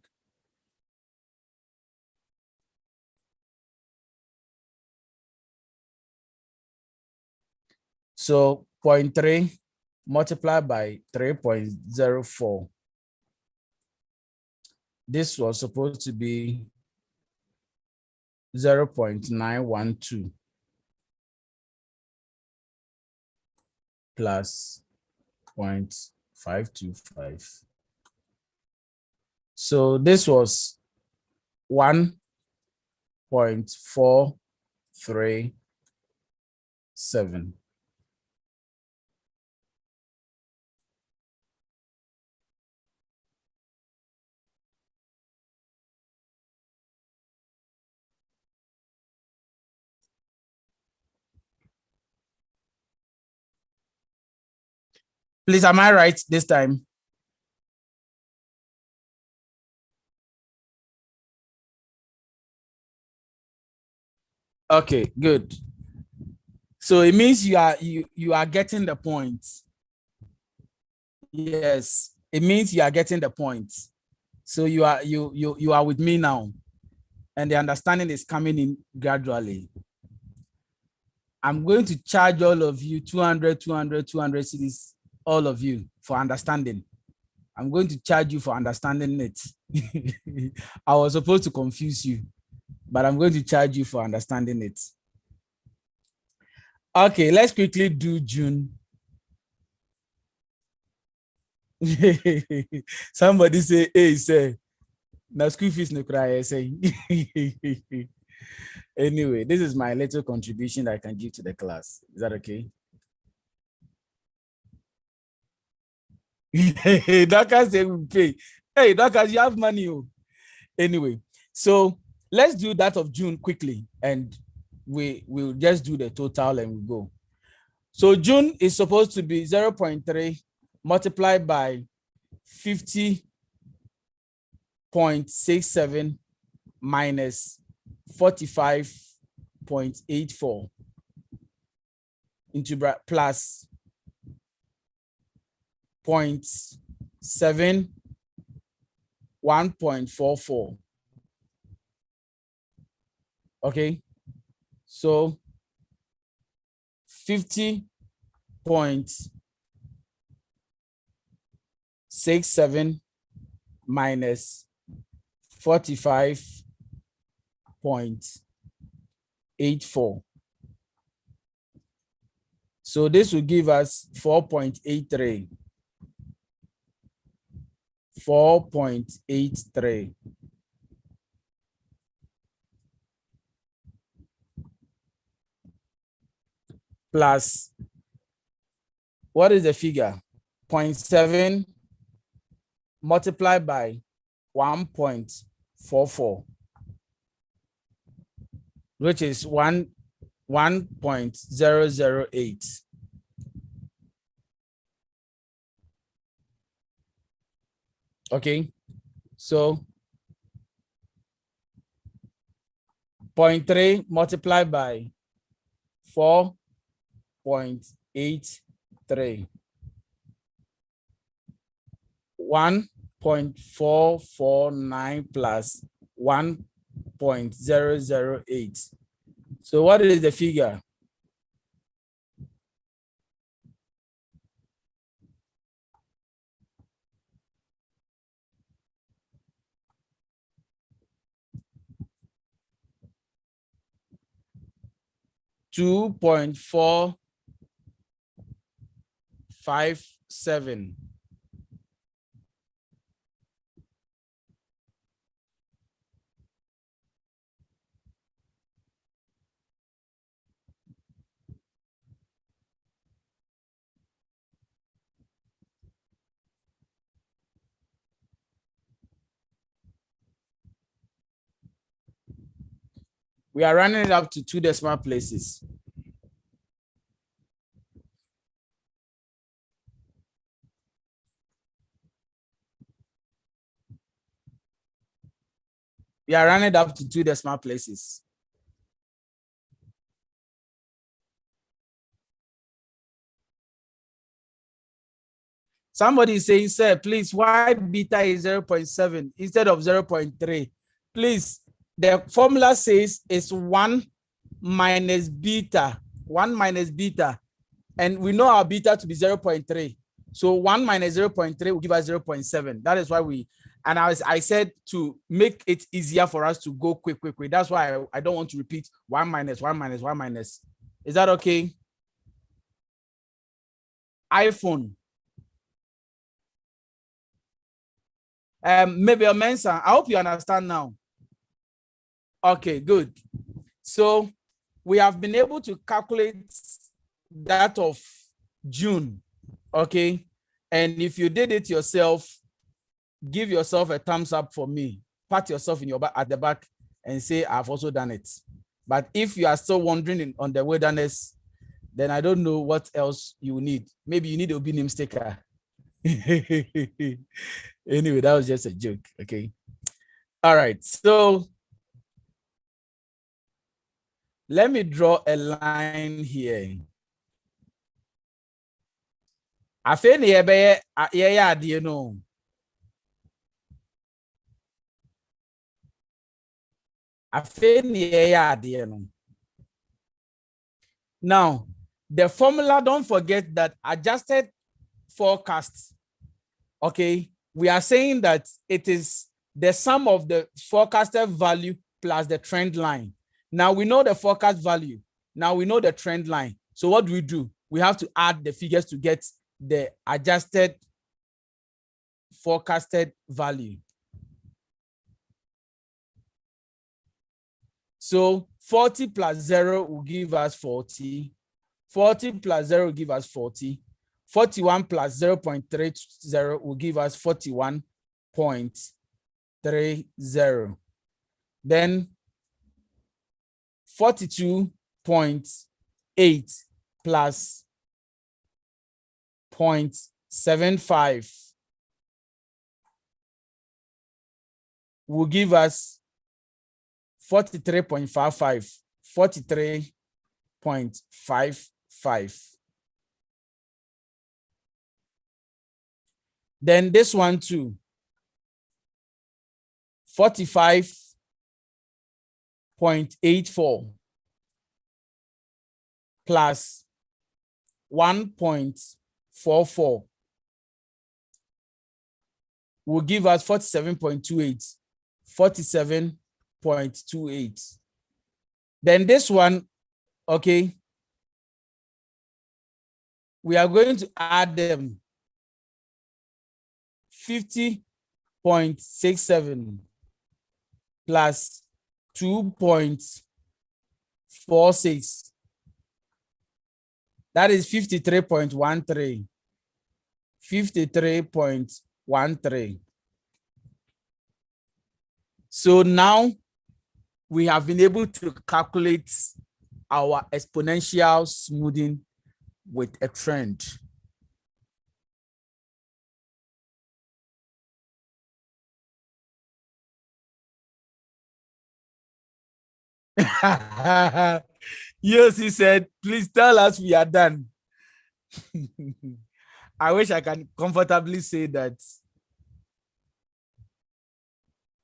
So 0.3 multiplied by 3.04. This was supposed to be 0.912 plus 0.525. So this was 1.437. Please, am I right this time? Okay, good. So it means you are getting the point. Yes, it means you are getting the point. So you are with me now, and the understanding is coming in gradually. I'm going to charge all of you 200 cities, all of you, for understanding. I'm going to charge you for understanding it. I was supposed to confuse you, but I'm going to charge you for understanding it. Okay, let's quickly do June. Somebody say, hey, say, now school fees no cry, say. Anyway, this is my little contribution that I can give to the class. Is that okay? Doctor say we pay. Hey, doctor, you have money. Oh. Anyway, so let's do that of June quickly, and we'll just do the total and we go. So June is supposed to be 0.3 multiplied by 50.67 minus 45.84 into plus 0.7 1.44. Okay, so 50.67 minus 45.84. So this will give us 4.83. 4.83. Plus, what is the figure? 0.7 multiplied by 1.44, which is 1.008. Okay, so 0.3 multiplied by 4.83. 1.449 plus 1.008. So what is the figure? $2.457. We are running it up to 2 decimal places. We are running it up to 2 decimal places. Somebody is saying, sir, please, why beta is 0.7 instead of 0.3? Please, the formula says it's 1 minus beta, 1 minus beta. And we know our beta to be 0.3. So 1 minus 0.3 will give us 0.7. That is why I said to make it easier for us to go quick. That's why I don't want to repeat 1 minus 1 minus 1 minus. Is that okay? iPhone. Maybe a Mensa. I hope you understand now. Okay, good. So we have been able to calculate that of June. Okay. And if you did it yourself, give yourself a thumbs up for me. Pat yourself in your back at the back and say, I've also done it. But if you are still wandering on the wilderness, then I don't know what else you need. Maybe you need a name sticker. Anyway, that was just a joke. Okay. All right. So let me draw a line here. I feel you know. Now, the formula, don't forget that adjusted forecast. Okay, we are saying that it is the sum of the forecasted value plus the trend line. Now we know the forecast value. Now we know the trend line. So what do? We have to add the figures to get the adjusted forecasted value. So 40 plus 0 will give us 40. 40 plus 0 will give us 40. 41 plus 0.30 will give us 41.30. Then 42.8 plus 0.75 will give us 43.55. 43.55. Then this one too. 45.84 plus 1.44 will give us 47.28. 47.28. Then this one, okay, we are going to add them. 50.67 plus 2.46. That is 53.13. 53.13. So now we have been able to calculate our exponential smoothing with a trend. Yes, he said, please tell us we are done. I wish I can comfortably say that.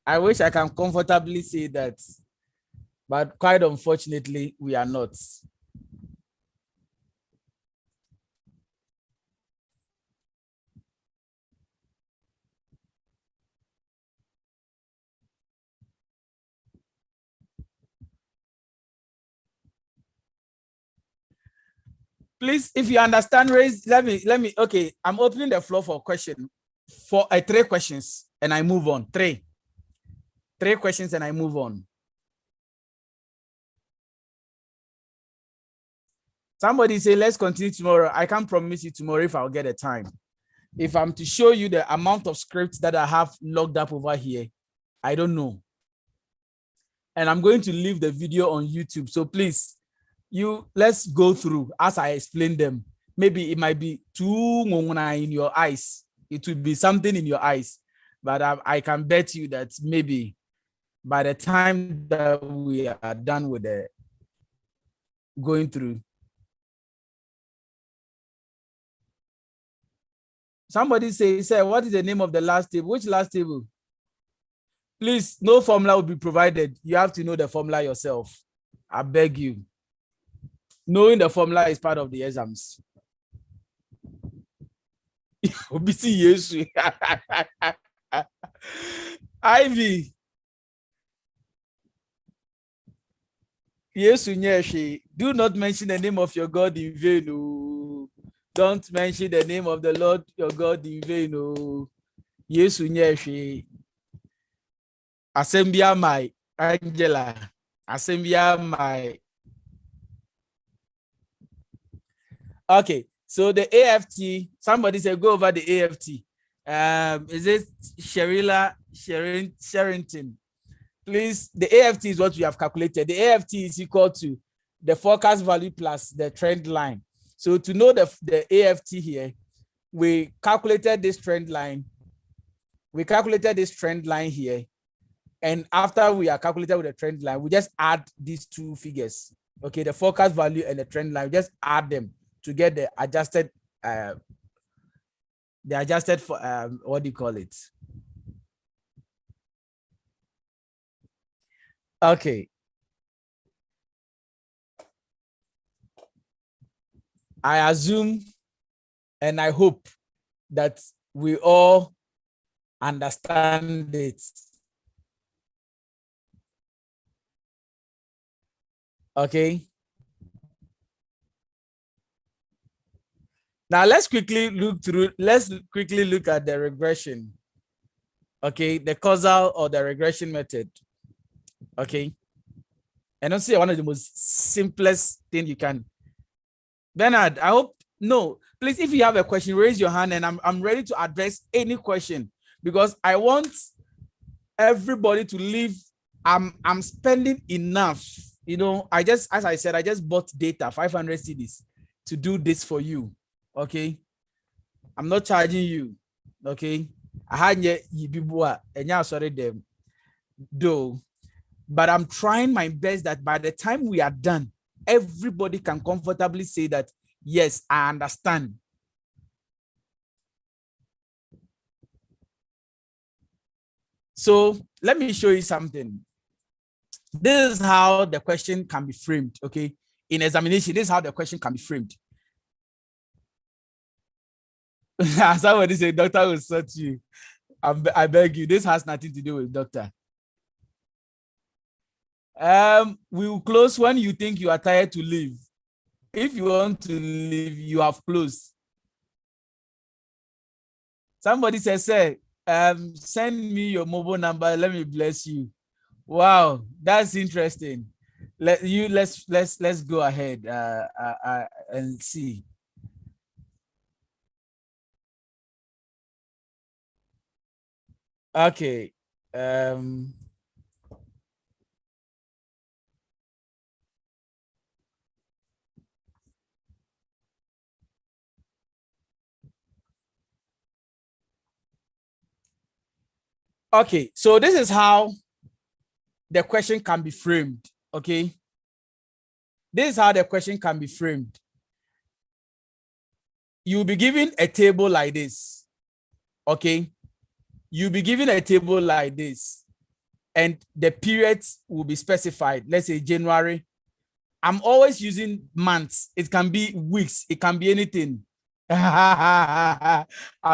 I wish I can comfortably say that, but quite unfortunately, we are not. Please, if you understand, raise, let me, okay, I'm opening the floor for question, for 3 questions, and I move on. Three questions and I move on. Somebody say, let's continue tomorrow. I can't promise you tomorrow if I'll get a time. If I'm to show you the amount of scripts that I have logged up over here, I don't know. And I'm going to leave the video on YouTube. So please, let's go through as I explain them. Maybe it might be too in your eyes. It would be something in your eyes. But I can bet you that maybe by the time that we are done with the going through, somebody say, what is the name of the last table? Which last table? Please, no formula will be provided. You have to know the formula yourself. I beg you. Knowing the formula is part of the exams. Ivy. Yes, do not mention the name of your God in vain. Oh. Don't mention the name of the Lord your God in vain. Oh. Yes, Assembia my Angela. Assembia my. Okay, so the AFT, somebody said go over the AFT. Is it Sherrington? Please, the AFT is what we have calculated. The AFT is equal to the forecast value plus the trend line. So to know the AFT here, we calculated this trend line. We calculated this trend line here. And after we are calculated with the trend line, we just add these two figures. Okay, the forecast value and the trend line, we just add them to get the adjusted for what do you call it? Okay. I assume and I hope that we all understand it. Okay. Now let's quickly look at the regression. Okay, the causal or the regression method. Okay. And also one of the most simplest thing you can. Bernard, I hope, no, please, if you have a question, raise your hand and I'm ready to address any question because I want everybody to leave. I'm spending enough. You know, as I said, I just bought data, 500 CDs to do this for you. Okay. I'm not charging you. Okay. I had you sorry them though. But I'm trying my best that by the time we are done, everybody can comfortably say that, yes, I understand. So let me show you something. This is how the question can be framed, okay? In examination, this is how the question can be framed. Somebody say, doctor will search you. I beg you, this has nothing to do with doctor. We will close when you think you are tired to leave. If you want to leave, you have closed. Somebody says, sir, send me your mobile number. Let me bless you. Wow, that's interesting. Let's go ahead and see. Okay. Okay, so this is how the question can be framed. Okay. This is how the question can be framed. You'll be given a table like this. Okay. You'll be given a table like this, and the periods will be specified. Let's say January. I'm always using months. It can be weeks. It can be anything. I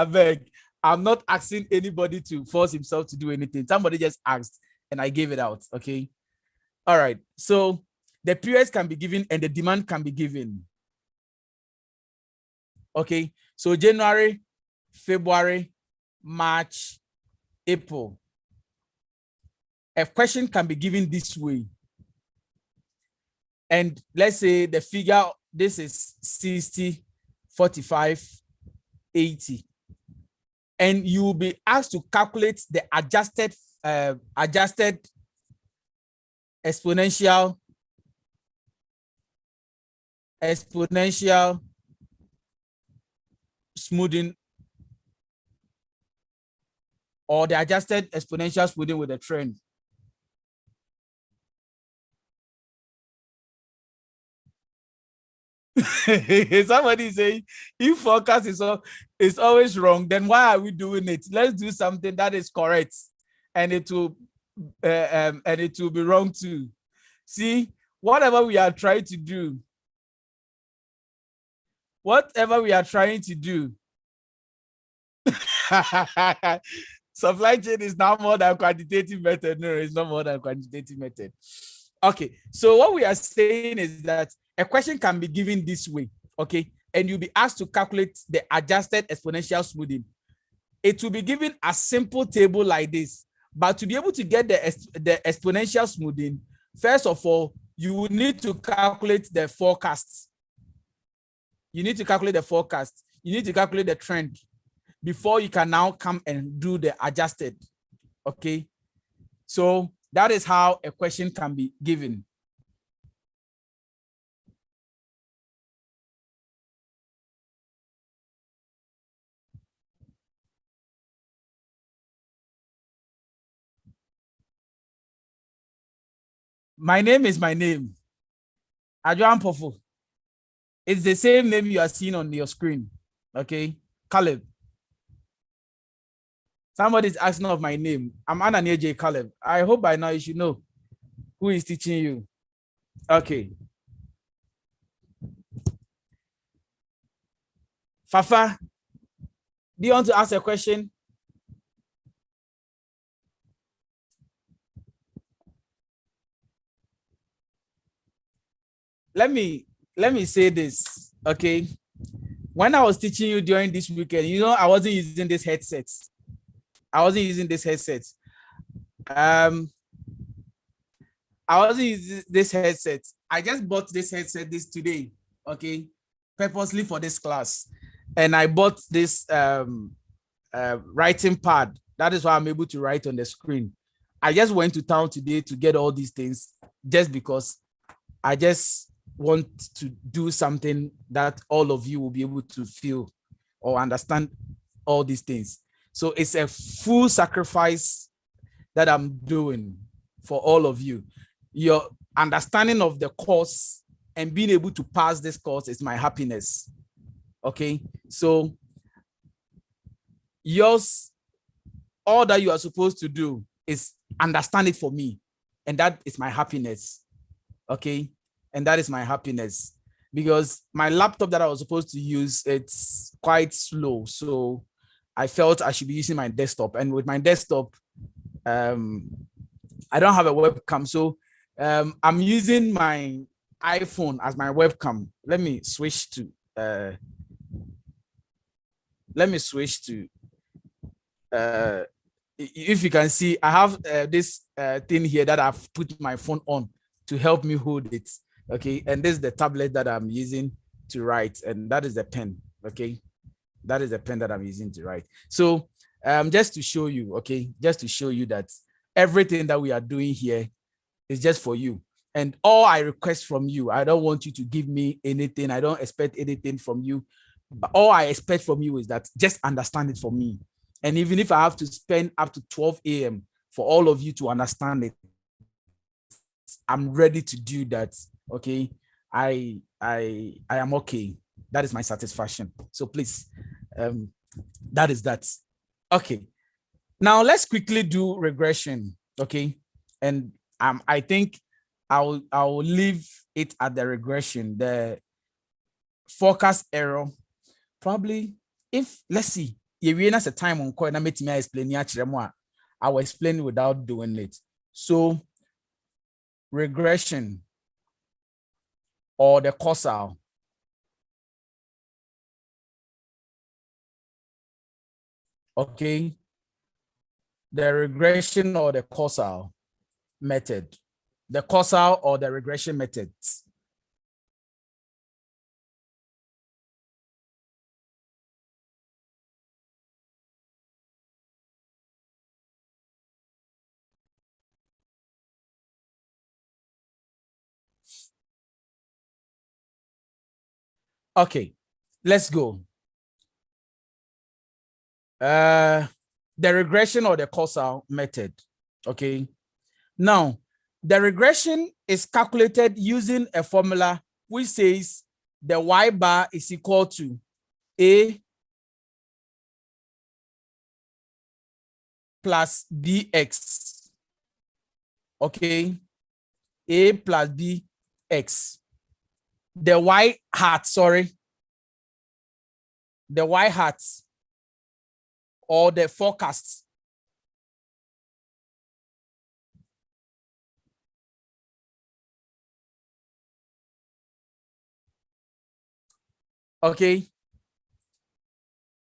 beg. I'm not asking anybody to force himself to do anything. Somebody just asked and I gave it out. Okay. All right. So the periods can be given and the demand can be given. Okay. So January, February, March, April. A question can be given this way. And let's say the figure, this is 60, 45, 80. And you will be asked to calculate the adjusted exponential smoothing, or the adjusted exponential smoothing with a trend. Somebody saying if forecast is always wrong, then why are we doing it? Let's do something that is correct, and it will be wrong too. See, whatever we are trying to do, supply chain is now more than quantitative method. No, it's not more than quantitative method. Okay, so what we are saying is that a question can be given this way, okay, and you'll be asked to calculate the adjusted exponential smoothing. It will be given a simple table like this, but to be able to get the exponential smoothing, first of all, you will need to calculate the forecast. You need to calculate the forecast. You need to calculate the trend before you can now come and do the adjusted. Okay, so that is how a question can be given. My name is my name. Adjoan Pofu. It's the same name you are seeing on your screen. Okay, Caleb. Somebody's asking of my name. I'm Anania J. Caleb. I hope by now you should know who is teaching you. Okay. Fafa, do you want to ask a question? Let me say this, okay? when I was teaching you during this weekend, you know, I wasn't using this headset. I wasn't using this headset. I wasn't using this headset. I just bought this headset this today, okay, purposely for this class. And I bought this writing pad. That is why I'm able to write on the screen. I just went to town today to get all these things just because I just want to do something that all of you will be able to feel or understand all these things. So it's a full sacrifice that I'm doing for all of you. Your understanding of the course and being able to pass this course is my happiness. Okay, so yours, all that you are supposed to do is understand it for me, and that is my happiness. Okay, and that is my happiness, because my laptop that I was supposed to use, it's quite slow, so I felt I should be using my desktop. And with my desktop, I don't have a webcam, so I'm using my iPhone as my webcam. Let me switch to if you can see, I have this thing here that I've put my phone on to help me hold it. Okay, and this is the tablet that I'm using to write, and that is the pen. Okay, that is the pen that I'm using to write. So just to show you, okay, just to show you that everything that we are doing here is just for you. And all I request from you, I don't want you to give me anything. I don't expect anything from you. But all I expect from you is that just understand it for me. And even if I have to spend up to 12 a.m. for all of you to understand it, I'm ready to do that. Okay, I am okay. That is my satisfaction. So please, that is that. Okay, now let's quickly do regression. Okay, and I think I'll leave it at the regression. The forecast error, probably, if let's see, you a time on call and I explain, I will explain without doing it. So regression or the causal. Okay, the regression or the causal method, the causal or the regression methods. Okay, let's go. The regression or the causal method. Okay, now the regression is calculated using a formula which says the y bar is equal to a plus bx. Okay, a plus bx. The y hat, the y hat or the forecast. Okay,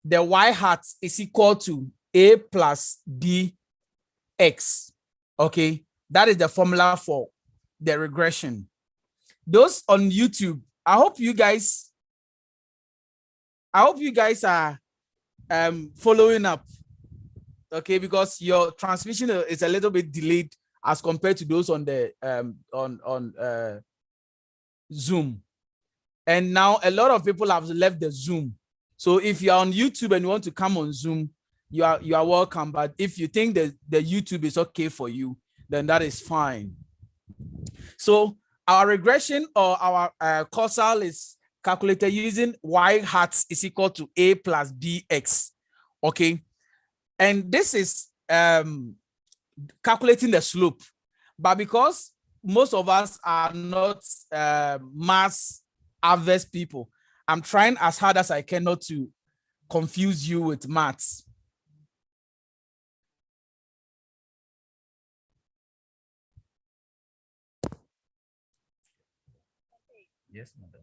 the y hat is equal to a plus bx. Okay, that is the formula for the regression. Those on YouTube, I hope you guys are following up. Okay, because your transmission is a little bit delayed as compared to those on the Zoom. And now a lot of people have left the Zoom. So if you're on YouTube and you want to come on Zoom, you are welcome. But if you think that the YouTube is okay for you, then that is fine. So our regression or our causal is calculated using y hat is equal to a plus bx. Okay, and this is calculating the slope. But because most of us are not mass averse people, I'm trying as hard as I can not to confuse you with maths. Yes, madam.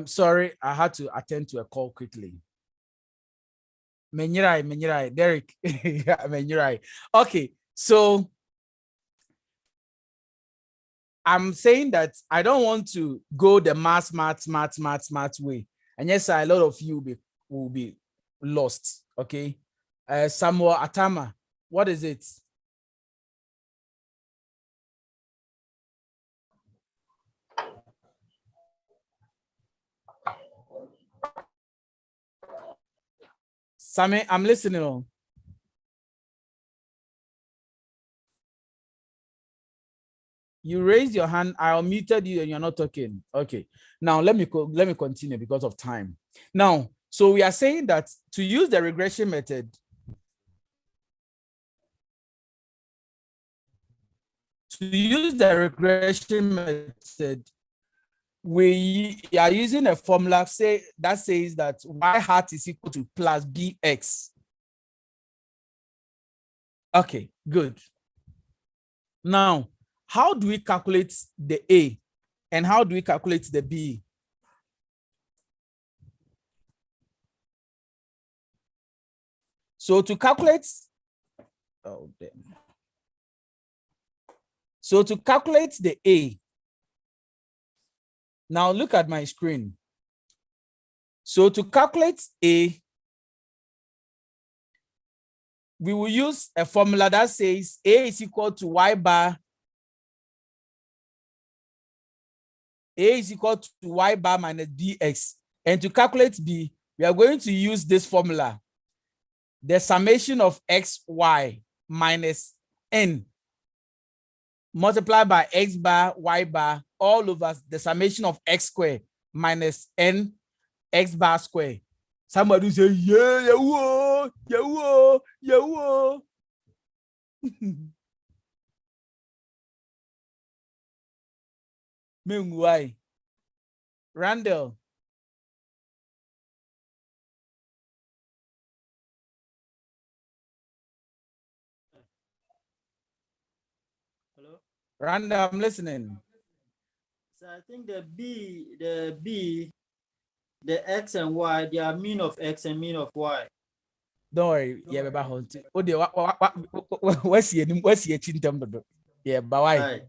Sorry, I had to attend to a call quickly. Menyirai, Derek. Menyirai. Okay, so I'm saying that I don't want to go the math way. And yes, a lot of you will be lost. Okay. Samuel Atama, what is it? Sammy, I'm listening. You raised your hand. I unmuted you and you're not talking. Okay. Now let me continue because of time. Now, so we are saying that to use the regression method, we are using a formula that says that y hat is equal to plus bx. Okay, good. Now, how do we calculate the A and how do we calculate the B? So to calculate, so to calculate the A, now look at my screen. So to calculate A, we will use a formula that says A is equal to y bar. A is equal to y bar minus bx. And to calculate B, we are going to use this formula. The summation of xy minus n multiplied by x bar, y bar, all over the summation of x squared minus n x bar square. Somebody say, yeah, whoa. Why? Randall. Hello? Randall, I'm listening. So I think the x and y, they are mean of x and mean of y. Don't worry. Yeah, about hunting. Oh, dear, what's your chintam? Yeah, but why?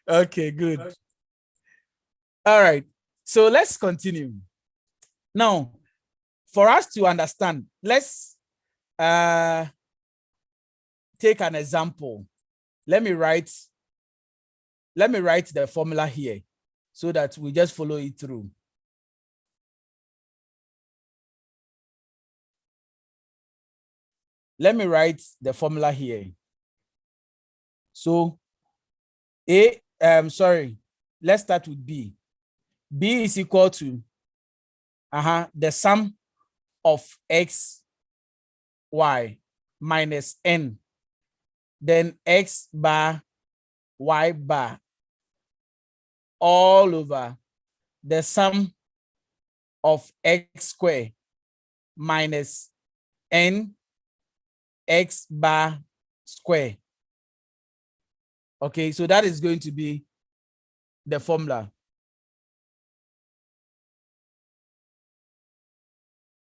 Okay, good. All right. So let's continue. Now, for us to understand, let's take an example. Let me write the formula here so that we just follow it through. Let me write the formula here. So let's start with B. B is equal to the sum of x, y minus n, then x bar, y bar, all over the sum of x squared minus n x bar square. Okay, so that is going to be the formula.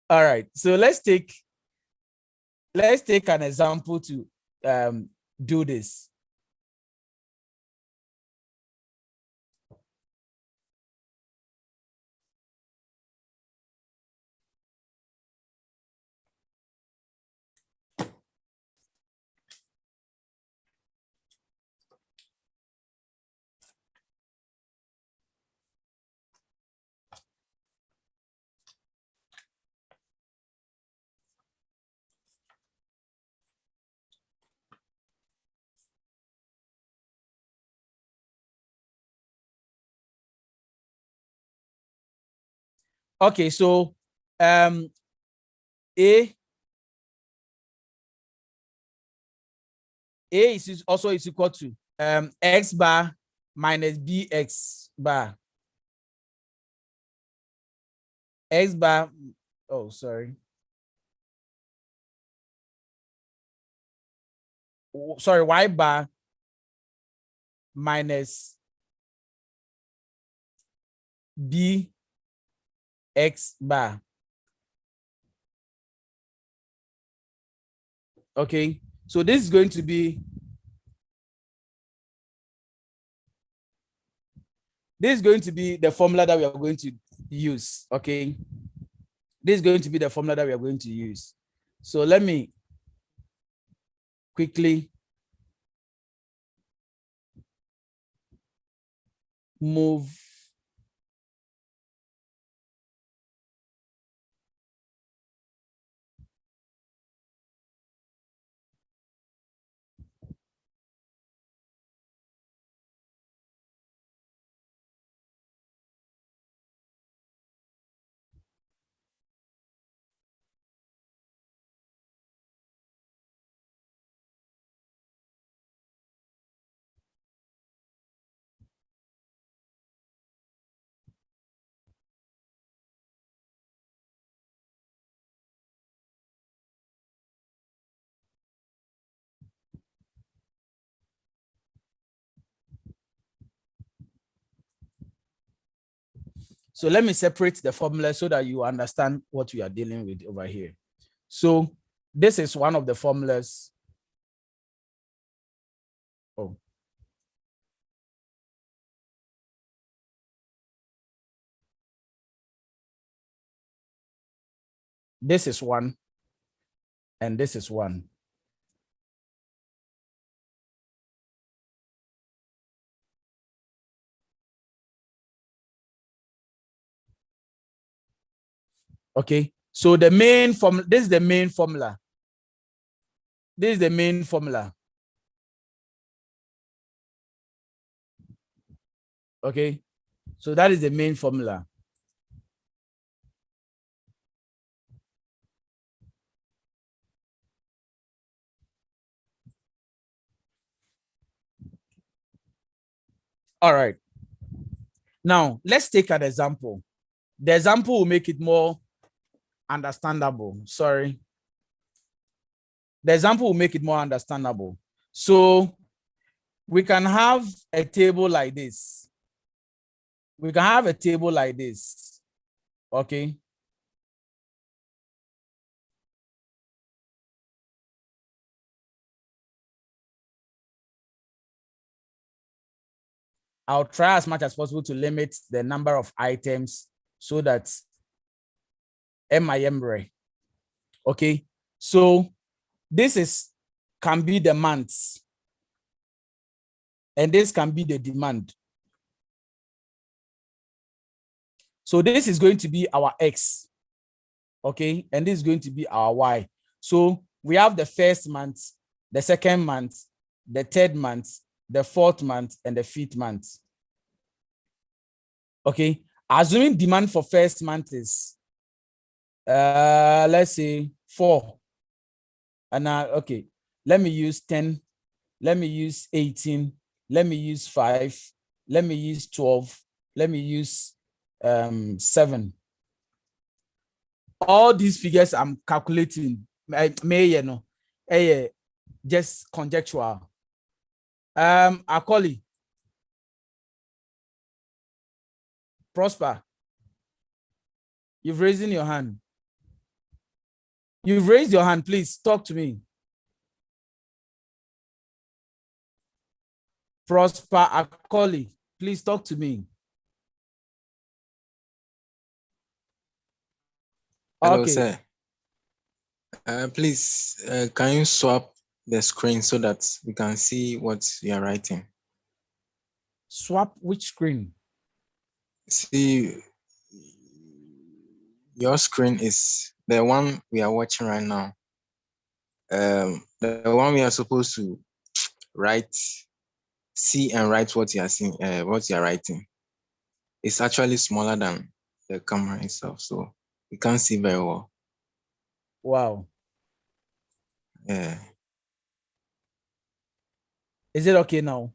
All right, so let's take an example to do this. Okay, so A is also equal to x bar minus bx bar. X bar, oh, sorry. Sorry, y bar minus B X bar. Okay, so this is going to be the formula that we are going to use. Okay, this is going to be the formula that we are going to use. So let me quickly move So let me separate the formula so that you understand what we are dealing with over here. So this is one of the formulas. Oh. This is one, and this is one. Okay, so the main formula, this is the main formula. This is the main formula. Okay, so that is the main formula. All right. Now, let's take an example. The example will make it more understandable. Sorry. The example will make it more understandable. So we can have a table like this. We can have a table like this. Okay. I'll try as much as possible to limit the number of items so that MIMRE. Okay. So this can be the months. And this can be the demand. So this is going to be our X. Okay. And this is going to be our Y. So we have the first month, the second month, the third month, the fourth month, and the fifth month. Okay. Assuming demand for first month is, let's say 4. And now, okay, let me use 10. Let me use 18. Let me use 5. Let me use 12. Let me use 7. All these figures I'm calculating may just conjectural. Akoli, Prosper, you've raised your hand. You've raised your hand. Please talk to me. Prosper Akoli, please talk to me. Hello, Okay. sir. Please, can you swap the screen so that we can see what you are writing? Swap which screen? See, your screen is the one we are watching right now. The one we are supposed to see and write what you are seeing, what you are writing. It's actually smaller than the camera itself, so you can't see very well. Wow. Yeah. Is it okay now?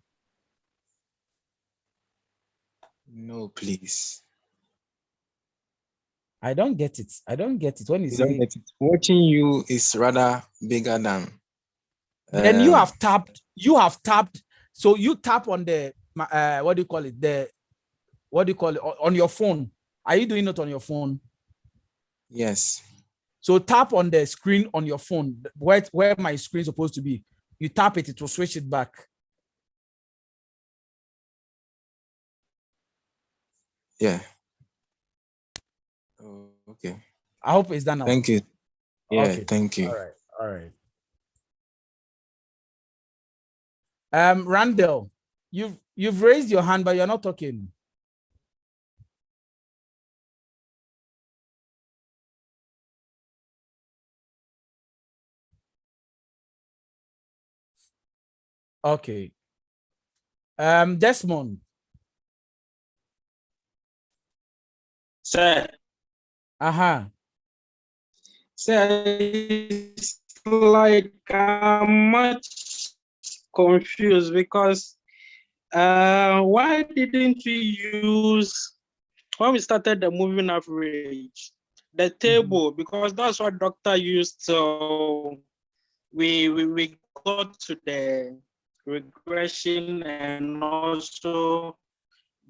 No, please. I don't get it. I don't get it. When you don't say get it. Watching you is rather bigger than. Then you have tapped. You have tapped. So you tap on the what do you call it? what do you call it, on your phone? Are you doing it on your phone? Yes. So tap on the screen on your phone, where my screen is supposed to be. You tap it, it will switch it back. Yeah. Oh, okay. I hope it's done now. Thank you. Yeah, Okay. thank you. All right. All right. Randall, you've raised your hand, but you're not talking. Okay. Desmond. Sir. Uh-huh. Sir, it's like I'm much confused because why didn't we use, when we started the moving average, the table, because that's what doctor used, so we got to the regression and also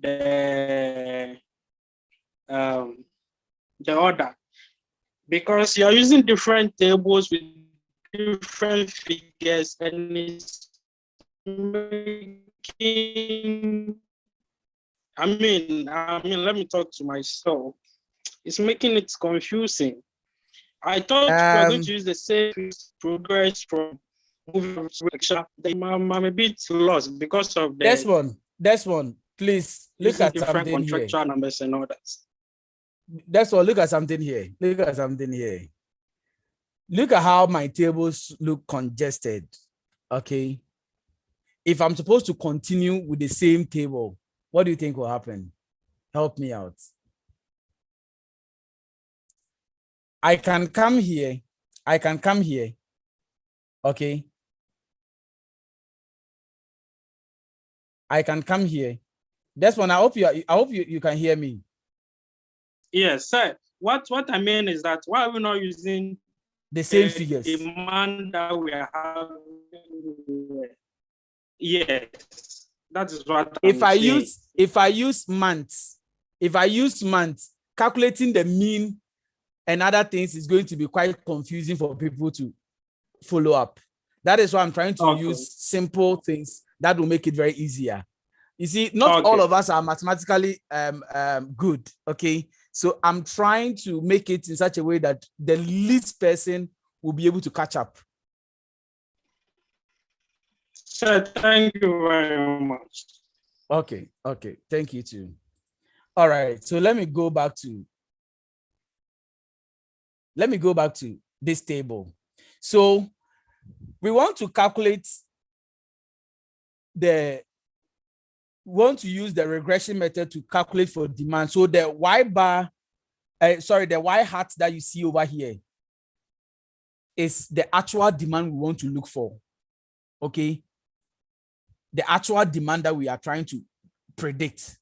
the order, because you're using different tables with different figures and it's making, let me talk to myself. It's making it confusing. I thought we were going to use the same progress from moving to I'm a bit lost because of the Desmond, please look at different something here. contractual numbers and all that. That's all. Look at something here. Look at something here. Look at how my tables look congested. Okay. If I'm supposed to continue with the same table, what do you think will happen? Help me out. I can come here. I can come here. Okay. I can come here. That's one. I hope you can hear me. Yes, sir. What I mean is that why are we not using the same figures? Demand that we are having. Yes, that is what if I'm saying. If I use months, calculating the mean and other things is going to be quite confusing for people to follow up. That is why I'm trying to use simple things that will make it very easier. You see, not all of us are mathematically good, okay? So I'm trying to make it in such a way that the least person will be able to catch up. Sir, thank you very much. Okay, thank you too. All right, so let me go back to this table. So we want to calculate we want to use the regression method to calculate for demand. So the Y bar, the Y hat that you see over here is the actual demand we want to look for. Okay. The actual demand that we are trying to predict.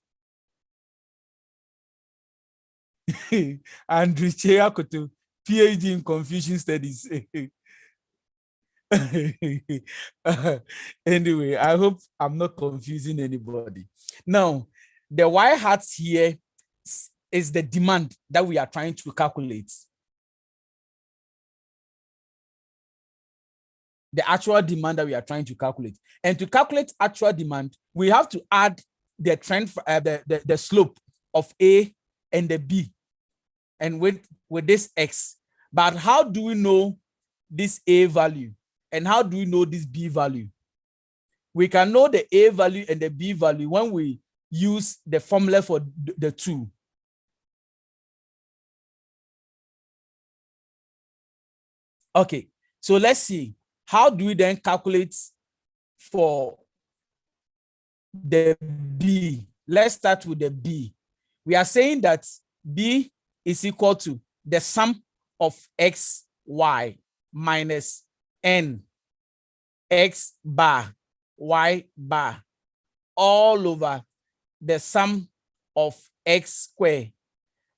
Andrew Cheakoto, PhD in Confucian Studies. Anyway, I hope I'm not confusing anybody. Now, the Y hat here is the demand that we are trying to calculate. The actual demand that we are trying to calculate. And to calculate actual demand, we have to add the trend, the slope of A and the B, and with this X. But how do we know this A value? And how do we know this B value? We can know the A value and the B value when we use the formula for the two. Okay, so let's see. How do we then calculate for the B? Let's start with the B. We are saying that B is equal to the sum of X, Y minus N X bar, Y bar, all over the sum of X square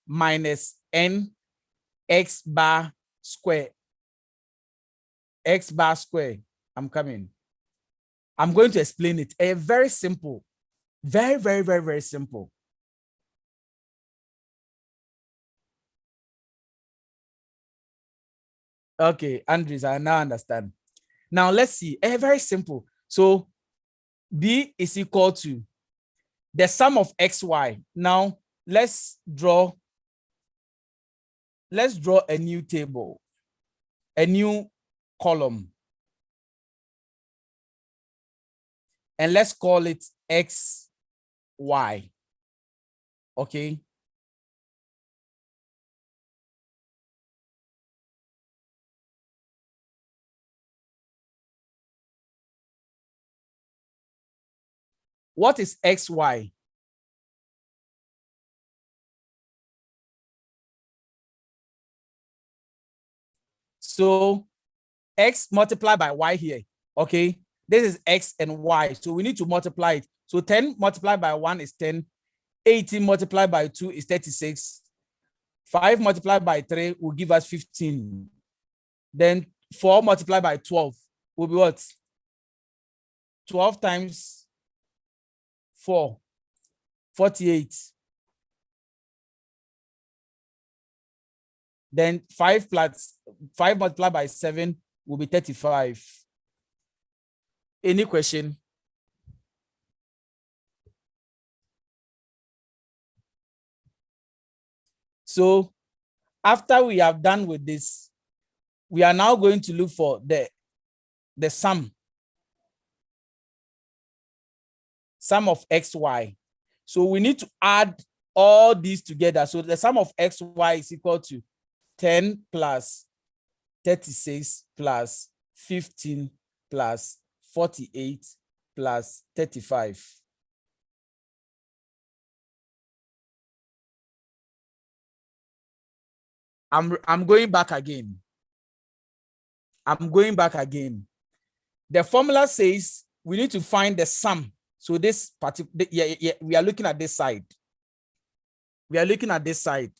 minus N X bar square. X bar square. I'm coming. I'm going to explain it. A very simple, very simple. Okay, Andres, I now understand. Now let's see. Very simple. So B is equal to the sum of XY. Now let's draw a new table, a new column. And let's call it XY. Okay. What is XY? So X multiplied by Y here. Okay. This is X and Y. So we need to multiply it. So 10 multiplied by 1 is 10. 18 multiplied by 2 is 36. 5 multiplied by 3 will give us 15. Then 4 multiplied by 12 will be what? 12 times 4, 48. Then 5 multiplied by 7 will be 35. Any question? So after we have done with this, we are now going to look for the sum of XY. So we need to add all these together. So the sum of XY is equal to 10 plus 36 plus 15 plus 48 plus 35. I'm going back again. I'm going back again. The formula says we need to find the sum. So this particular, we are looking at this side. We are looking at this side.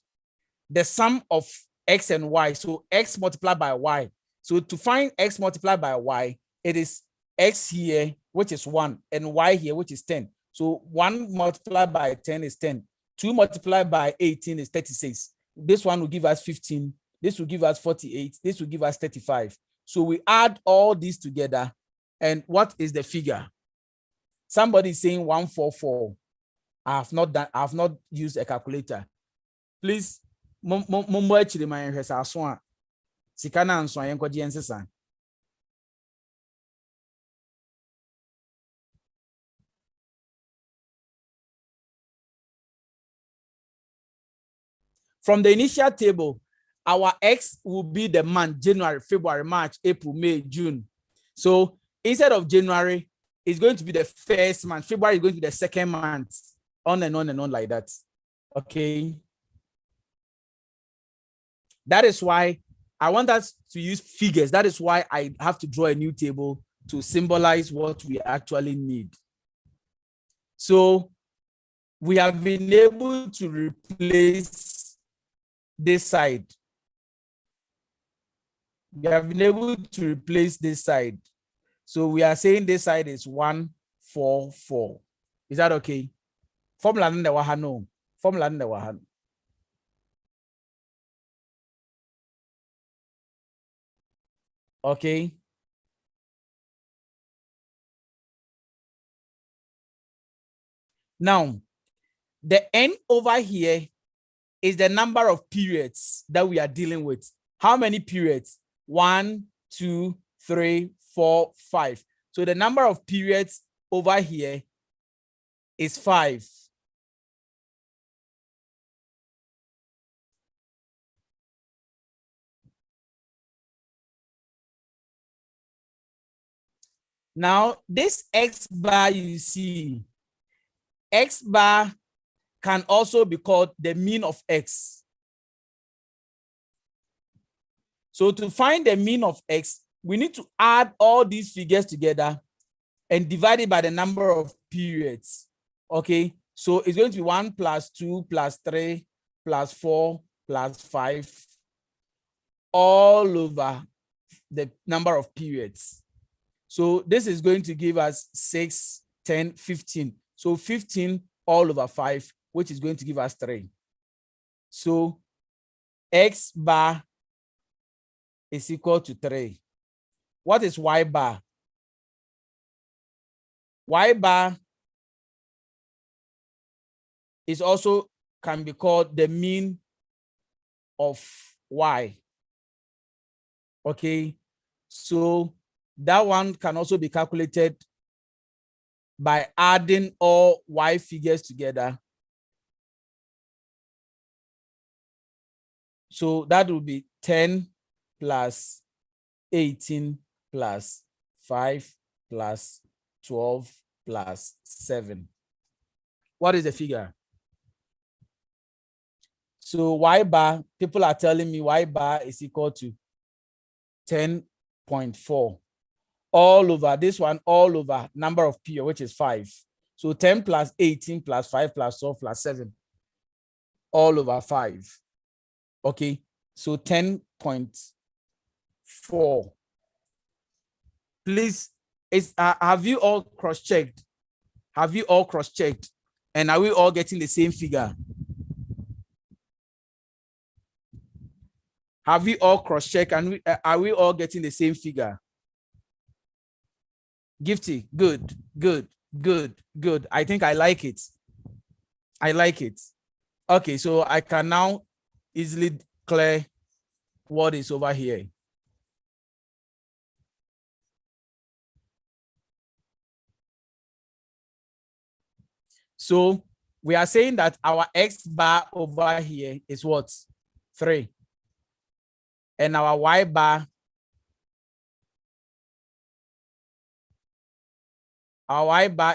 The sum of X and Y. So X multiplied by Y. So to find X multiplied by Y, it is X here, which is 1, and Y here, which is 10. So 1 multiplied by 10 is 10. 2 multiplied by 18 is 36. This one will give us 15. This will give us 48. This will give us 35. So we add all these together. And what is the figure? Somebody is saying 144. I have not used a calculator. Please, from the initial table, our X will be the month: January, February, March, April, May, June. So instead of January, it's going to be the first month. February is going to be the second month, on and on and on like that. Okay. That is why I want us to use figures. That is why I have to draw a new table to symbolize what we actually need. So we have been able to replace this side. We have been able to replace this side. So we are saying this side is 144. Is that okay? Formula in the wahano. Formula in the wahano. Okay. Now, the N over here is the number of periods that we are dealing with. How many periods? 1, 2, 3, 4, 5. So the number of periods over here is 5. Now, this X bar you see, X bar can also be called the mean of X. So to find the mean of X, we need to add all these figures together and divide it by the number of periods. Okay, so it's going to be 1 plus 2 plus 3 plus 4 plus 5 all over the number of periods. So this is going to give us 6, 10, 15. So 15 all over 5, which is going to give us 3. So X bar is equal to 3. What is y bar? Y bar is also can be called the mean of y. Okay, so that one can also be calculated by adding all y figures together. So that will be 10 plus 18 plus 5 plus 12 plus 7. What is the figure? So y bar, people are telling me y bar is equal to 10.4 all over this one, all over number of p, which is 5. So 10 plus 18 plus 5 plus 12 plus 7 all over 5. Okay, so 10.4. Please, have you all cross-checked? Have you all cross-checked? And are we all getting the same figure? Have we all cross-checked and are we all getting the same figure? Gifty, good, good, good, good. I think I like it. I like it. Okay, so I can now easily clear what is over here. So we are saying that our x bar over here is what? 3. And our y bar,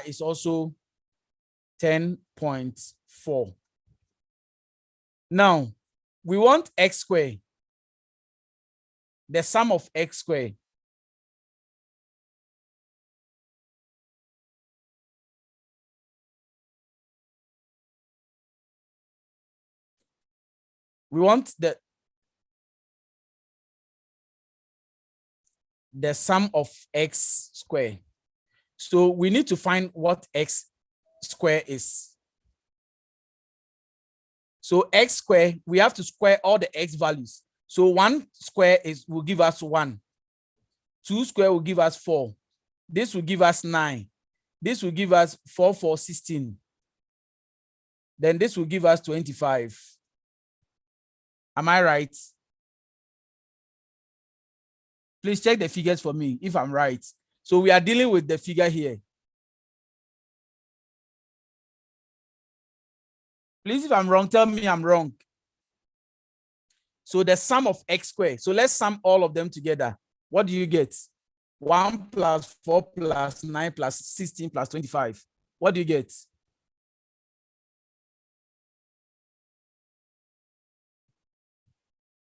is also 10.4. Now, we want x squared, the sum of x squared. We want the sum of x squared. So we need to find what x squared is. So x squared, we have to square all the x values. So 1 square will give us 1. 2 square will give us 4. This will give us 9. This will give us 4, 4, 16. Then this will give us 25. Am I right? Please check the figures for me if I'm right. So we are dealing with the figure here. Please, if I'm wrong, tell me I'm wrong. So the sum of x squared. So let's sum all of them together. What do you get? 1 plus 4 plus 9 plus 16 plus 25. What do you get?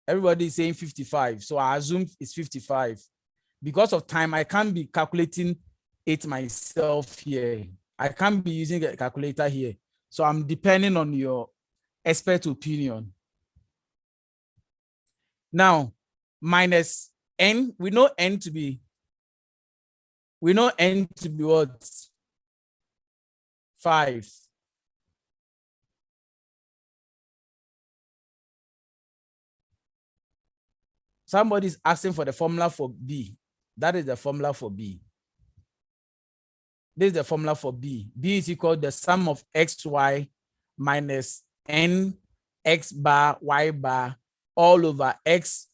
Everybody is saying 55. So I assume it's 55. Because of time, I can't be calculating it myself here. I can't be using a calculator here. So I'm depending on your expert opinion. Now, minus n, we know n to be what? 5. Somebody's asking for the formula for B. That is the formula for B. This is the formula for B. B is equal to the sum of xy minus n x bar y bar all over x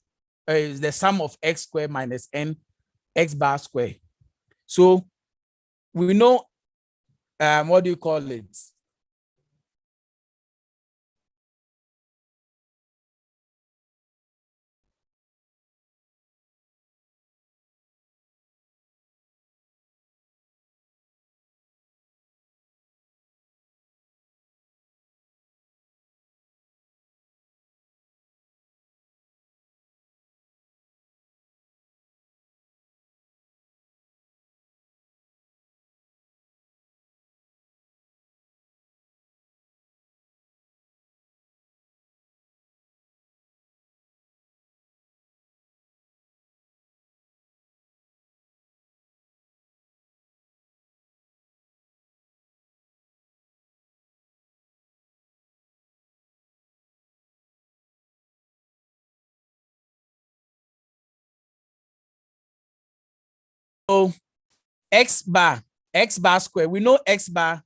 is the sum of x squared minus n x bar square. So we know what do you call it? x bar square. We know x bar.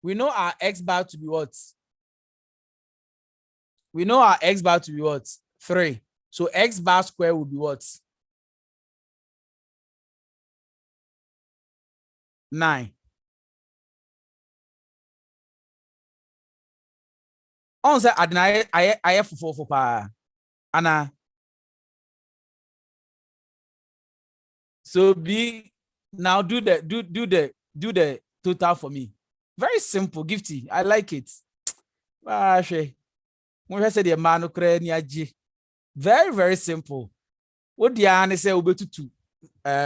We know our x bar to be what? We know our x bar to be what? 3. So x bar square will be what? 9. On say I have 4 pa. Anna. So B now do the total for me. Very simple, Gifty. I like it. Very, very simple. What the answer say ubetutu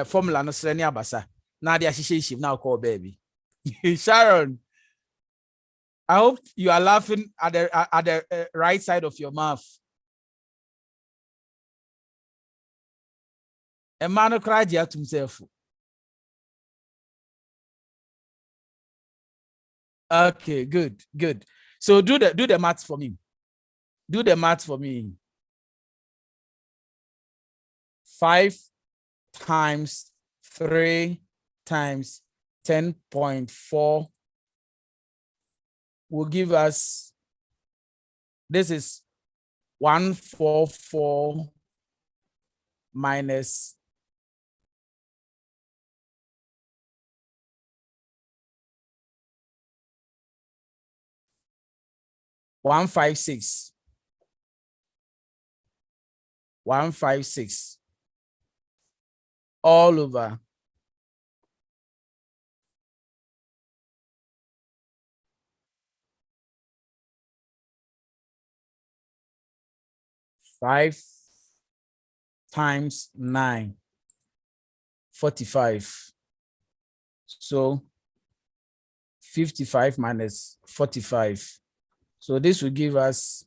formula no sreni abasa. Now they are now call baby. Sharon, I hope you are laughing at the right side of your mouth. A man cried to himself. Okay, good. So do the maths for me. Do the maths for me. 5 times 3 times 10.4 will give us, this is 144 minus 156. 156 all over 5 times 9, 45. So 55 minus 45. So this will give us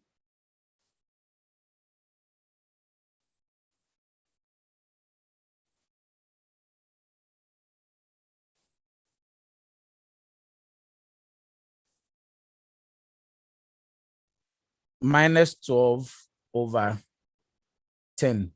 minus 12 over 10.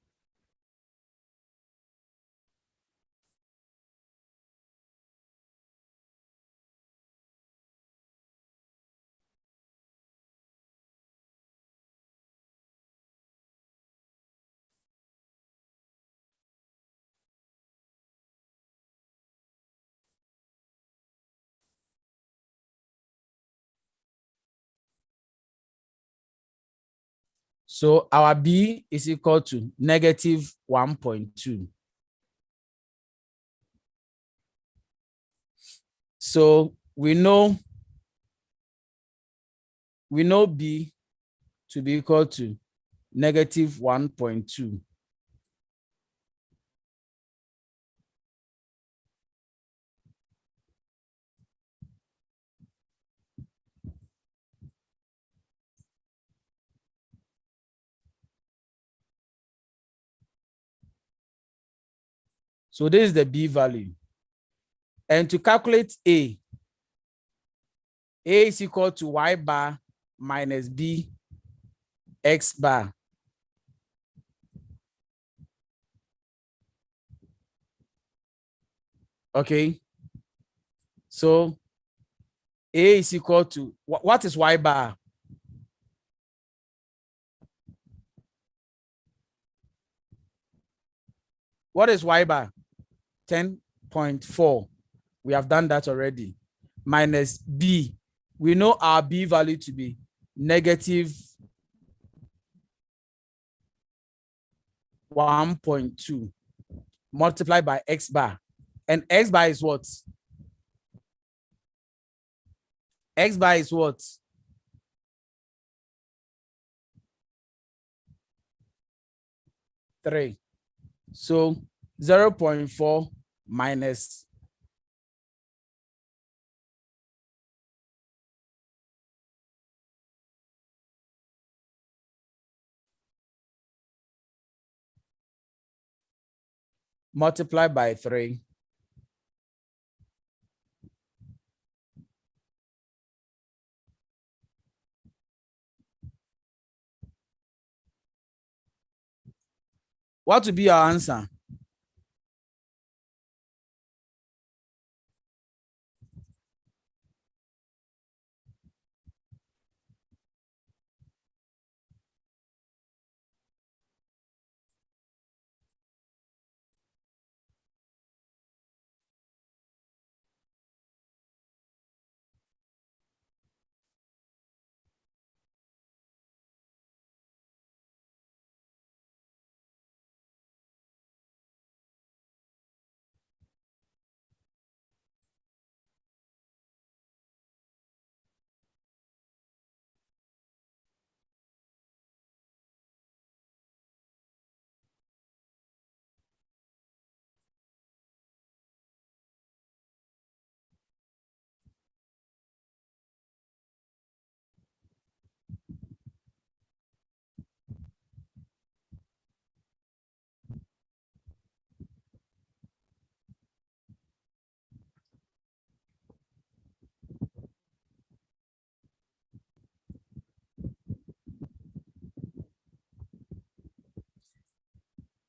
So our B is equal to negative 1.2. So we know B to be equal to negative 1.2. So this is the B value. And to calculate A is equal to Y bar minus B X bar. Okay. So A is equal to, what is Y bar? What is Y bar? 10.4. We have done that already. Minus B. We know our B value to be negative 1.2 multiplied by X bar. And X bar is what? X bar is what? Three. So 0.4 minus multiplied by 3. What would be your answer?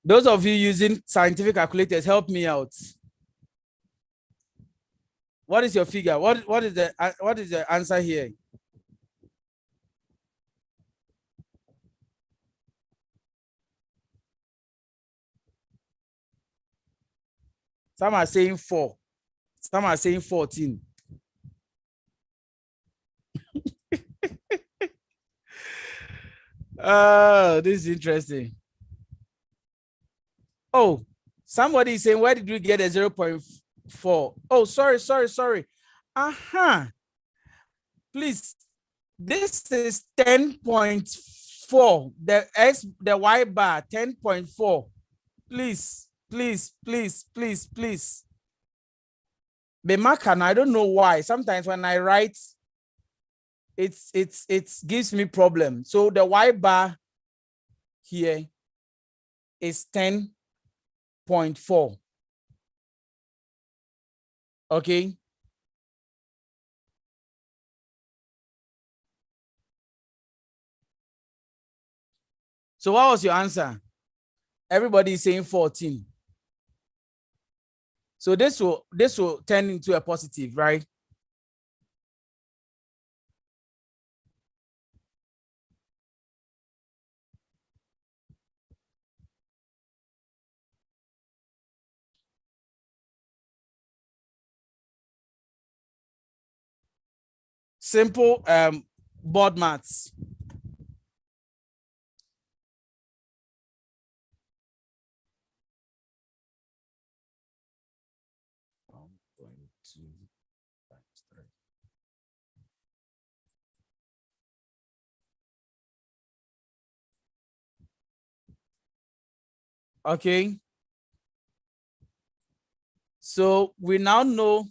Those of you using scientific calculators, help me out. What is your figure? What is the answer here? Some are saying 4. Some are saying 14. This is interesting. Oh, somebody is saying, where did you get a 0.4? Oh, sorry. Please, this is 10.4. The Y bar, 10.4. Please. Bemakan, I don't know why. Sometimes when I write, it gives me problem. So the Y bar here is 10.4. Okay. So what was your answer? Everybody is saying 14. So this will turn into a positive, right? Simple board maths. Okay. So we now know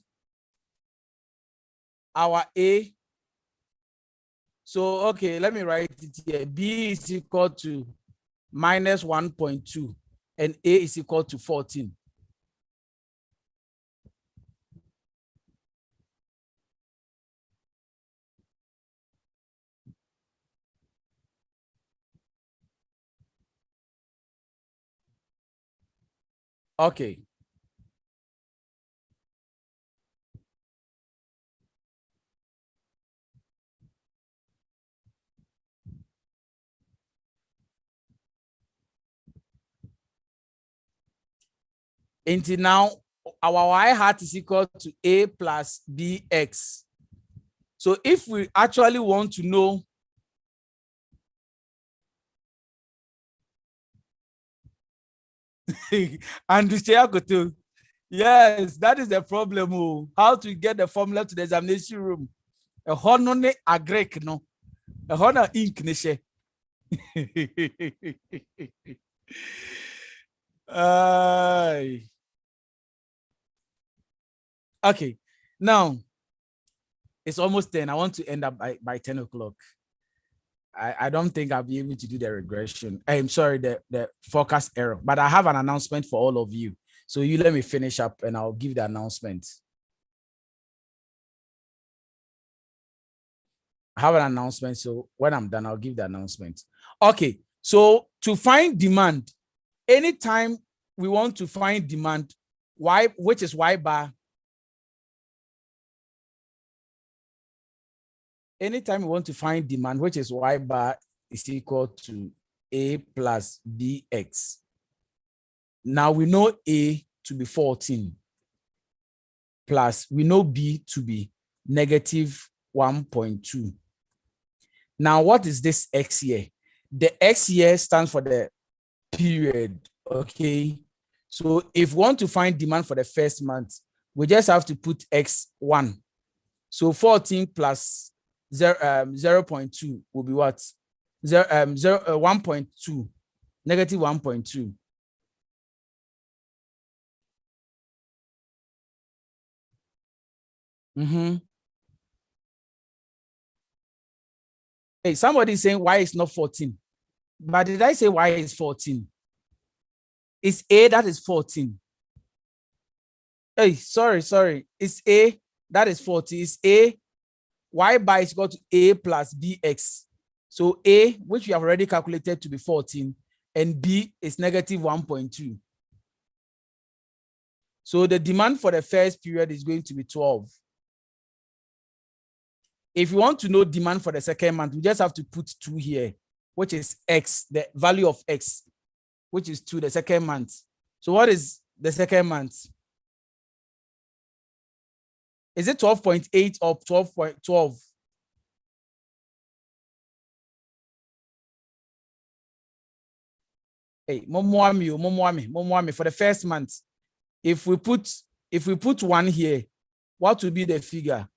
our A. So, okay, let me write it here. B is equal to minus 1.2 and A is equal to 14. Okay. Until now, our y hat is equal to A plus bx. So if we actually want to know and yes, that is the problem. Oh, how to get the formula to the examination room? A honor a Greek, no, a honor ink, nishe. Okay, now it's almost 10. I want to end up by 10 o'clock. I don't think I'll be able to do the regression. I'm sorry, the forecast error, but I have an announcement for all of you. So you let me finish up and I'll give the announcement. I have an announcement. So when I'm done, I'll give the announcement. Okay. So to find demand, anytime we want to find demand, y, which is y bar, anytime we want to find demand, which is y bar, is equal to A plus BX. Now we know A to be 14, plus we know B to be negative 1.2. Now, what is this X here? The X here stands for the period, okay? So if we want to find demand for the first month, we just have to put X1. So 14 plus 0.2 will be what? 1.2, negative 1.2. Hey, somebody is saying why it's not 14. But did I say why is 14? It's A that is 14. Hey, sorry. It's A that is 40. It's A. Y bar is equal to A plus BX. So A, which we have already calculated to be 14, and B is negative 1.2. So the demand for the first period is going to be 12. If you want to know demand for the second month, we just have to put 2 here, which is X, the value of X, which is 2, the second month. So what is the second month? Is it 12.8 or 12.12? Hey, Momoami, for the first month, if we put 1 here, what will be the figure?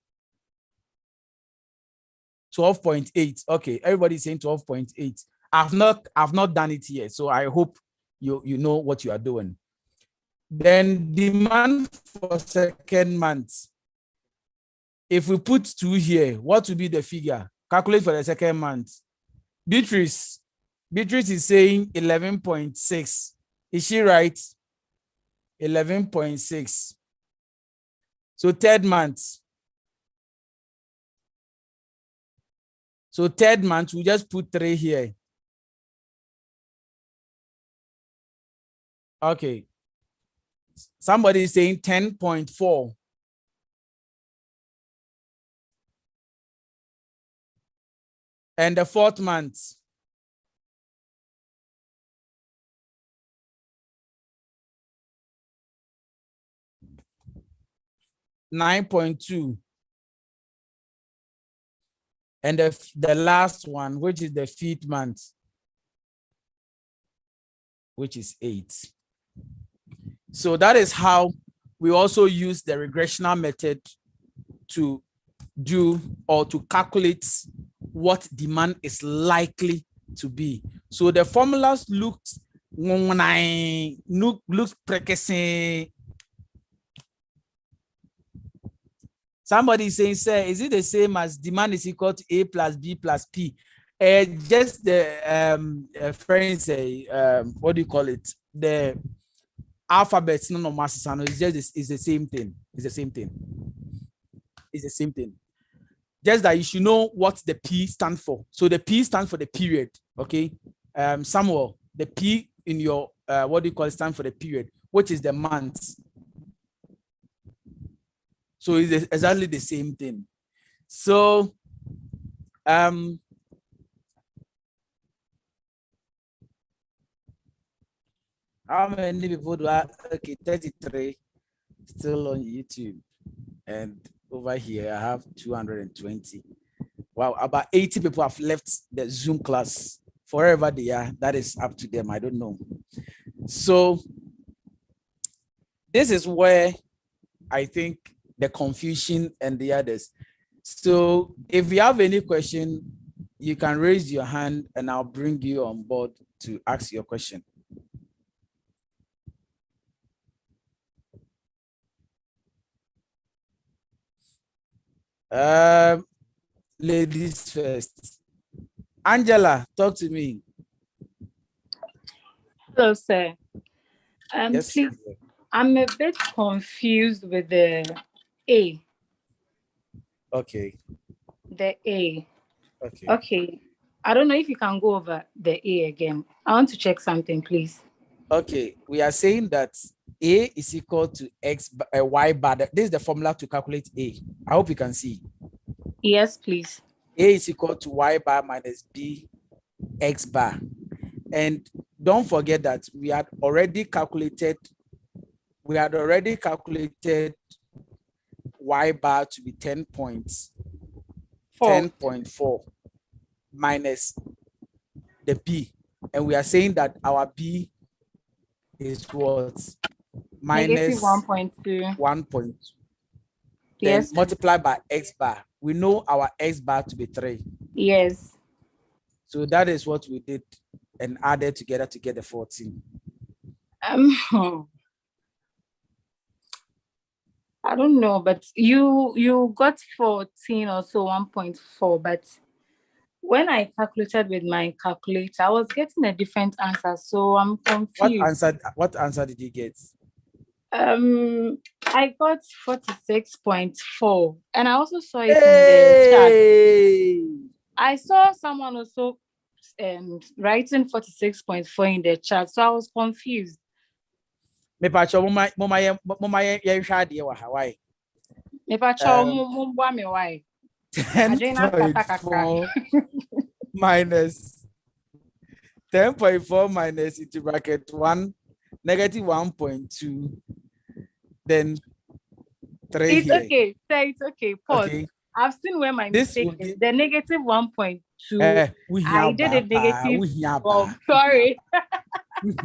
12.8. Okay, everybody's saying 12.8. I've not done it yet, so I hope you know what you are doing. Then demand for second month. If we put 2 here, what will be the figure? Calculate for the second month. Beatrice is saying 11.6. Is she right? 11.6. So third month. So third month, we just put 3 here. Okay. Somebody is saying 10.4. And the fourth month. $9.2. And the last one, which is the fifth month, which is 8. So that is how we also use the regressional method to do or to calculate what demand is likely to be. So the formulas looks precise. Somebody is saying, sir, is it the same as demand is equal to A plus B plus P? Just the friends say, what do you call it? The alphabets, no masses, it's the same thing. It's the same thing. It's the same thing. Just that you should know what the P stands for. So the P stands for the period. Okay. Samuel, the P in your what do you call it, stand for the period, which is the month. So it's exactly the same thing. So how many people do I? Okay, 33 still on YouTube, and over here I have 220. Wow, about 80 people have left the Zoom class. Forever they are, that is up to them. I don't know. So this is where I think the confusion and the others. So if you have any question, you can raise your hand and I'll bring you on board to ask your question. Ladies first. Angela, talk to me. Hello, sir. Yes. Please, I'm a bit confused with the A. Okay. The A. Okay. Okay. I don't know if you can go over the A again. I want to check something, please. Okay, we are saying that A is equal to y bar. This is the formula to calculate A. I hope you can see. Yes, please. A is equal to y bar minus B x bar. And don't forget that we had already calculated y bar to be 10.4 minus the B. And we are saying that our B is what? Negative Minus 1.2. 1.2. Then Yes. multiply by x bar. We know our x bar to be 3. Yes. So that is what we did and added together to get the 14. I don't know, but you got 14 or so 1.4, but when I calculated with my calculator, I was getting a different answer, so I'm confused. What answer did you get? I got 46.4, and I also saw it in the chat. I saw someone also writing 46.4 in the chat, so I was confused. Me pacho mama ye hwade wa Hawaii. Me pacho mumbo me why. 10.4 minus 10.4 minus into bracket 1 negative 1.2 then 3 it's here. Okay, say it's okay. Pause. Okay. I've seen where my mistake is. The negative 1.2. I did a negative. Oh, sorry. I've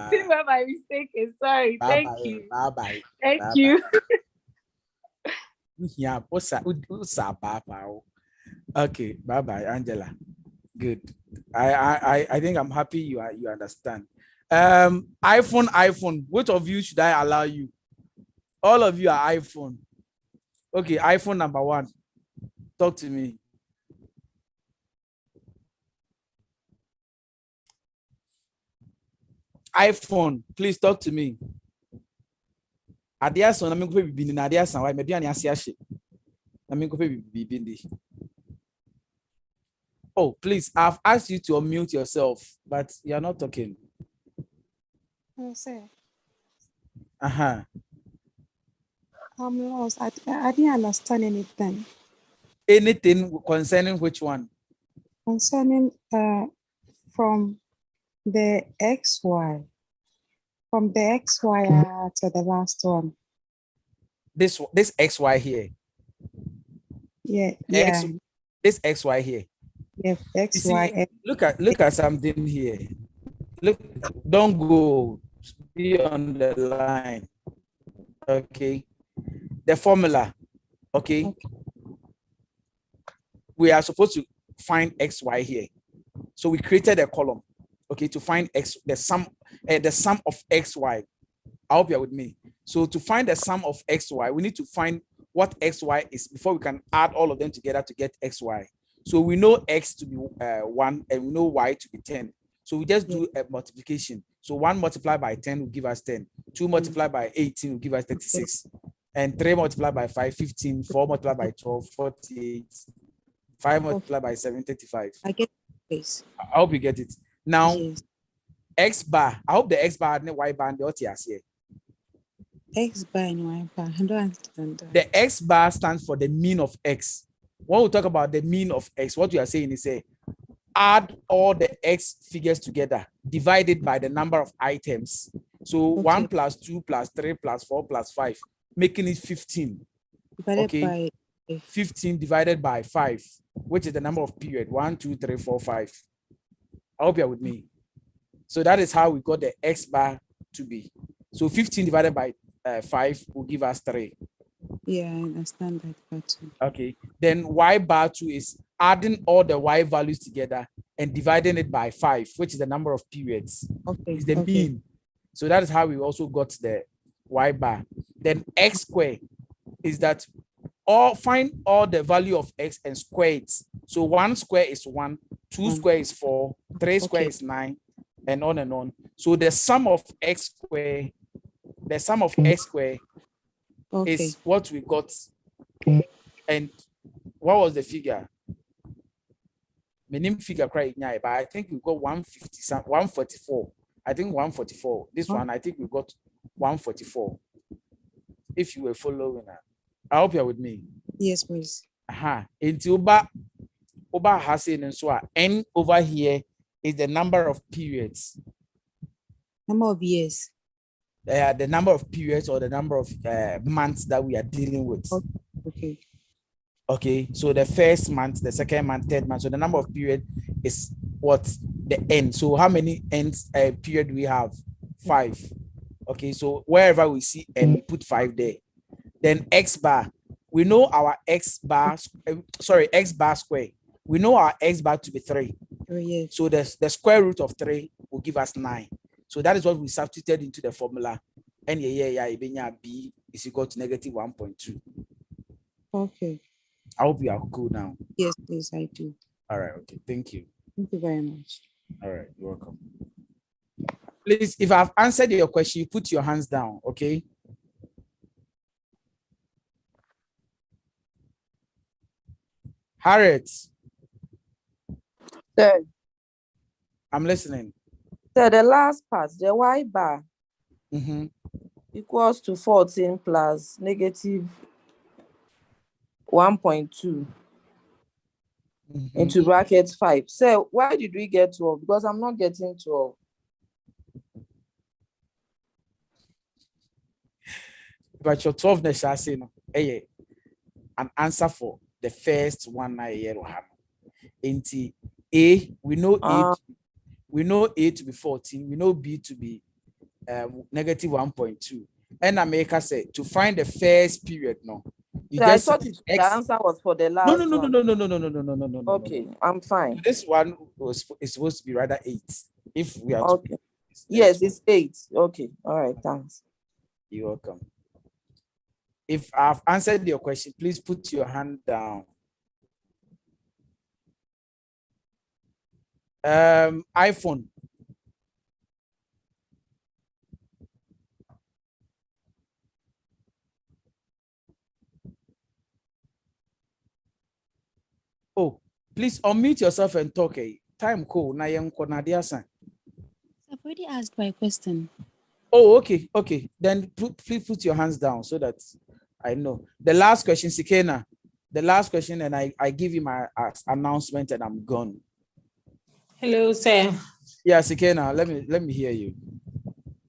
seen where my mistake is. Sorry. Thank you. Bye. Thank you. Okay, bye, Angela. Good. I think I'm happy you understand. iPhone. Which of you should I allow you? All of you are iPhone. Okay, iPhone number 1. Talk to me. iPhone, please talk to me. Adiason, I'm going to be in Adiason. Why? Maybe I'm going to be. Oh, please, I've asked you to unmute yourself, but you're not talking. Oh, sir. I'm lost. I didn't understand anything. Anything concerning which one? Concerning from the XY. From the XY to the last one. This XY here. Yeah. This XY here. Yes, XY. See, look at something here. Look, don't go. Be on the line. Okay. The formula. Okay. We are supposed to find XY here. So we created a column. Okay, to find the sum of XY. I hope you're with me. So to find the sum of XY, we need to find what XY is before we can add all of them together to get XY. So we know X to be 1 and we know Y to be 10. So we just do a multiplication. So 1 multiplied by 10 will give us 10. 2 multiplied by 18 will give us 36. And 3 multiplied by 5, 15. 4 multiplied by 12, 48. 5 multiplied by 7, 35. I get this. I hope you get it. Now, X bar. I hope the X bar and the Y bar and the OTS here. X bar and Y bar. I don't understand that. The X bar stands for the mean of X. When we talk about the mean of X, what we are saying is add all the X figures together, divided by the number of items. So 1 plus 2 plus 3 plus 4 plus 5, making it 15. Divided by 15 divided by 5, which is the number of period. 1, 2, 3, 4, 5. I hope you're with me. So that is how we got the X bar to be. So 15 divided by 5 will give us 3. Yeah, I understand that part too. Okay. Then Y bar 2 is adding all the Y values together and dividing it by 5, which is the number of periods. Okay. Is the mean. So that is how we also got the Y bar. Then X square is that find all the value of X and square it. So 1 square is 1, 2 square is 4, 3 square is 9, and on and on. So the sum of X square, is what we got. And what was the figure? My name figure crying, but I think we got 144. I think 144. This one, I think we got 144. If you were following that. I hope you're with me. Yes, please. Into Oba has in and so n over here is the number of periods. Number of years. The number of periods or the number of months that we are dealing with. Okay. Okay, so the first month, the second month, third month. So the number of period is what? The n. So how many n's period we have? 5. Okay, so wherever we see n, we put 5 there. Then x bar, we know our x bar square. We know our x bar to be 3. Oh, yes. So the square root of 3 will give us 9. So that is what we substituted into the formula. And b is equal to negative 1.2. Okay. I hope you are cool now. Yes, please, I do. All right. Okay. Thank you. Thank you very much. All right. You're welcome. Please, if I've answered your question, you put your hands down. Okay. Harriet. Sir. I'm listening. So the last part, the y bar equals to 14 plus negative 1.2 into bracket 5. So why did we get 12? Because I'm not getting 12. But your 12 an answer for the first one year. Into A, we know A to be 14, we know B to be negative 1.2. And America said to find the first period. No, you So I thought the answer was for the last no. Okay, I'm fine. This one is supposed to be rather 8. If we are okay. Yes, it's 8. Okay, all right, thanks. You're welcome. If I've answered your question, please put your hand down. iPhone. Oh, please unmute yourself and talk. Time cool. I've already asked my question. Oh, okay. Then please put your hands down so that I know. The last question, Sikena. The last question, and I give you my announcement and I'm gone. Hello, sir. Yeah, Sikena, let me hear you.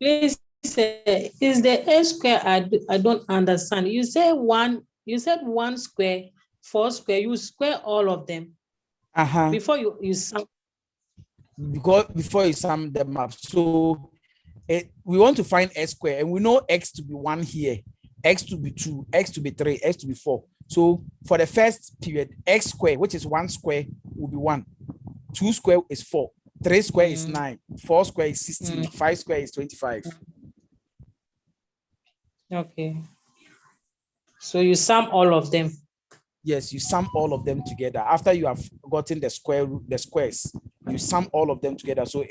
Please, sir, is the a square? I don't understand. You said 1 square, 4 square. You square all of them. Before you sum. Before you sum them up. So we want to find x square, and we know x to be 1 here, x to be 2, x to be 3, x to be 4. So for the first period, x square, which is 1 square, will be 1. 2 square is 4. 3 square is 9. 4 square is 16. 5 square is 25. Okay. So you sum all of them. Yes, you sum all of them together. After you have gotten the squares, you sum all of them together. So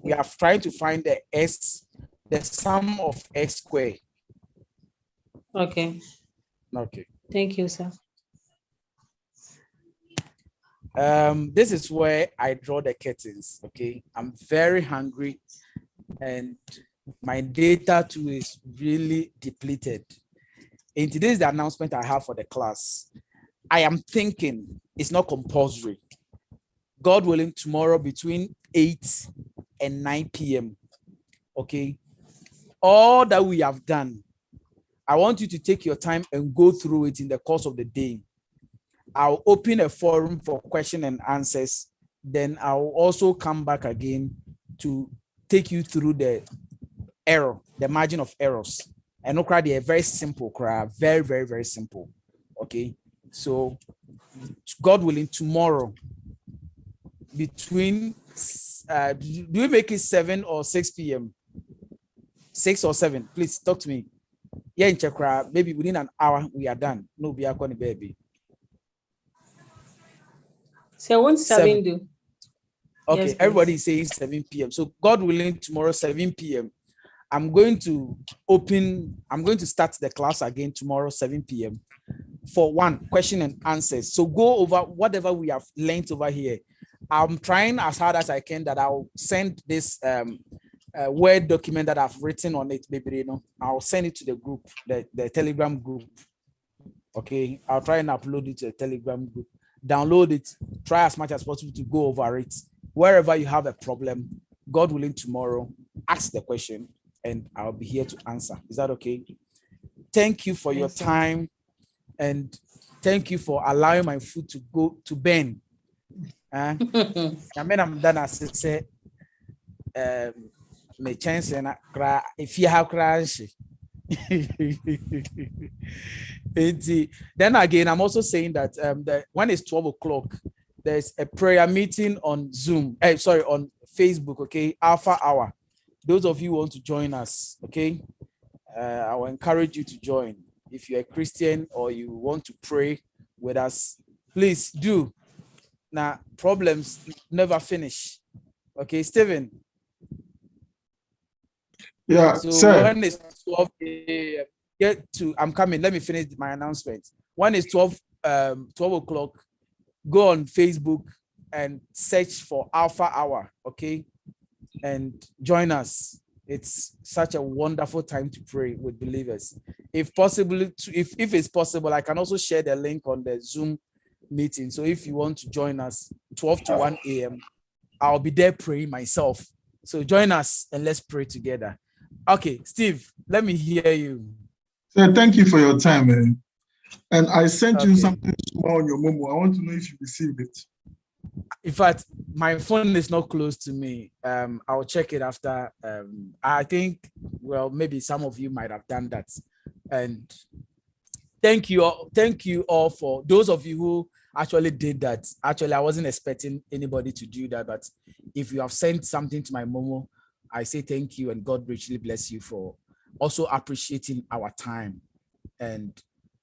we are trying to find the sum of x square. Okay. Okay. Thank you, sir. This is where I draw the curtains. Okay, I'm very hungry, and my data too is really depleted. And today is the announcement I have for the class. I am thinking it's not compulsory. God willing, tomorrow between 8 and 9 p.m. Okay, all that we have done, I want you to take your time and go through it in the course of the day. I'll open a forum for question and answers. Then I'll also come back again to take you through the margin of errors. And they are very simple, very, very, very simple. Okay. So God willing, tomorrow between do we make it 7 or 6 p.m.? 6 or 7? Please talk to me. Yeah, in Chakra, maybe within an hour we are done. No, we are going to baby. So what's 7 do? Okay, yes, everybody is saying 7 p.m. So God willing, tomorrow 7 p.m. I'm going to start the class again tomorrow 7 p.m. for one question and answers. So go over whatever we have learned over here. I'm trying as hard as I can that I'll send this Word document that I've written on it, maybe, I'll send it to the group, the Telegram group. Okay, I'll try and upload it to the Telegram group. Download it, try as much as possible to go over it. Wherever you have a problem, God willing, tomorrow, ask the question and I'll be here to answer. Is that okay? Thank you for your time and thank you for allowing my food to go to burn. I mean, I'm done as I say, my chance and if you have crash. Then again, I'm also saying that when it's 12 o'clock, there's a prayer meeting on Zoom, on Facebook, okay, Alpha Hour. Those of you who want to join us, okay, I will encourage you to join. If you're a Christian or you want to pray with us, please do. Now, problems never finish. Okay, Stephen. Yeah, so sir. When it's 12 a.m., I'm coming. Let me finish my announcement. When it's 12 o'clock, go on Facebook and search for Alpha Hour, okay? And join us. It's such a wonderful time to pray with believers. If possible, if it's possible, I can also share the link on the Zoom meeting. So if you want to join us 12 to 1 a.m., I'll be there praying myself. So join us and let's pray together. Okay, Steve, let me hear you. Sir, thank you for your time, man. And I sent you something small on your Momo. I want to know if you received it. In fact, my phone is not close to me. I'll check it after. I think, well, maybe some of you might have done that. And thank you all for those of you who actually did that. Actually, I wasn't expecting anybody to do that, but if you have sent something to my Momo, I say thank you and God richly bless you for also appreciating our time. And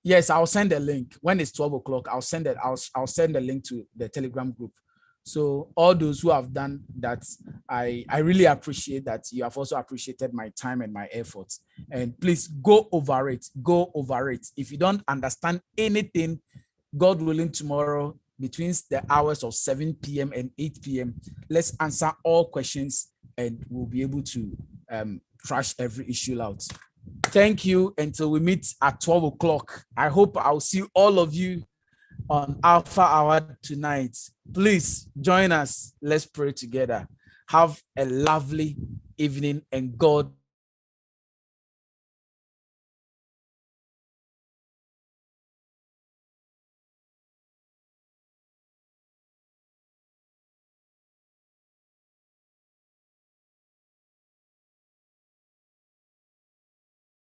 yes, I'll send a link when it's 12 o'clock. I'll send it. I'll send a link to the Telegram group. So all those who have done that, I really appreciate that. You have also appreciated my time and my efforts. And please go over it. Go over it. If you don't understand anything, God willing, tomorrow between the hours of 7 p.m. and 8 p.m., let's answer all questions and we'll be able to trash every issue out. Thank you until we meet at 12 o'clock. I hope I'll see all of you on Alpha Hour tonight. Please join us. Let's pray together. Have a lovely evening and God